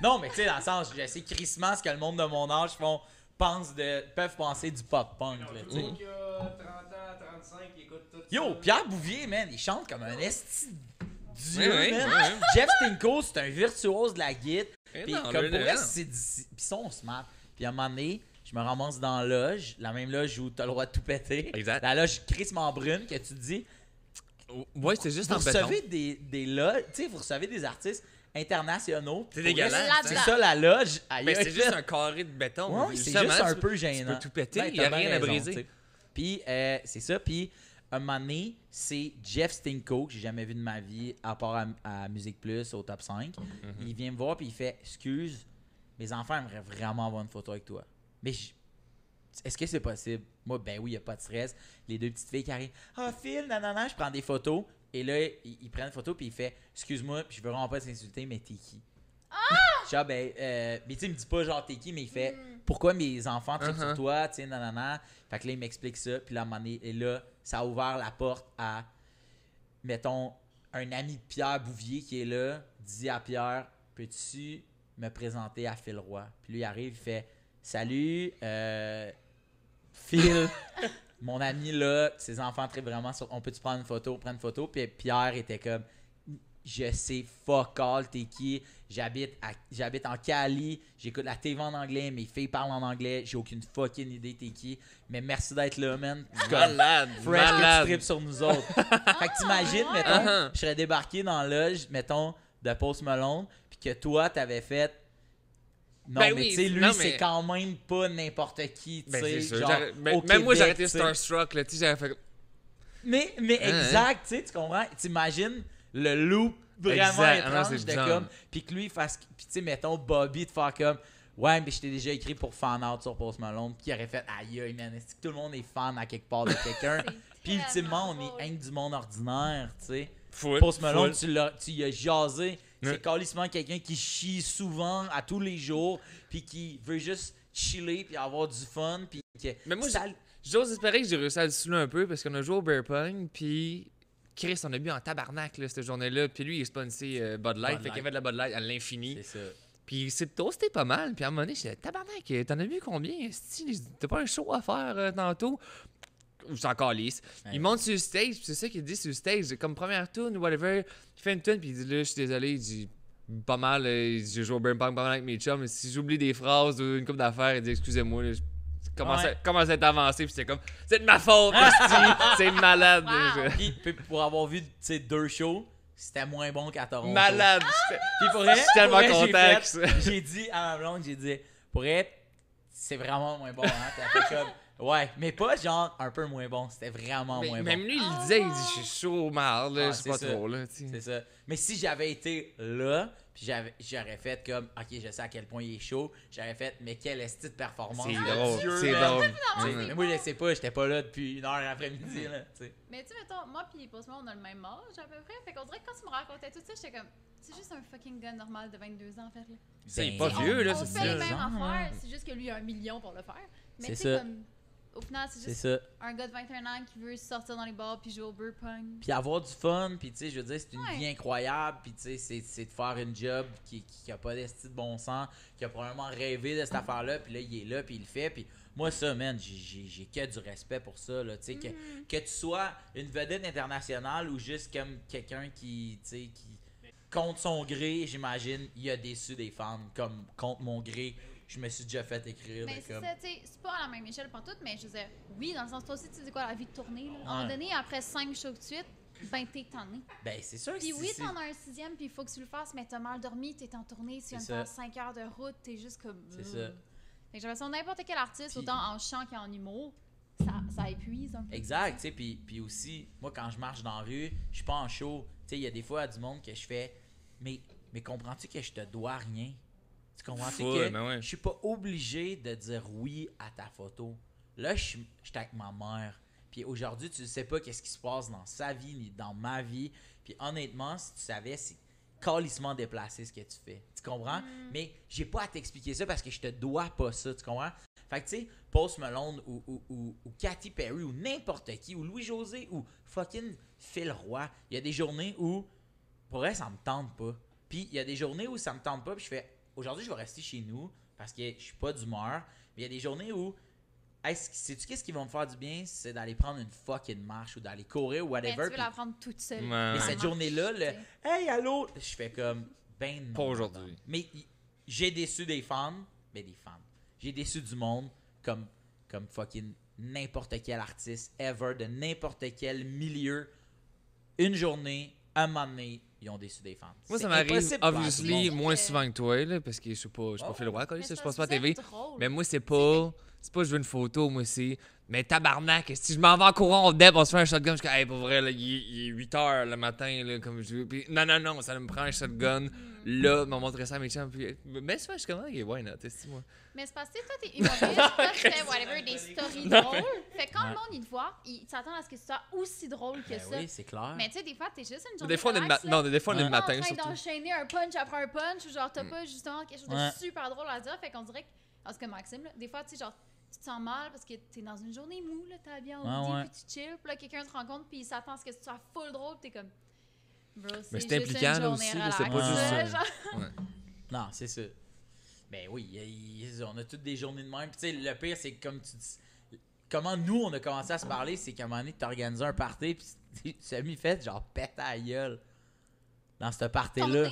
Non, mais tu sais, dans le sens, je sais crissement ce que le monde de mon âge peuvent penser du pop-punk, là, tu sais. Il y a 30 ans, 35, il écoute tout ça. Yo, Pierre Bouvier, man, il chante comme un esti dieu, Oui, man. oui. Jeff Stinko, c'est un virtuose de la guitare. Puis non, comme le- pour le- elle, c'est... Puis son smart. Puis à un moment donné, je me ramasse dans la loge, la même loge où t'as le droit de tout péter. Exact. La loge crissement brune que tu dis... Ouais, c'est juste Vous en béton. recevez des loges, tu sais, vous recevez des artistes internationaux. C'est Pour dégueulasse, vrai, hein. C'est ça la loge. Aïe, Mais c'est aïe, juste un carré de béton. Ouais, c'est Justement, juste un tu peu peux- gênant. Tu peux tout péter, Ben, il n'y a t'as rien bien à raison, briser. tu sais. Puis, c'est ça. Puis, un moment donné, c'est Jeff Stinko, que j'ai jamais vu de ma vie, à part à Musique Plus, au top 5. Il vient me voir, puis il fait « Excuse, mes enfants aimeraient vraiment avoir une photo avec toi. Mais est-ce que c'est possible? » Moi, ben oui, il n'y a pas de stress. Les deux petites filles qui arrivent « Ah, Phil, nanana, je prends des photos. » Et là, il prend une photo, puis il fait « Excuse-moi, puis je veux vraiment pas t'insulter, mais t'es qui? » Genre, ben, mais tu sais, il me dit pas genre t'es qui, mais il fait pourquoi mes enfants trippent sur toi, tu sais, nanana. Fait que là, il m'explique ça, puis là, à un moment donné, et là, ça a ouvert la porte à, mettons, un ami de Pierre Bouvier qui est là, dit à Pierre, peux-tu me présenter à Phil Roy? Puis lui, il arrive, il fait salut, Phil, mon ami là, ses enfants trippent vraiment sur, on peut-tu prendre une photo? Puis Pierre était comme, je sais fuck all, t'es qui? J'habite en Cali, j'écoute la TV en anglais, mes filles parlent en anglais, j'ai aucune fucking idée t'es qui. Mais merci d'être là, man. Malade, Fresh que tu malade. tripes sur nous autres. Fait que t'imagines, mettons, je serais débarqué dans la loge, mettons, de Post Malone, puis que toi, t'avais fait... Non, Ben mais oui, tu sais, lui, non, c'est mais- quand même pas n'importe qui, tu Ben, sais. c'est sûr. genre, au Même moi, Québec, j'aurais été tu sais. starstruck, là. Tu sais, j'aurais fait. Mais exact, tu sais, tu comprends? T'imagines le loop vraiment Exact. Ah non, étrange c'est de bizarre. comme... Puis que lui, il fasse... Puis tu sais, mettons, Bobby de faire comme... Ouais, mais je t'ai déjà écrit pour fan out sur Post Malone. Puis qui aurait fait, aïe, aïe, man, est-ce que tout le monde est fan à quelque part de quelqu'un? Puis ultimement, on est un du monde ordinaire, tu sais. Full. Post Malone, full. tu y as jasé. Ouais. C'est calissement quelqu'un qui chie souvent, à tous les jours, puis qui veut juste chiller, puis avoir du fun, puis que... Mais moi, ça- j'ose espérer que j'ai réussi à le saouler un peu parce qu'on a joué au Bear Pong, puis Chris, on a bu en tabarnak là, cette journée-là, puis lui, il est sponsé Bud Light, Bud fait qu'il y Light. avait de la Bud Light à l'infini. C'est ça. Puis c'est toasté pas mal, puis à un moment donné, j'étais tabarnak, t'en as bu combien? esti? T'as pas un show à faire tantôt? C'est encore lisse. Ouais. Il monte sur le stage, puis c'est ça qu'il dit sur le stage, comme première tune, whatever. Il fait une tune, puis il dit là, je suis désolé, il dit pas mal, il dit, j'ai joué au Bear Pong pas mal avec mes chums, mais si j'oublie des phrases ou une couple d'affaires, il dit excusez-moi, là, commence à être avancé, puis c'était comme c'est de ma faute, esti, c'est malade. Wow. Puis pour avoir vu, tu sais, 2 shows, c'était moins bon qu'à Toronto. Malade! Puis pour vrai, Je suis tellement pour vrai, content j'ai que ça. j'ai dit à ma blonde, j'ai dit, pour vrai, c'est vraiment moins bon, hein. Puis elle fait comme, ouais, mais pas genre un peu moins bon, c'était vraiment moins Même bon. lui, il le disait, il dit, je suis chaud, marre, là, Ah, je sais pas c'est ça. trop, là, tu sais. C'est ça. Mais si j'avais été là, puis j'aurais fait comme, ok, je sais à quel point il est chaud, j'aurais fait, mais quelle est cette performance. C'est de drôle, Dieu, c'est man. drôle. Tu sais, mais moi, je sais pas, j'étais pas là depuis 1h après-midi, là, tu sais. Mais tu sais, mettons, moi pis Post Malone, on a le même âge à peu près. Fait qu'on dirait que quand tu me racontais tout ça, j'étais comme, c'est juste un fucking gars normal de 22 ans, en fait. Là. C'est Ben, pas vieux, là, On c'est fait les ça. mêmes ans, affaires, hein. c'est juste que lui a 1 million pour le faire. Mais C'est tu sais, ça. comme, au final, c'est C'est juste ça. un gars de 21 ans qui veut sortir dans les bars puis jouer au beer pong. Puis avoir du fun, puis tu sais, je veux dire, c'est une Ouais. vie incroyable, puis tu sais, c'est de faire une job qui a pas d'esti de bon sens, qui a probablement rêvé de cette affaire-là, puis là, il est là, puis il le fait, puis moi, ça, man, j'ai que du respect pour ça, là, tu sais, que tu sois une vedette internationale ou juste comme quelqu'un qui, tu sais, qui, contre son gré, j'imagine, il a déçu des fans, comme contre mon gré, je me suis déjà fait écrire, Mais de c'est comme... ça, tu sais, c'est pas à la même échelle pour tout, mais je veux dire, oui, dans le sens, toi aussi, tu sais quoi, la vie de tournée, là. À un moment Ouais. donné, après 5 shows de suite, ben t'es tanné. Ben, c'est sûr que Puis oui, c'est- t'en as un 6e, puis il faut que tu le fasses, mais t'as mal dormi, t'es en tournée, tu viens de C'est faire ça. 5 heures de route, t'es juste comme... C'est ça. Fait que j'ai l'impression que n'importe quel artiste, Puis- autant en chant qu'en humour, ça épuise un peu. Exact, tu sais, puis aussi, moi, quand je marche dans la rue, je suis pas en show. Tu sais, il y a des fois, du monde que je fais, mais comprends-tu que je te dois rien? Tu comprends-tu Full, que ben ouais. je suis pas obligé de dire oui à ta photo? Là, j'étais avec ma mère. Puis aujourd'hui, tu ne sais pas qu'est-ce qui se passe dans sa vie ni dans ma vie. Puis honnêtement, si tu savais, c'est calissement déplacé ce que tu fais. Tu comprends? Mais j'ai pas à t'expliquer ça parce que je te dois pas ça. Tu comprends? Fait que tu sais, Post Malone ou Katy Perry ou n'importe qui, ou Louis-José ou fucking Phil Roy, il y a des journées où, pour vrai, ça me tente pas. Puis il y a des journées où ça me tente pas, puis je fais, aujourd'hui, je vais rester chez nous parce que je suis pas d'humeur. Mais il y a des journées où, hey, sais-tu qu'est-ce qui va me faire du bien? C'est d'aller prendre une fucking marche ou d'aller courir ou Mais tu whatever. veux Puis- la prendre toute seule. Ouais. mais Mais cette marche, journée-là, le tu sais. hey, allô, je fais comme, ben non. Pas aujourd'hui. Mais j'ai déçu des fans, mais des fans. J'ai déçu du monde comme fucking n'importe quel artiste ever, de n'importe quel milieu. Une journée, un moment donné, ils ont déçu des fans. Moi, C'est ça m'arrive, impossible de faire obviously, tout moins que- souvent que toi, là, parce que je suis pas Oh. fait le roi, Mais ça, je c'est passe parce pas à que vous TV. êtes drôle. Mais moi, c'est pas je veux une photo, moi, c'est. Mais tabarnak, si je m'en vais en courant, on deb, on se fait un shotgun, je suis comme, hey, pour vrai, là, il est 8 h le matin, là, comme je veux. Puis, non, ça me prend un shotgun, là, m'en montrer ça à mes chums. Puis, mais ça, je suis comme, ok, why not, dis-moi. Mais c'est parce que toi, t'es humoriste, toi, tu fais whatever, des stories drôles. Fait que quand Ouais. le monde, il te voit, il s'attend à ce que tu sois aussi drôle que Ben ça. oui, c'est clair. Mais tu sais, des fois, t'es juste une journée Des fois, on est le relax, matin. là. Non, des fois, on est le T'es matin, en train surtout. d'enchaîner un punch après un punch, ou genre, t'as pas justement quelque chose de Ouais. super drôle à dire. Fait qu'on dirait que, parce que Maxime, là, des fois, tu sais, genre, tu te sens mal parce que t'es dans une journée mou, là, t'es bien au Ouais, ouais. puis tu chill, puis là, quelqu'un te rencontre, puis il s'attend à ce que tu sois full drôle, puis t'es comme, bro, Mais c'est c'est juste impliquant, une là, journée aussi, là, c'est relax, pas juste là, ça. genre. Non, c'est ça. Ben oui, on a toutes des journées de même. Puis tu sais, le pire, c'est que comme tu dis, comment nous, on a commencé à se parler, c'est qu'à un moment donné, tu organisé un party, puis tu as mis fait genre pète à la gueule dans ce party-là.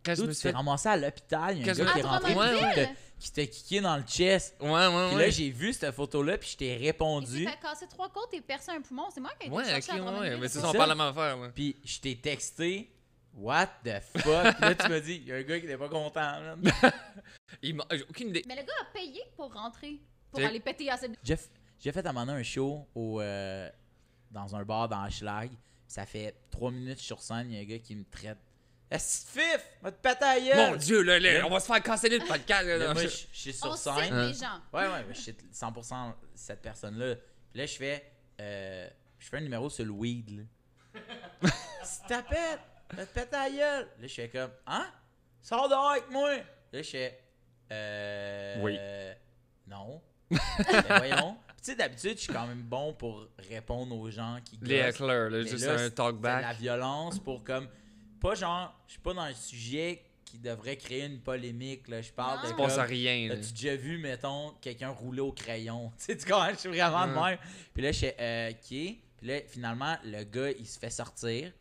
Quand je D'où me tu suis t'es fait. ramassé à l'hôpital, il y a Quand un je gars me- qui est Ah, rentré Drummondville? qui t'a kické dans le chest. Ouais, Puis là, j'ai vu cette photo-là, puis je t'ai Il répondu. s'est fait casser 3 côtes et percer un poumon. C'est moi qui ai été Ouais, chercher ok, à Drummondville. ouais, mais c'est c'est ça, on ça. parle la même affaire, ouais. Puis je t'ai texté. What the fuck? Puis là, tu m'as dit, il y a un gars qui n'est pas content. man. J'ai aucune idée. Mais le gars a payé pour rentrer, pour T'sais- aller péter à cette... J'ai fait à un moment donné un show dans un bar dans Hochelag. Ça fait 3 minutes sur scène, il y a un gars qui me traite. Est-ce que fif? Va te péter à la gueule! Mon Dieu, là, Là- on va se faire canceller le podcast. Là, Là, moi, je suis sur On cite scène. les gens. Ouais, mais je cite 100% cette personne-là. Puis là, je fais un numéro sur le weed. Là. Si tu t'appelles, va te péter à la gueule. Là, je fais comme, hein? Sors dehors avec moi! Là, je fais, Oui. Non. Ben, voyons. Puis, tu sais, d'habitude, je suis quand même bon pour répondre aux gens qui Les gossent. éclairs, là, Mais juste là, un c'est de la talkback. violence pour comme. Pas genre, je suis pas dans un sujet qui devrait créer une polémique. Là. Je parle Non. de. Je pense à comme, rien. là. As-tu déjà vu, mettons, quelqu'un rouler au crayon? Tu sais, tu comprends? Je suis vraiment de même. Puis là, je fais, OK. Puis là, finalement, le gars, il se fait sortir.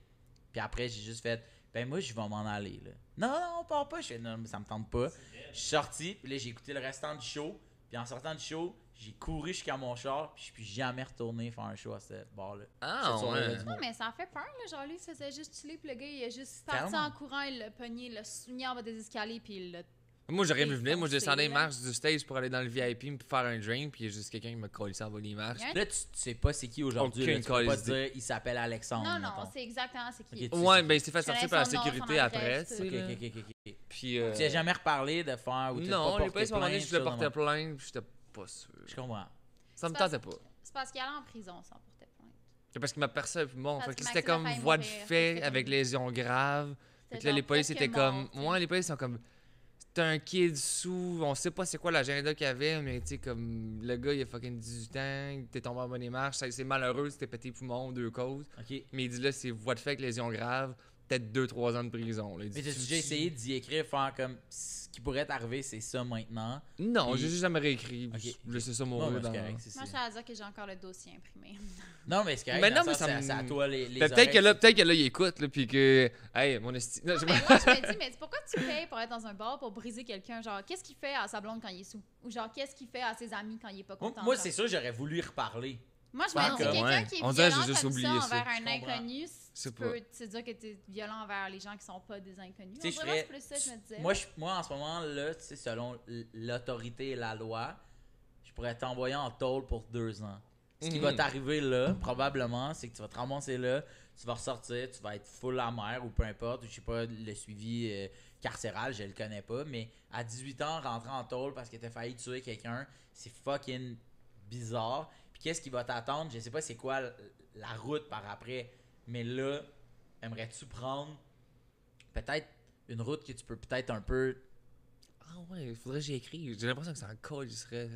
Puis après, j'ai juste fait, ben moi, je vais m'en aller. Là. Non, on part pas. Je fais, non, mais ça me tente pas. Je suis sorti. Puis là, j'ai écouté le restant du show. Puis en sortant du show, J'ai couru jusqu'à mon char, puis je suis plus jamais retourné faire un show à ce bar-là. Ah, Cette soirée-là ouais. du Non, monde. mais ça fait peur, là. Genre, lui, il se faisait juste chiller, puis le gars, il a juste parti Tellement. en courant, il l'a pogné, il l'a souligné en bas des escaliers, puis il l'a. Moi, j'aurais vu venir. Moi, je foncé, descendais les là. marches du stage pour aller dans le VIP me faire un drink, puis il y a juste quelqu'un qui m'a collé ça en bas des marches. Il y a un- Là, tu sais pas c'est qui aujourd'hui. Aucune Là, tu peux pas calice te dire il s'appelle Alexandre. Non, non, mettons. c'est exactement c'est qui. Ok, tu Ouais, sais ben, il s'est fait Je connais sortir par la son nom, sécurité son après, adresse, tu sais. Ok, là. ok, ok, ok. Puis. Tu n'as jamais reparlé de faire ou t'as Non, pas les porté polices m'ont demandé plainte, si je voulais ça, porter non? plainte, puis j'étais pas sûr. Je comprends. Ça me C'est parce- tentait pas. C'est parce qu'il allait en prison sans porter plainte. C'est parce qu'il m'a perçu puis bon, Parce fait que que c'était Maxime a comme failli voie de mourir, fait c'était avec comme- lésions graves. Fait C'était que là, les genre polices presque étaient comme. mort, tu sais. Moi, les polices sont comme. C'est un kid sous, on sait pas c'est quoi l'agenda qu'il y avait, mais tu sais, comme le gars, il a fucking 18 ans, il était tombé en bas des marches, c'est malheureux, c'était pété poumon, 2 causes. Ok. Mais il dit là, c'est voie de fait avec lésions graves, peut-être 2-3 ans de prison. Là. Il dit, Mais t'as déjà essayé d'y écrire, faire comme ce qui pourrait t'arriver, c'est ça maintenant. Non, Puis- j'ai juste jamais réécrit. Ok. Je laissais ça Non, mourir mais dans. c'est correct. Moi, je tiens à dire que j'ai encore le dossier imprimé. Non, mais c'est correct. Mais dans non, le mais sens, ça me- c'est à toi les Peut-être que oreilles. peut-être que là, il écoute, là, puis que. Hey, mon esti. Non, Non, je- mais moi, je me dis, mais pourquoi tu payes pour être dans un bar pour briser quelqu'un? Genre, qu'est-ce qu'il fait à sa blonde quand il est sous? Ou genre, qu'est-ce qu'il fait à ses amis quand il est pas Moi, content? moi, genre? c'est sûr, j'aurais voulu y reparler. Moi, je Ouais, me dis, comme- quelqu'un ouais. qui est On dirait que violent j'ai juste comme oublié ça ça. envers un Je comprends. inconnu, sais tu pas. peux te dire que t'es violent envers les gens qui sont pas des inconnus. Tu sais, On dirait que c'est plus ça, je me disais. Moi, en ce moment-là, tu sais, selon l'autorité et la loi, je pourrais t'envoyer en tôle pour 2 ans. Ce qui va t'arriver là, probablement, c'est que tu vas te ramasser là, tu vas ressortir, tu vas être full amer ou peu importe, ou je sais pas, le suivi carcéral, je le connais pas, mais à 18 ans, rentrer en tôle parce que t'as failli tuer quelqu'un, c'est fucking bizarre. Puis qu'est-ce qui va t'attendre? Je sais pas c'est quoi la route par après, mais là, aimerais-tu prendre peut-être une route que tu peux peut-être un peu... Ah ouais, il faudrait que j'y écrive. J'ai l'impression que c'est un code, il serait.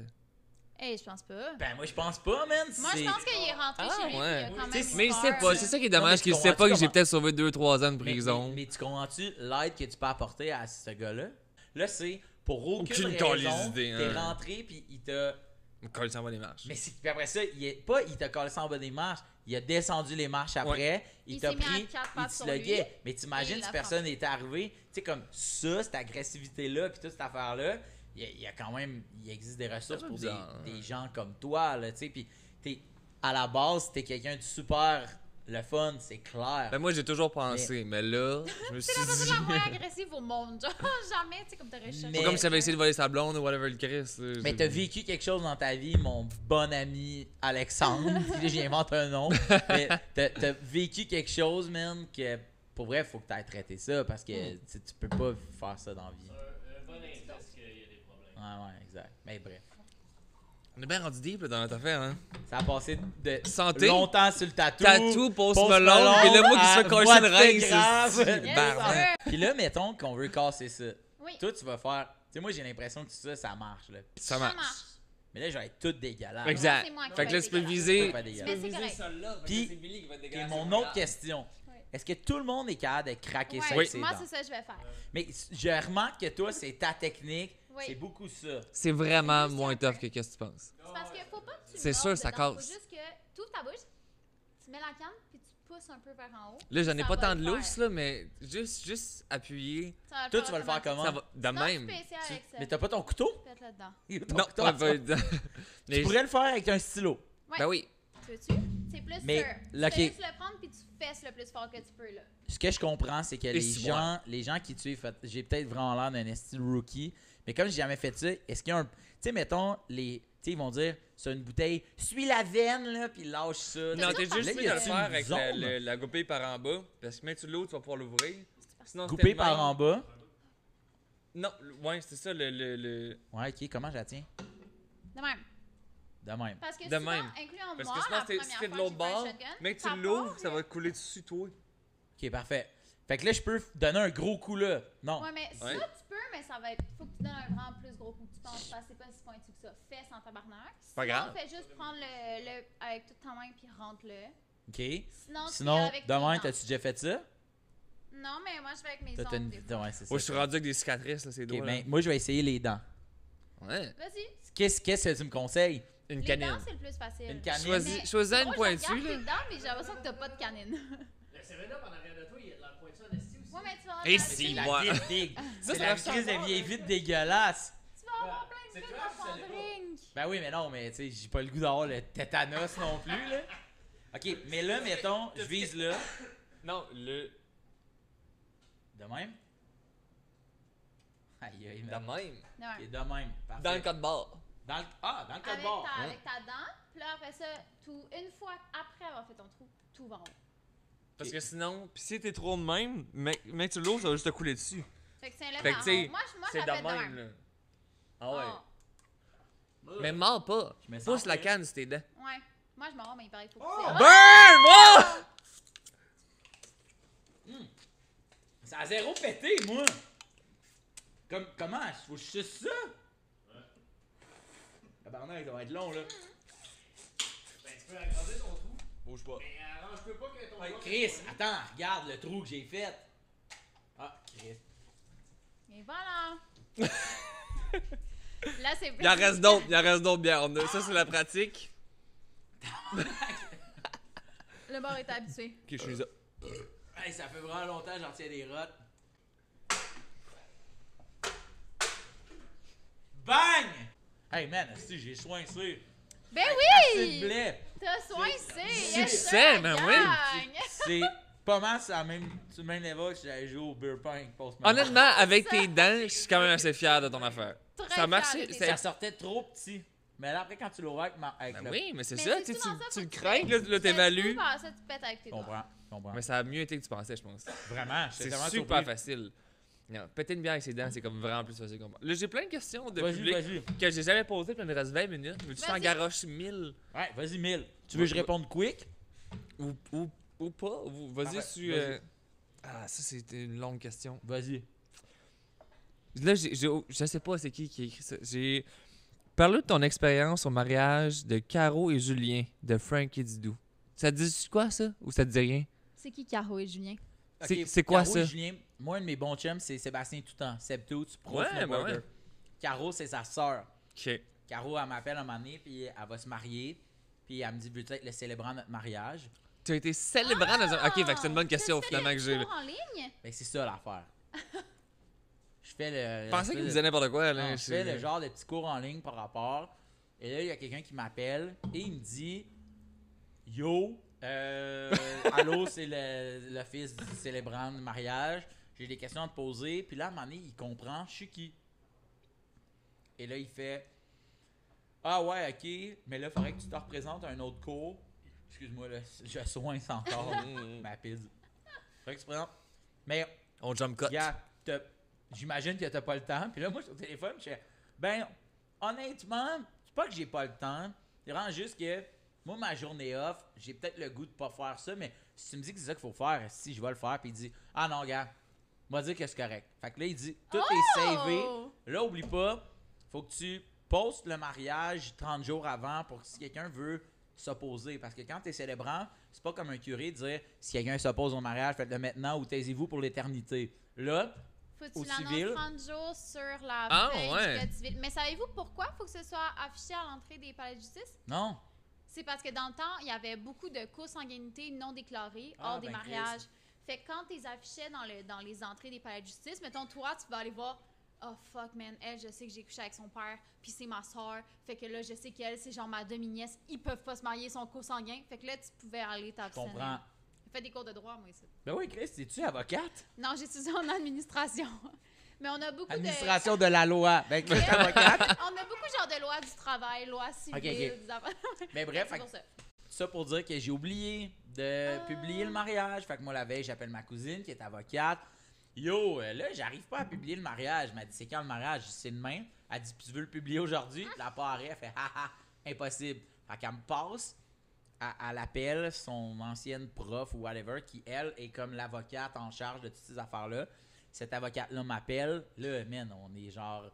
Hey, je pense pas. Ben moi je pense pas, man. Moi, je pense qu'il est rentré Ah, chez lui. ouais. Puis il a quand Tu sais, même Mais il peur, sait pas, là. c'est ça qui est Non, mais dommage, tu qu'il sait comprends-tu pas que j'ai comment- peut-être sauvé 2-3 ans de Mais- prison. Mais tu comprends-tu l'aide que tu peux apporter à ce gars-là? Là, c'est pour aucune Aucune raison, calisse d'idée, t'es hein. rentré puis il t'a... Me coller ça en bas des marches. Mais c'est puis après ça, il t'a collé ça en bas des marches, il a descendu les marches après, il Il t'a s'est mis à pris, quatre il pattes te sur sluguait. lui, Mais t'imagines et si il personne n'était arrivé, tu sais comme ça, cette agressivité-là puis toute cette affaire-là, il y a quand même, il existe des ressources C'est pour bizarre, hein. des gens comme toi, là, tu sais, puis t'es, à la base, t'es quelqu'un de super le fun, c'est clair. Ben moi j'ai toujours pensé, mais là, je me suis C'est la personne dit. la moins agressive au monde. Genre, jamais, tu sais, comme t'aurais cherché. Mais- Pas comme si j'avais essayé de voler sa blonde ou whatever le Christ. Mais t'as vécu quelque chose dans ta vie, mon bon ami Alexandre. Puis là, j'invente un nom. Mais t'as vécu quelque chose, man, que pour vrai, faut que t'aies traité ça parce que tu peux pas faire ça dans la vie. Un bon indice qu'il y a des problèmes. Ouais, exact. Mais bref. On est bien rendu deep là, dans notre affaire, hein. Ça a passé de Santé. longtemps sur le tatou. Tatou, Post Post Malone, Malone, et le mot qui se à fait coller voix une de reine, fait grave. c'est Yes, barbe. sir. Puis là, mettons qu'on veut casser ça. Oui, Toi, tu vas faire. Tu sais, moi, j'ai l'impression que ça marche, là. Ça ça marche. Mais là, je vais être tout dégueulasse. Exact. c'est moi qui Fait que vais là, tu peux être viser. Pas dégueulasse. Mais c'est correct. Puis, Et mon autre question. Ouais. Est-ce que tout le monde est capable de craquer ça Ouais, avec ses moi, dents? c'est ça que je vais faire. Mais je remarque que toi, c'est ta technique. Oui. C'est beaucoup ça. C'est vraiment Juste moins un peu. tough que qu'est-ce que tu penses. C'est parce qu'il faut pas que tu C'est mordes sûr, ça dedans. casse. Faut juste que tu ouvres ta bouche, tu mets la canne, puis tu pousses un peu vers en haut. Là, j'en ai Ça pas va tant le de faire. lousse, là, mais juste appuyer. Toi, tu vas le faire comment? Ça va de Non, même. tu peux essayer avec ça. Mais t'as pas ton couteau? Faites là-dedans. Ton Non, couteau, pas de. tu Mais- pourrais le faire avec un stylo. Ouais. Ben oui. Tu veux-tu? C'est plus Mais, sûr. là, Tu fais ok. juste le prendre, puis tu fesses le plus fort que tu peux, là. Ce que je comprends, c'est que si les gens qui tuent, j'ai peut-être vraiment l'air d'un style rookie, mais comme j'ai jamais fait ça, est-ce qu'il y a un. Tu sais, mettons, ils vont dire, c'est une bouteille, suis la veine, là, puis lâche ça. Non, t'es toujours juste Là, mieux y de le a-tu faire une avec zone? la goupille par en bas. Parce que même tu l'autre, tu vas pouvoir l'ouvrir. Sinon, Coupé c'était de par même. en bas. Non, ouais, c'est ça le. Ouais, ok, comment je la tiens? De même. De même. Parce que De souvent, même. incluant Parce moi, que sinon, la si première t'es de fois l'autre que j'ai fait un bord, shotgun, mais que ça tu l'ouvres, part, ça là. va couler dessus, toi. Ok, parfait. Fait que là, je peux donner un gros coup là. Non. Ouais, mais Ouais. ça, tu peux, mais ça va être. Faut que tu donnes un vraiment plus gros coup que tu penses. Parce que c'est pas si pointu que ça. Fais sans tabarnak. Pas Sinon, grave. fais juste prendre le avec toute ta main puis rentre-le. Ok. Sinon, tu Sinon, fais avec tes demain, dents. t'as-tu déjà fait ça? Non, mais moi, je vais avec mes T'as ongles. une. des fois. Ouais, c'est ça. Moi, je suis rendu avec des cicatrices, là, c'est Ok, doigts. ben, moi, je vais essayer les dents. Ouais. Vas-y. Qu'est-ce que tu me conseilles? Une Les canine. dents, c'est le plus facile. Une canine. Mais- Choisis une Moi, je pointue, regarde là. tes dents, mais j'ai l'impression que t'as pas de canine. Le 7-Up en arrière de toi, il a de la pointure en esti aussi. Ouais, mais tu vas Et avoir- si, tu La moi. vite, big. Ça, C'est ça la marche crise de encore, vieille là. vite dégueulasse. vas avoir plein de C'est trucs toi, dans je ton savais pas. drink. Ben oui, mais non, mais tu sais, j'ai pas le goût d'avoir le tétanos non plus, là. Ok, mais là, mettons, je vise là. Non, le. De même? Aïe, aïe, De man. même. Ouais. Ok, de même. Parfait. Dans le code barre. Dans le code Avec barre. avec ta dent, puis là, après ça, une fois après avoir fait ton trou, tout va en haut. Parce que sinon, pis si t'es trop de même, mec, tu l'eau, ça va juste te couler dessus. Fait que c'est un Fait que, en tu sais, haut. Moi, c'est je de la fais de même, même. là. Ah ouais. Oh. Mais mords pas. Je me sens Pousse la prêt. canne sur tes dents. Ouais. Moi, je m'en vais, mais il paraît qu'il faut Oh! pousser. Burn! Moi! Ça a zéro pété, moi. Comment? Faut que je suce ça? Ouais. Tabarnak, ça va être long, là. Ben, tu peux agrandir ton trou. Bouge pas. Mais arrange-toi pas que ton Ouais, doigt Chris, soit pas attends, regarde le trou que j'ai fait. Ah, Chris. Et voilà. Là, c'est Il en reste d'autres bières. Ça, c'est la pratique. Le bord est habitué. Ok, je suis là. Hey, ça fait vraiment longtemps que j'en tiens des rottes. Bang! Hey man, si j'ai soin ici. Ben Assez de oui! blé. T'as soin ici! Tu yes, sais, sir, ben gagne. C'est pas mal sur le même level que j'avais joué au beer pong post Honnêtement, avec tes dents, je suis quand même assez fier de ton affaire. Très Ça a fière marché. de tes c'est- ça sortait trop petit. Mais là, après, quand tu l'ouvres avec Ben le... oui, mais c'est Mais ça, c'est tu souvent ça, tu faut le que tu crains, là, Tu t'évalues. fais ça, tu pètes avec tes Je doigts. comprends. Mais ça a mieux été que tu pensais, je pense. Vraiment, j'étais C'est tellement super surpris. facile. Non, péter une bière avec ses dents, c'est comme vraiment plus facile comme Là, j'ai plein de questions de Vas-y, public vas-y. que j'ai jamais posées, puis il me reste 20 minutes. Veux-tu t'en Vas-y. garoches 1000 Ouais, vas-y, 1000. Tu veux que je réponde quick? ou pas? Vas-y, Parfait, sur. vas-y. Ah, ça, c'était une longue question. Vas-y. Là, je sais pas c'est qui a écrit ça. J'ai parlé de ton expérience au mariage de Caro et Julien de Frank et Didou. Ça te dit quoi, ça? Ou ça te dit rien? C'est qui Caro et Julien? C'est quoi Caro ça? et Julien, moi, un de mes bons chums, c'est Sébastien Toutan. Seb Toots, pro Ouais, snowboarder. ben ouais. Caro, c'est sa sœur. Ok. Caro, elle m'appelle un moment donné, puis elle va se marier. Puis elle me dit, veux-tu être le célébrant de notre mariage? Tu as été célébrant dans un. Ok, fait que c'est une bonne question Tu fais finalement des que j'ai. cours en ligne? Ben, c'est ça l'affaire. Je fais le. Je pensais qu'il me disait n'importe quoi. Là. Non, je fais le genre de petits cours en ligne par rapport. Et là, il y a quelqu'un qui m'appelle et il me dit Yo, allô, c'est le fils du célébrant de mariage. J'ai des questions à te poser. Puis là, à un moment donné, il comprend, je suis qui. Et là, il fait Ah ouais, ok, mais là, il faudrait que tu te représentes à un autre cours. Excuse-moi, là, je soigne ça encore. Ma pise. Faudrait que tu te présentes. Mais On jump cut. gars, j'imagine que t'as pas le temps. Puis là, moi, sur le téléphone, je fais, ben, honnêtement, c'est pas que j'ai pas le temps. C'est vraiment juste que, moi, ma journée off, j'ai peut-être le goût de pas faire ça, mais si tu me dis que c'est ça qu'il faut faire, si je vais le faire, puis il dit, ah non, gars, moi dire que c'est correct. Fait que là, il dit, tout est savé. Là, oublie pas, faut que tu postes le mariage 30 jours avant pour que si quelqu'un veut s'opposer. Parce que quand t'es célébrant, c'est pas comme un curé de dire, si quelqu'un s'oppose au mariage, faites-le maintenant ou taisez-vous pour l'éternité. Là, Faut que Au tu l'annonces civil. 30 jours sur la Ah, feuille ouais. du code civil. Mais savez-vous pourquoi faut que ce soit affiché à l'entrée des palais de justice? non. C'est parce que dans le temps, il y avait beaucoup de consanguinité non déclarée Ah, hors des ben, mariages. Fait que quand tu les affichais dans les entrées des palais de justice, mettons, toi, tu vas aller voir « Oh fuck, man, elle, je sais que j'ai couché avec son père, puis c'est ma soeur. Fait que là, je sais qu'elle, c'est genre ma demi-nièce. Ils peuvent pas se marier, ils sont consanguins. Fait que là, tu pouvais aller Je t'abstenir. comprends. J'ai fait des cours de droit, moi, ici. Ben oui, Chris, es-tu avocate? Non, j'ai étudié en administration. Mais on a beaucoup Administration de la loi. Ben, Chris, avocate. on a beaucoup genre de lois du travail, lois civiles, Ok. des affaires. Mais bref, C'est fait pour que ça. ça pour dire que j'ai oublié de publier le mariage. Fait que moi, la veille, j'appelle ma cousine qui est avocate. Yo, là, j'arrive pas à publier le mariage. Elle m'a dit, c'est quand le mariage? Je dis, c'est demain. Elle dit, puis tu veux le publier aujourd'hui? Puis la parée, elle fait, haha, impossible. Fait qu'elle me passe, elle appelle son ancienne prof ou whatever, qui, elle, est comme l'avocate en charge de toutes ces affaires-là. Cette avocate-là m'appelle. Là, man, on est genre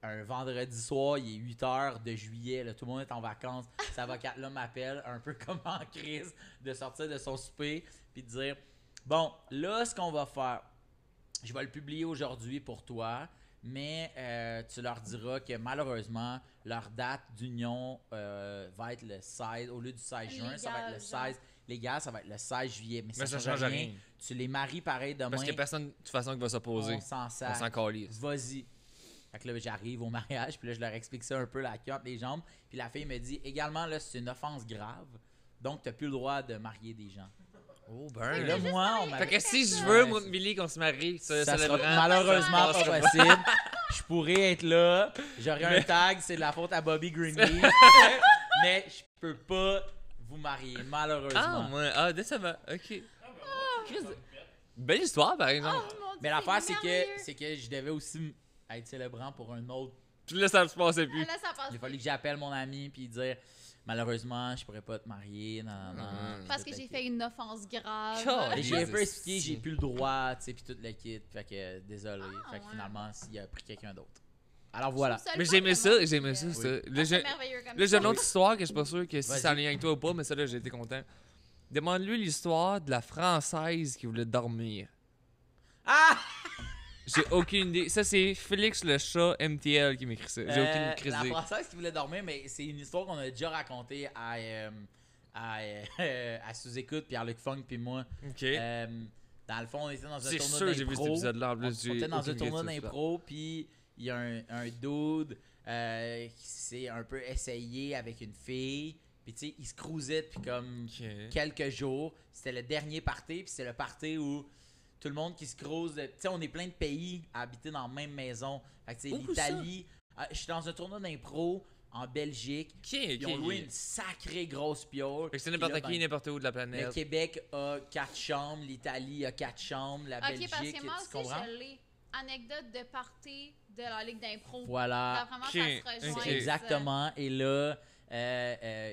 un vendredi soir, il est 8h de juillet, là, tout le monde est en vacances. Cette avocate-là m'appelle, un peu comme en crise, de sortir de son souper, puis de dire, bon, là, ce qu'on va faire, je vais le publier aujourd'hui pour toi, mais tu leur diras que malheureusement, leur date d'union va être le 16, au lieu du 16 juin, ça va être le Légal, genre. 16. Légal, ça va être le 16 juillet, mais Mais ça ça change change rien. rien. Tu les maries pareil demain, Parce qu'il y a personne de toute façon qui va s'opposer. on s'en On sac. s'en calisse. Vas-y. Fait que là, j'arrive au mariage, puis là, je leur explique ça un peu, la queue entre les jambes. Puis la fille me dit, également, là, c'est une offense grave. Donc, t'as plus le droit de marier des gens. Oh, Et ben. là, moi, on m'a Fait que si je veux, moi, Billy, qu'on se marie, ça ça sera le malheureusement pas possible. Je pourrais être là. J'aurais un tag, c'est de la faute à Bobby Greenleaf. Mais je peux pas vous marier, Ah, malheureusement. moi. Ah, décevant. Ok. Chris, belle histoire, par exemple. Oh, mon Dieu, Mais l'affaire, merveilleux. c'est que je devais aussi être célébrant pour un autre. Puis là, ça se passait plus. Là, ça passe. Il a fallu que j'appelle mon ami puis dire malheureusement, je pourrais pas te marier. Non. Parce que j'ai fait une offense grave. Calme. Et j'ai un peu Les expliqué, esti. j'ai plus le droit, tu sais, puis toute l'équipe. Fait que désolé. Ah, Fait que ouais. finalement, il a pris quelqu'un d'autre. Alors voilà. Je trouve Mais le j'aimais fun ça, comment j'aimais que- ça. Oui. ça. Là, C'est j'ai merveilleux comme là, j'ai ça. une autre histoire que je suis pas sûr que si Vas-y. ça en lien avec toi ou pas, mais celle-là, j'ai été content. Demande-lui l'histoire de la Française qui voulait dormir. Ah! J'ai aucune idée. Ça, c'est Félix le chat MTL qui m'écrit ça. J'ai aucune crise La d'idée. Française qui voulait dormir, mais c'est une histoire qu'on a déjà racontée à sous-écoute, Pierre-Luc Funk puis moi. Ok. Dans le fond, on était dans un C'est tournoi sûr, j'ai vu cet d'impro. épisode-là en On plus. était j'ai dans un aucune tournoi idée de ça. d'impro, puis il y a un dude qui s'est un peu essayé avec une fille. Puis tu sais, il se cruisait depuis comme Ok. quelques jours. C'était le dernier party, puis c'est le party où tout le monde qui se cruise. Tu sais, on est plein de pays à habiter dans la même maison. Fait que tu sais, Où l'Italie. Je suis dans un tournoi d'impro en Belgique. Ok, Ils ont ok. loué une sacrée grosse piole. Fait que c'est Puis là, n'importe qui, ben, n'importe où de la le planète. Québec a 4 chambres, l'Italie a 4 chambres, la Ok, parce Belgique, que moi tu aussi, comprends? je l'ai. Anecdote de party de la Ligue d'impro. Voilà. Là, vraiment, Ok, ça se rejoint. ok. Exactement. Et là,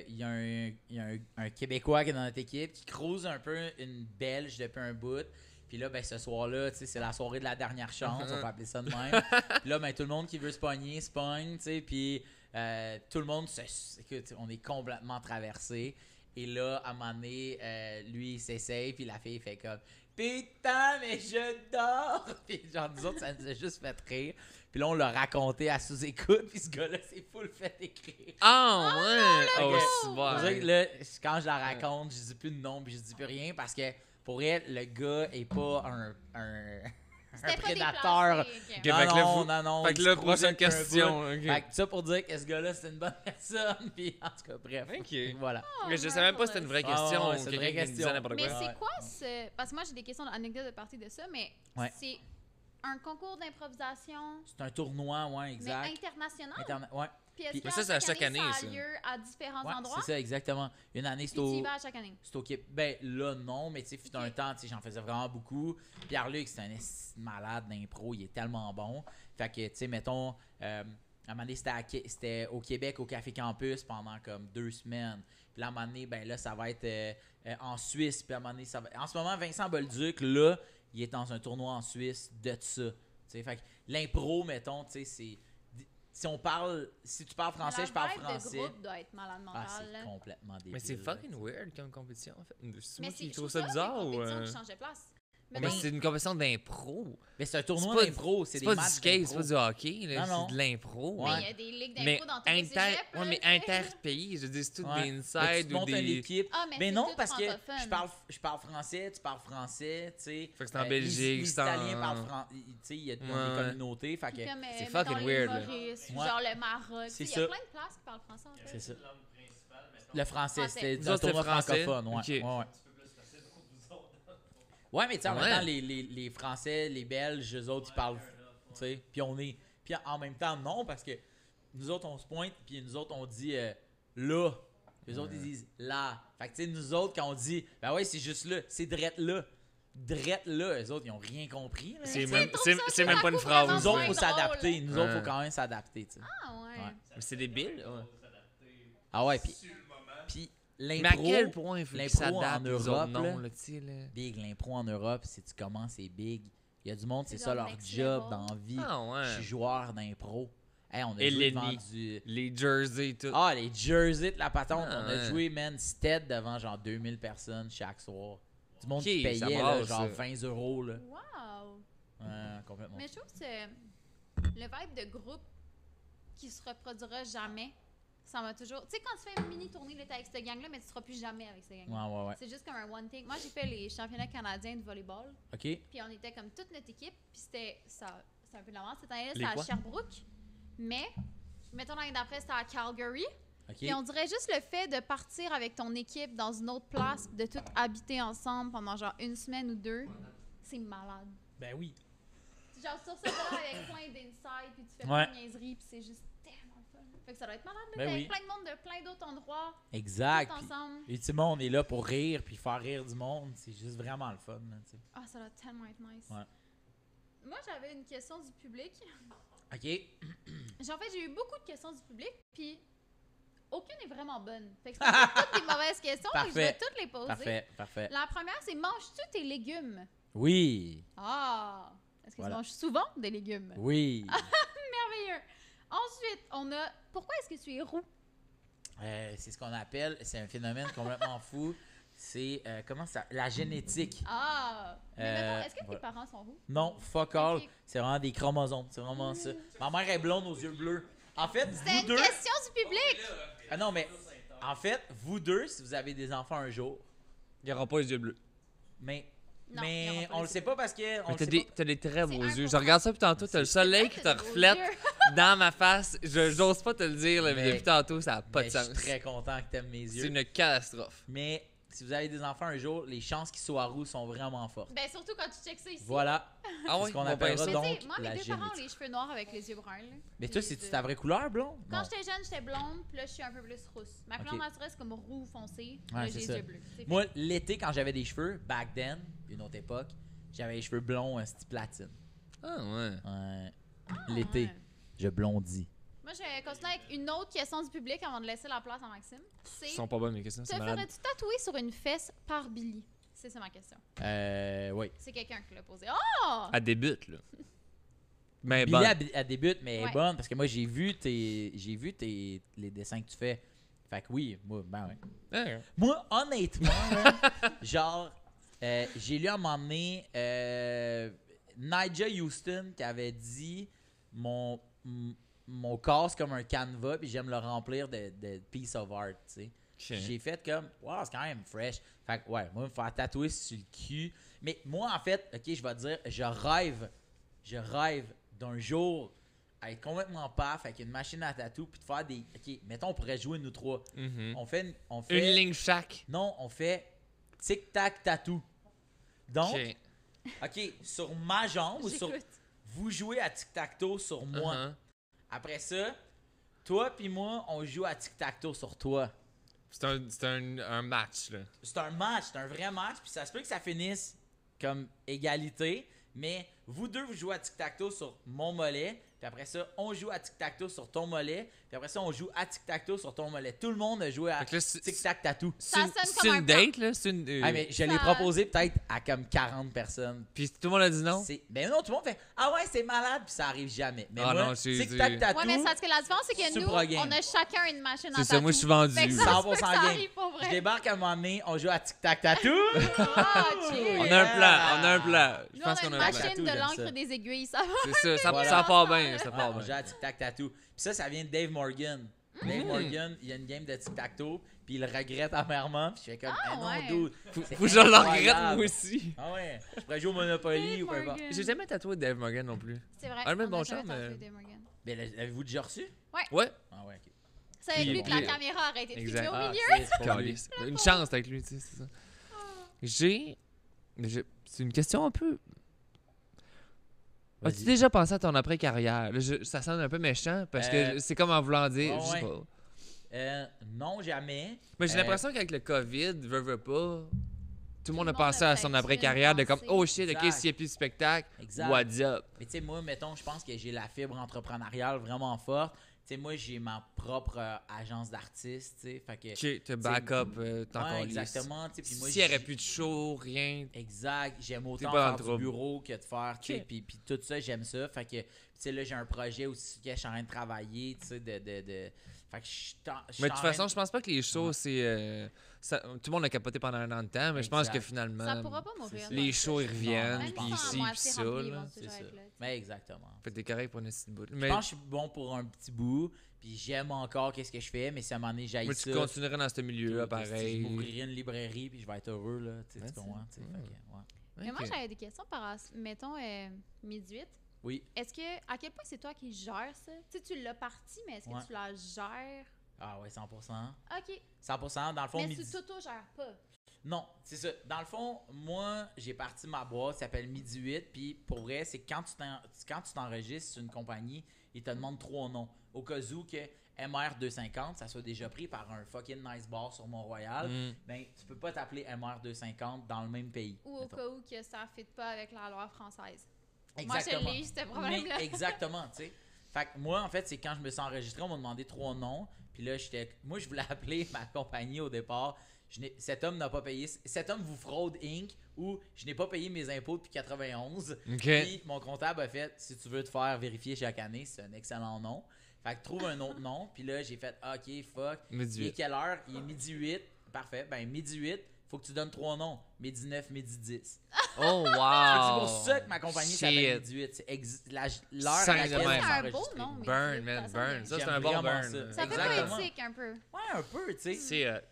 il y a un Québécois qui est dans notre équipe qui crouse un peu une Belge depuis un bout. Puis là, ben, ce soir-là, tu sais, c'est la soirée de la dernière chance, on peut appeler ça de même. Puis là, ben, tout le monde qui veut se pogner, se pogne, tu sais. Puis tout le monde, écoute, on est complètement traversé. Et là, à un moment donné, lui, il s'essaye, puis la fille fait comme « Putain, mais je dors! » Puis genre, nous autres, ça nous a juste fait rire. Puis là, on l'a raconté à sous-écoute, puis ce gars-là s'est full fait écrire. Ah, ouais! Oh, Ok. c'est C'est pour ça que bon. là, quand je la raconte, je dis plus de nom, puis je dis plus rien, parce que pour elle, le gars est pas un C'était pas prédateur. déplacé, ok. Ok, fait que là, vous- non. Fait que il là, se croisait prochaine depuis un question. bout. ok. Fait que ça pour dire que ce gars-là, c'est une bonne personne, puis en tout cas, bref. Ok. Voilà. Mais je savais même pas si c'était une vraie Ah, question ouais, ou c'est une vraie quelqu'un qui me disait question. n'importe Mais quoi. c'est quoi ce. Parce que moi, j'ai des questions d'anecdotes de partie de ça, mais Ouais. c'est un concours d'improvisation, C'est un tournoi, ouais, mais exact. international. Ouais, Puis est-ce Puis- que Mais ça, c'est à chaque année, ça ça. a lieu à différents ouais, endroits? c'est ça, exactement. Une année, c'est Puis tu y au... vas à chaque année. C'est ok. Ben là, non, mais tu sais, fut un Ok. temps, tu sais, j'en faisais vraiment beaucoup. Pierre-Luc, c'est un esti de malade d'impro, il est tellement bon. Fait que, tu sais, mettons, à un moment donné, c'était au Québec, au Café Campus pendant comme 2 semaines. Puis là, à un moment donné, ben là, ça va être en Suisse. Puis à un moment donné, ça va... En ce moment, Vincent Bolduc, là, il est dans un tournoi en Suisse de ça. Tu sais, fait que l'impro, mettons, tu sais, c'est... Si tu parles français, La je parle vibe français. de groupe doit être malade Ah, mentale. c'est là. complètement débile. Mais c'est là, fucking tu sais. weird comme compétition, en fait. C'est moi Mais qui je trouve ça là, bizarre des ou. compétitions qui changent de place. Mais Mettons, c'est une compétition d'impro. Mais c'est un tournoi pas- d'impro, c'est C'est des pas du matchs skate, c'est d'impro. pas du hockey, là, Non, non. c'est de l'impro. mais il y a des ligues Mais d'impro dans tous les cégeps. ouais, mais là, tu sais. inter-pays, je dis, c'est tout Ouais. des Mais tu inside te ou montes une des. équipe. Ah, mais Mais c'est non, tout parce que francophone. je parle français, tu parles français, tu sais. Fait que c'est en Les- Belgique, les c'est en- Italiens parlent français, tu sais, il y a des Ouais. communautés, fait que Puis comme, c'est mettons, fucking les weird, là. Maurice, Ouais. genre le Maroc. C'est Il y ça. a plein de places qui parlent français en fait. c'est ça. La langue principale, mettons. Le français, Français. c'était Vous un autres, c'était tournoi français? francophone, ouais. Ok. Ouais, ouais. Un petit peu plus facile pour vous autres. Ouais, mais tu sais, en Ouais. même temps, les Français, les Belges, eux autres, ils parlent, tu sais, puis on est... Puis en même temps, non, parce que nous autres, on se pointe, puis nous autres, on dit là. Les autres, ils disent là. Fait que, tu sais, nous autres, quand on dit, ben ouais, c'est juste là, c'est drette là. Drette là, eux autres, ils ont rien compris. Là. C'est Tu même, trouves c'est, ça c'est tout même à pas une coup phrase. vraiment Nous autres, moins faut drôle. s'adapter. Nous autres, Ouais. faut quand même s'adapter, tu sais. Ah ouais. Ouais. Mais c'est débile. Ouais. Ah ouais, puis Sur le moment. Mais à l'impro, quel point il faut qu'ils l'impro s'adaptent en aux autres Europe, noms, là. là, tu sais, là. big, l'impro en Europe, si tu commences, c'est big. Il y a du monde, c'est C'est ça genre leur next job level. dans la vie. Ah Je ouais. suis joueur d'impro. Hey, on a Et joué devant l'ennemi. du... Les jerseys et tout. Ah, les jerseys de la patente. Ah, on a ouais. joué, man, Stead devant genre 2000 personnes chaque soir. Du monde Ok, qui ça payait, là, brasse, genre ça. 20 €, là. Wow. Complètement. Mais je trouve que le vibe de groupe qui se reproduira jamais, ça m'a toujours. Tu sais, quand tu fais une mini tournée, là, t'es avec cette gang-là, mais tu seras plus jamais avec cette gang-là. Ouais, ouais, ouais. C'est juste comme un one thing. Moi, j'ai fait les championnats canadiens de volleyball, OK. puis on était comme toute notre équipe, puis c'était. c'est un peu de la merde. Cette année-là, Les c'était à quoi? Sherbrooke. Mais, mettons l'année d'après, c'était à Calgary. OK. Puis on dirait juste le fait de partir avec ton équipe dans une autre place, de tout habiter ensemble pendant genre une semaine ou deux, c'est malade. Ben oui. Genre sur ce là avec plein d'insides, puis tu fais Ouais. plein de niaiseries, puis c'est juste tellement fun. Fait que ça doit être malade, là, Ben avec oui. plein de monde de plein d'autres endroits, Exact. tout Puis, ensemble. ultimement, on est là pour rire puis faire rire du monde. C'est juste vraiment le fun. Là, tu sais. Ah, ça doit tellement être nice. Ouais. Moi, j'avais une question du public. OK. En fait, j'ai eu beaucoup de questions du public, puis aucune n'est vraiment bonne. Fait que c'est toutes des mauvaises questions, fait que je vais Parfait. toutes les poser. Parfait. Parfait. La première, c'est manges-tu tes légumes? Oui. Ah! Est-ce que Voilà. tu manges souvent des légumes? Oui. Merveilleux! Ensuite, on a pourquoi est-ce que tu es roux? C'est ce qu'on appelle, c'est un phénomène complètement fou. C'est, comment ça? La génétique. Ah! Mais mettons, est-ce que voilà. tes parents sont roux? Non, fuck all. Ok. C'est vraiment des chromosomes. C'est vraiment ça. Ma mère est blonde aux yeux bleus. En fait, C'était vous une deux. question du public! Ah non, mais en fait, vous deux, si vous avez des enfants un jour, Il aura pas les yeux bleus. mais, Non, il y aura pas on les le sait yeux pas parce que. On Mais le sait t'as des très beaux C'est yeux. 1%. Je regarde ça, puis tantôt, t'as le soleil qui te T'as des beaux reflète yeux. dans ma face. J'ose pas te le dire, là, mais Mais- depuis tantôt, ça a pas mais de je sens. suis très content que t'aimes mes C'est yeux. une catastrophe. Mais si vous avez des enfants un jour, les chances qu'ils soient roux sont vraiment fortes. Ben, surtout quand tu checks ça ici. Voilà. Ah C'est ouais, ce qu'on on va appellera bien ça. Mais donc tu sais, moi, la mes deux parents ont génétique. les cheveux noirs avec les yeux bruns. Là. Mais toi, Les c'est-tu deux. ta vraie couleur, blond? Quand Non. j'étais jeune, j'étais blonde, puis là, je suis un peu plus rousse. Ma couleur Ok. naturelle, c'est comme roux foncé, puis Ouais, là, c'est j'ai les ça. yeux bleus. C'est Moi, l'été, quand j'avais des cheveux, back then, une autre époque, j'avais les cheveux blonds, un style platine. Ah ouais. Ouais. fait- L'été, Ouais. je blondis. Moi, je vais continuer avec une autre question du public avant de laisser la place à Maxime. C'est Ils sont pas bonnes mes questions, te c'est malade. ferais-tu tatouer sur une fesse par Billy? C'est ça ma question. Oui. C'est quelqu'un qui l'a posé. Oh! Elle débute, là. Mais Billy, bon. elle débute, mais elle Ouais. est bonne parce que moi, j'ai vu les dessins que tu fais. Fait que oui, moi, ben ouais. Ouais. Moi, honnêtement, là, genre, j'ai lu à un moment donné Nigel Houston qui avait dit mon corps c'est comme un canevas puis j'aime le remplir de piece of art, tu sais. Ok. J'ai fait comme, wow, c'est quand même fresh. Fait que, ouais, moi, me faire tatouer sur le cul. Mais moi, en fait, ok, je vais te dire, je rêve d'un jour à être complètement paf avec une machine à tatou puis de faire des. Ok, mettons, on pourrait jouer nous trois. Mhm. On fait. Une ligne chaque. Non, on fait tic-tac tatou. Donc, Ok. ok, sur ma jambe ou sur. J'écoute. Vous jouez à tic-tac-toe sur moi. Uh-huh. Après ça, toi puis moi, on joue à tic-tac-toe sur toi. C'est un match, là. C'est un match, c'est un vrai match, puis ça se peut que ça finisse comme égalité, mais vous deux, vous jouez à tic-tac-toe sur mon mollet, puis après ça, on joue à tic-tac-toe sur ton mollet, puis après ça, on joue à tic-tac-toe sur ton mollet. Tout le monde a joué à Fait que là, c'est tic-tac-tatou. Ça sonne c'est comme un une plan. date, là? C'est une. Ah, mais je l'ai Ça- proposé peut-être à comme 40 personnes. Puis tout le monde a dit non? Ben non, tout le monde fait « Ah ouais, c'est malade », puis ça arrive jamais. Mais Ah moi, non, c'est- tic-tac-tatou, Ouais, mais parce que la différence, c'est que nous, Super game. on a chacun une machine à C'est tatou. ça, moi, je suis vendu. Fait que ça 100% se peut que ça game. arrive pour je vrai. débarque à un moment donné, on joue à tic-tac-tatou. Ah, chill. On a un plan, on a un plan. Je Nous, on pense a qu'on une a un plan. machine Tatou, de j'aime l'encre ça. des aiguilles, ça va. C'est ça, ça, Voilà. ça part bien, ça Ouais, part on bien. joue à tic-tac-tatou. Puis ça vient de Dave Morgan. Dave Morgan, il y a une game de tic-tac-toe, puis il le regrette amèrement, puis je fais comme Ah, non, ouais. dude. Faut c'est que je le regrette, incroyable. moi aussi. Ah ouais, je pourrais jouer au Monopoly ou peu importe. Morgan. J'ai jamais tatoué Dave Morgan non plus. C'est vrai. Ah, le même on a bon jamais charme, tatoué mais- Dave Morgan. Mais l'avez-vous déjà reçu? Ouais. Ah ouais, ok. C'est avec Puis- lui que la puis- caméra a arrêté de Exact. filmer au Ah, milieu. c'est pour lui. Calice. Une chance avec lui, tu sais, c'est ça. C'est une question un peu. As-tu Vas-y. déjà pensé à ton après-carrière? Là, ça sonne un peu méchant parce Euh, que c'est comme en voulant dire. ouais, je sais ouais. pas. Non, jamais. Mais j'ai Euh, l'impression qu'avec le COVID, veut pas. Tout le monde a monde pensé a à son peut-être après-carrière de comme pensé. oh shit, ok, Exact. s'il n'y a plus de spectacle, Exact. what's up? Mais tu sais, moi, mettons, je pense que j'ai la fibre entrepreneuriale vraiment forte. Tu sais, moi, j'ai ma propre agence d'artistes, tu sais. Fait que. Ok, te backup, t'es Ouais, encore lisse. exactement. Tu sais, puis moi, S'il n'y aurait plus de show, rien. Exact. J'aime autant pas dans faire le du trouble. bureau que de faire, tu sais, Ok. puis tout ça, j'aime ça. Fait que, tu sais, là, j'ai un projet aussi que je suis en train de travailler, tu sais, de... Fait que je suis en- je suis Mais de en toute train façon, je pense pas que les shows, Ouais. c'est. Tout le monde a capoté pendant un an de temps, mais je pense Exact. que finalement. Ça pourra pas mourir. c'est non. Les shows, ils reviennent, Même puis si Même ici, si puis ça, remplis, ils là. vont C'est toujours ça. être là, tu sais. Mais exactement. Fait que t'es correct pour une petite bout. Je Mais pense que je suis bon pour un petit bout, puis j'aime encore qu'est-ce que je fais, mais si à un moment donné, j'haïs moi, ça... tu continuerais dans ce milieu-là, tout, Je pareil. m'ouvrirai une librairie, puis je vais être heureux, là, tu sais, Ouais, tu comprends, tu sais, c'est- fait que, ouais. Mais moi, Ok. j'avais des questions par... Mettons, mi-18. Oui. Est-ce que, à quel point c'est toi qui gères ça? Tu sais, tu l'as parti, mais est-ce que Ouais. tu la gères? Ah ouais, 100%. OK. 100%. Dans le fond, Mais midi... tu t'auto-gères pas. Non, c'est ça. Dans le fond, moi, j'ai parti ma boîte, ça s'appelle Midi 8, puis pour vrai, c'est quand tu t'enregistres sur une compagnie, ils te demandent 3 noms. Au cas où que MR250, ça soit déjà pris par un fucking nice bar sur Mont-Royal, ben, tu peux pas t'appeler MR250 dans le même pays. Ou au mettons. cas où que ça ne fit pas avec la loi française. Exactement. Moi, je l'ai, ce problème-là. Mais exactement, tu sais. Fait que moi, en fait, c'est quand je me suis enregistré, on m'a demandé 3 noms. Puis là, moi, je voulais appeler ma compagnie au départ. Cet homme n'a pas payé. Cet homme vous fraude Inc. Ou je n'ai pas payé mes impôts depuis 91. OK. Puis mon comptable a fait, si tu veux te faire vérifier chaque année, c'est un excellent nom. Fait que trouve un autre nom. Puis là, j'ai fait, OK, fuck. Midi Il est 8. quelle heure? Il est midi 8. Parfait. Ben, midi 8, faut que tu donnes 3 noms. Midi 9, midi 10. Oh, wow! C'est pour ça que ma compagnie Shit. s'appelle Midi 8. C'est l'heure à Cinq laquelle de on même. C'est un beau s'enregistrait. nom. mais Burn, c'est- man, ça burn. sonne Ça, bien. c'est un J'aime bon vraiment burn. ça. Ça fait Exactement. poétique un peu. Ouais, un peu, tu sais. C'est...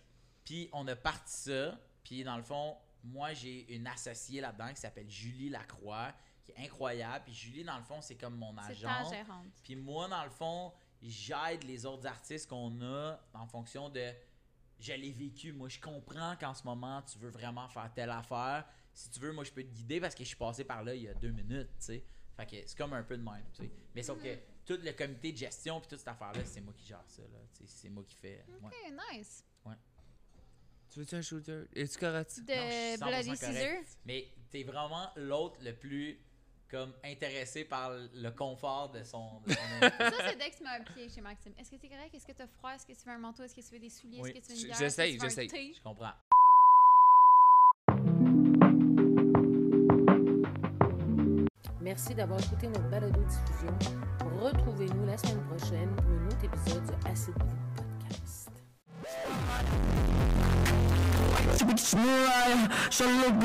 Puis on a parti ça. Puis dans le fond, moi, j'ai une associée là-dedans qui s'appelle Julie Lacroix, qui est incroyable. Puis Julie, dans le fond, c'est comme mon C'est ta agent. gérante. Puis moi, dans le fond, j'aide les autres artistes qu'on a en fonction de... Je l'ai vécu. Moi, je comprends qu'en ce moment, tu veux vraiment faire telle affaire. Si tu veux, moi, je peux te guider parce que je suis passé par là il y a 2 minutes, tu sais. Fait que c'est comme un peu de même, tu sais. Mais sauf que tout le comité de gestion puis toute cette affaire-là, c'est moi qui gère ça, là. Tu sais, c'est moi qui fais... ouais. OK, nice. Tu veux-tu un shooter? Es-tu correct? De Non, je suis 100% Bloody correct. Scissor. Mais t'es vraiment l'autre le plus comme intéressé par le confort de son invité. Ça, c'est dès que tu mets un pied chez Maxime. Est-ce que t'es correct? Est-ce que t'as froid? Est-ce que tu veux un manteau? Est-ce que tu veux des souliers? Oui. Est-ce que tu veux une bière? J'essaye, Est-ce que tu veux un j'essaye. thé? Je comprends. Merci d'avoir écouté notre balado-diffusion. Retrouvez-nous la semaine prochaine pour un autre épisode du Acid Podcast. Shall look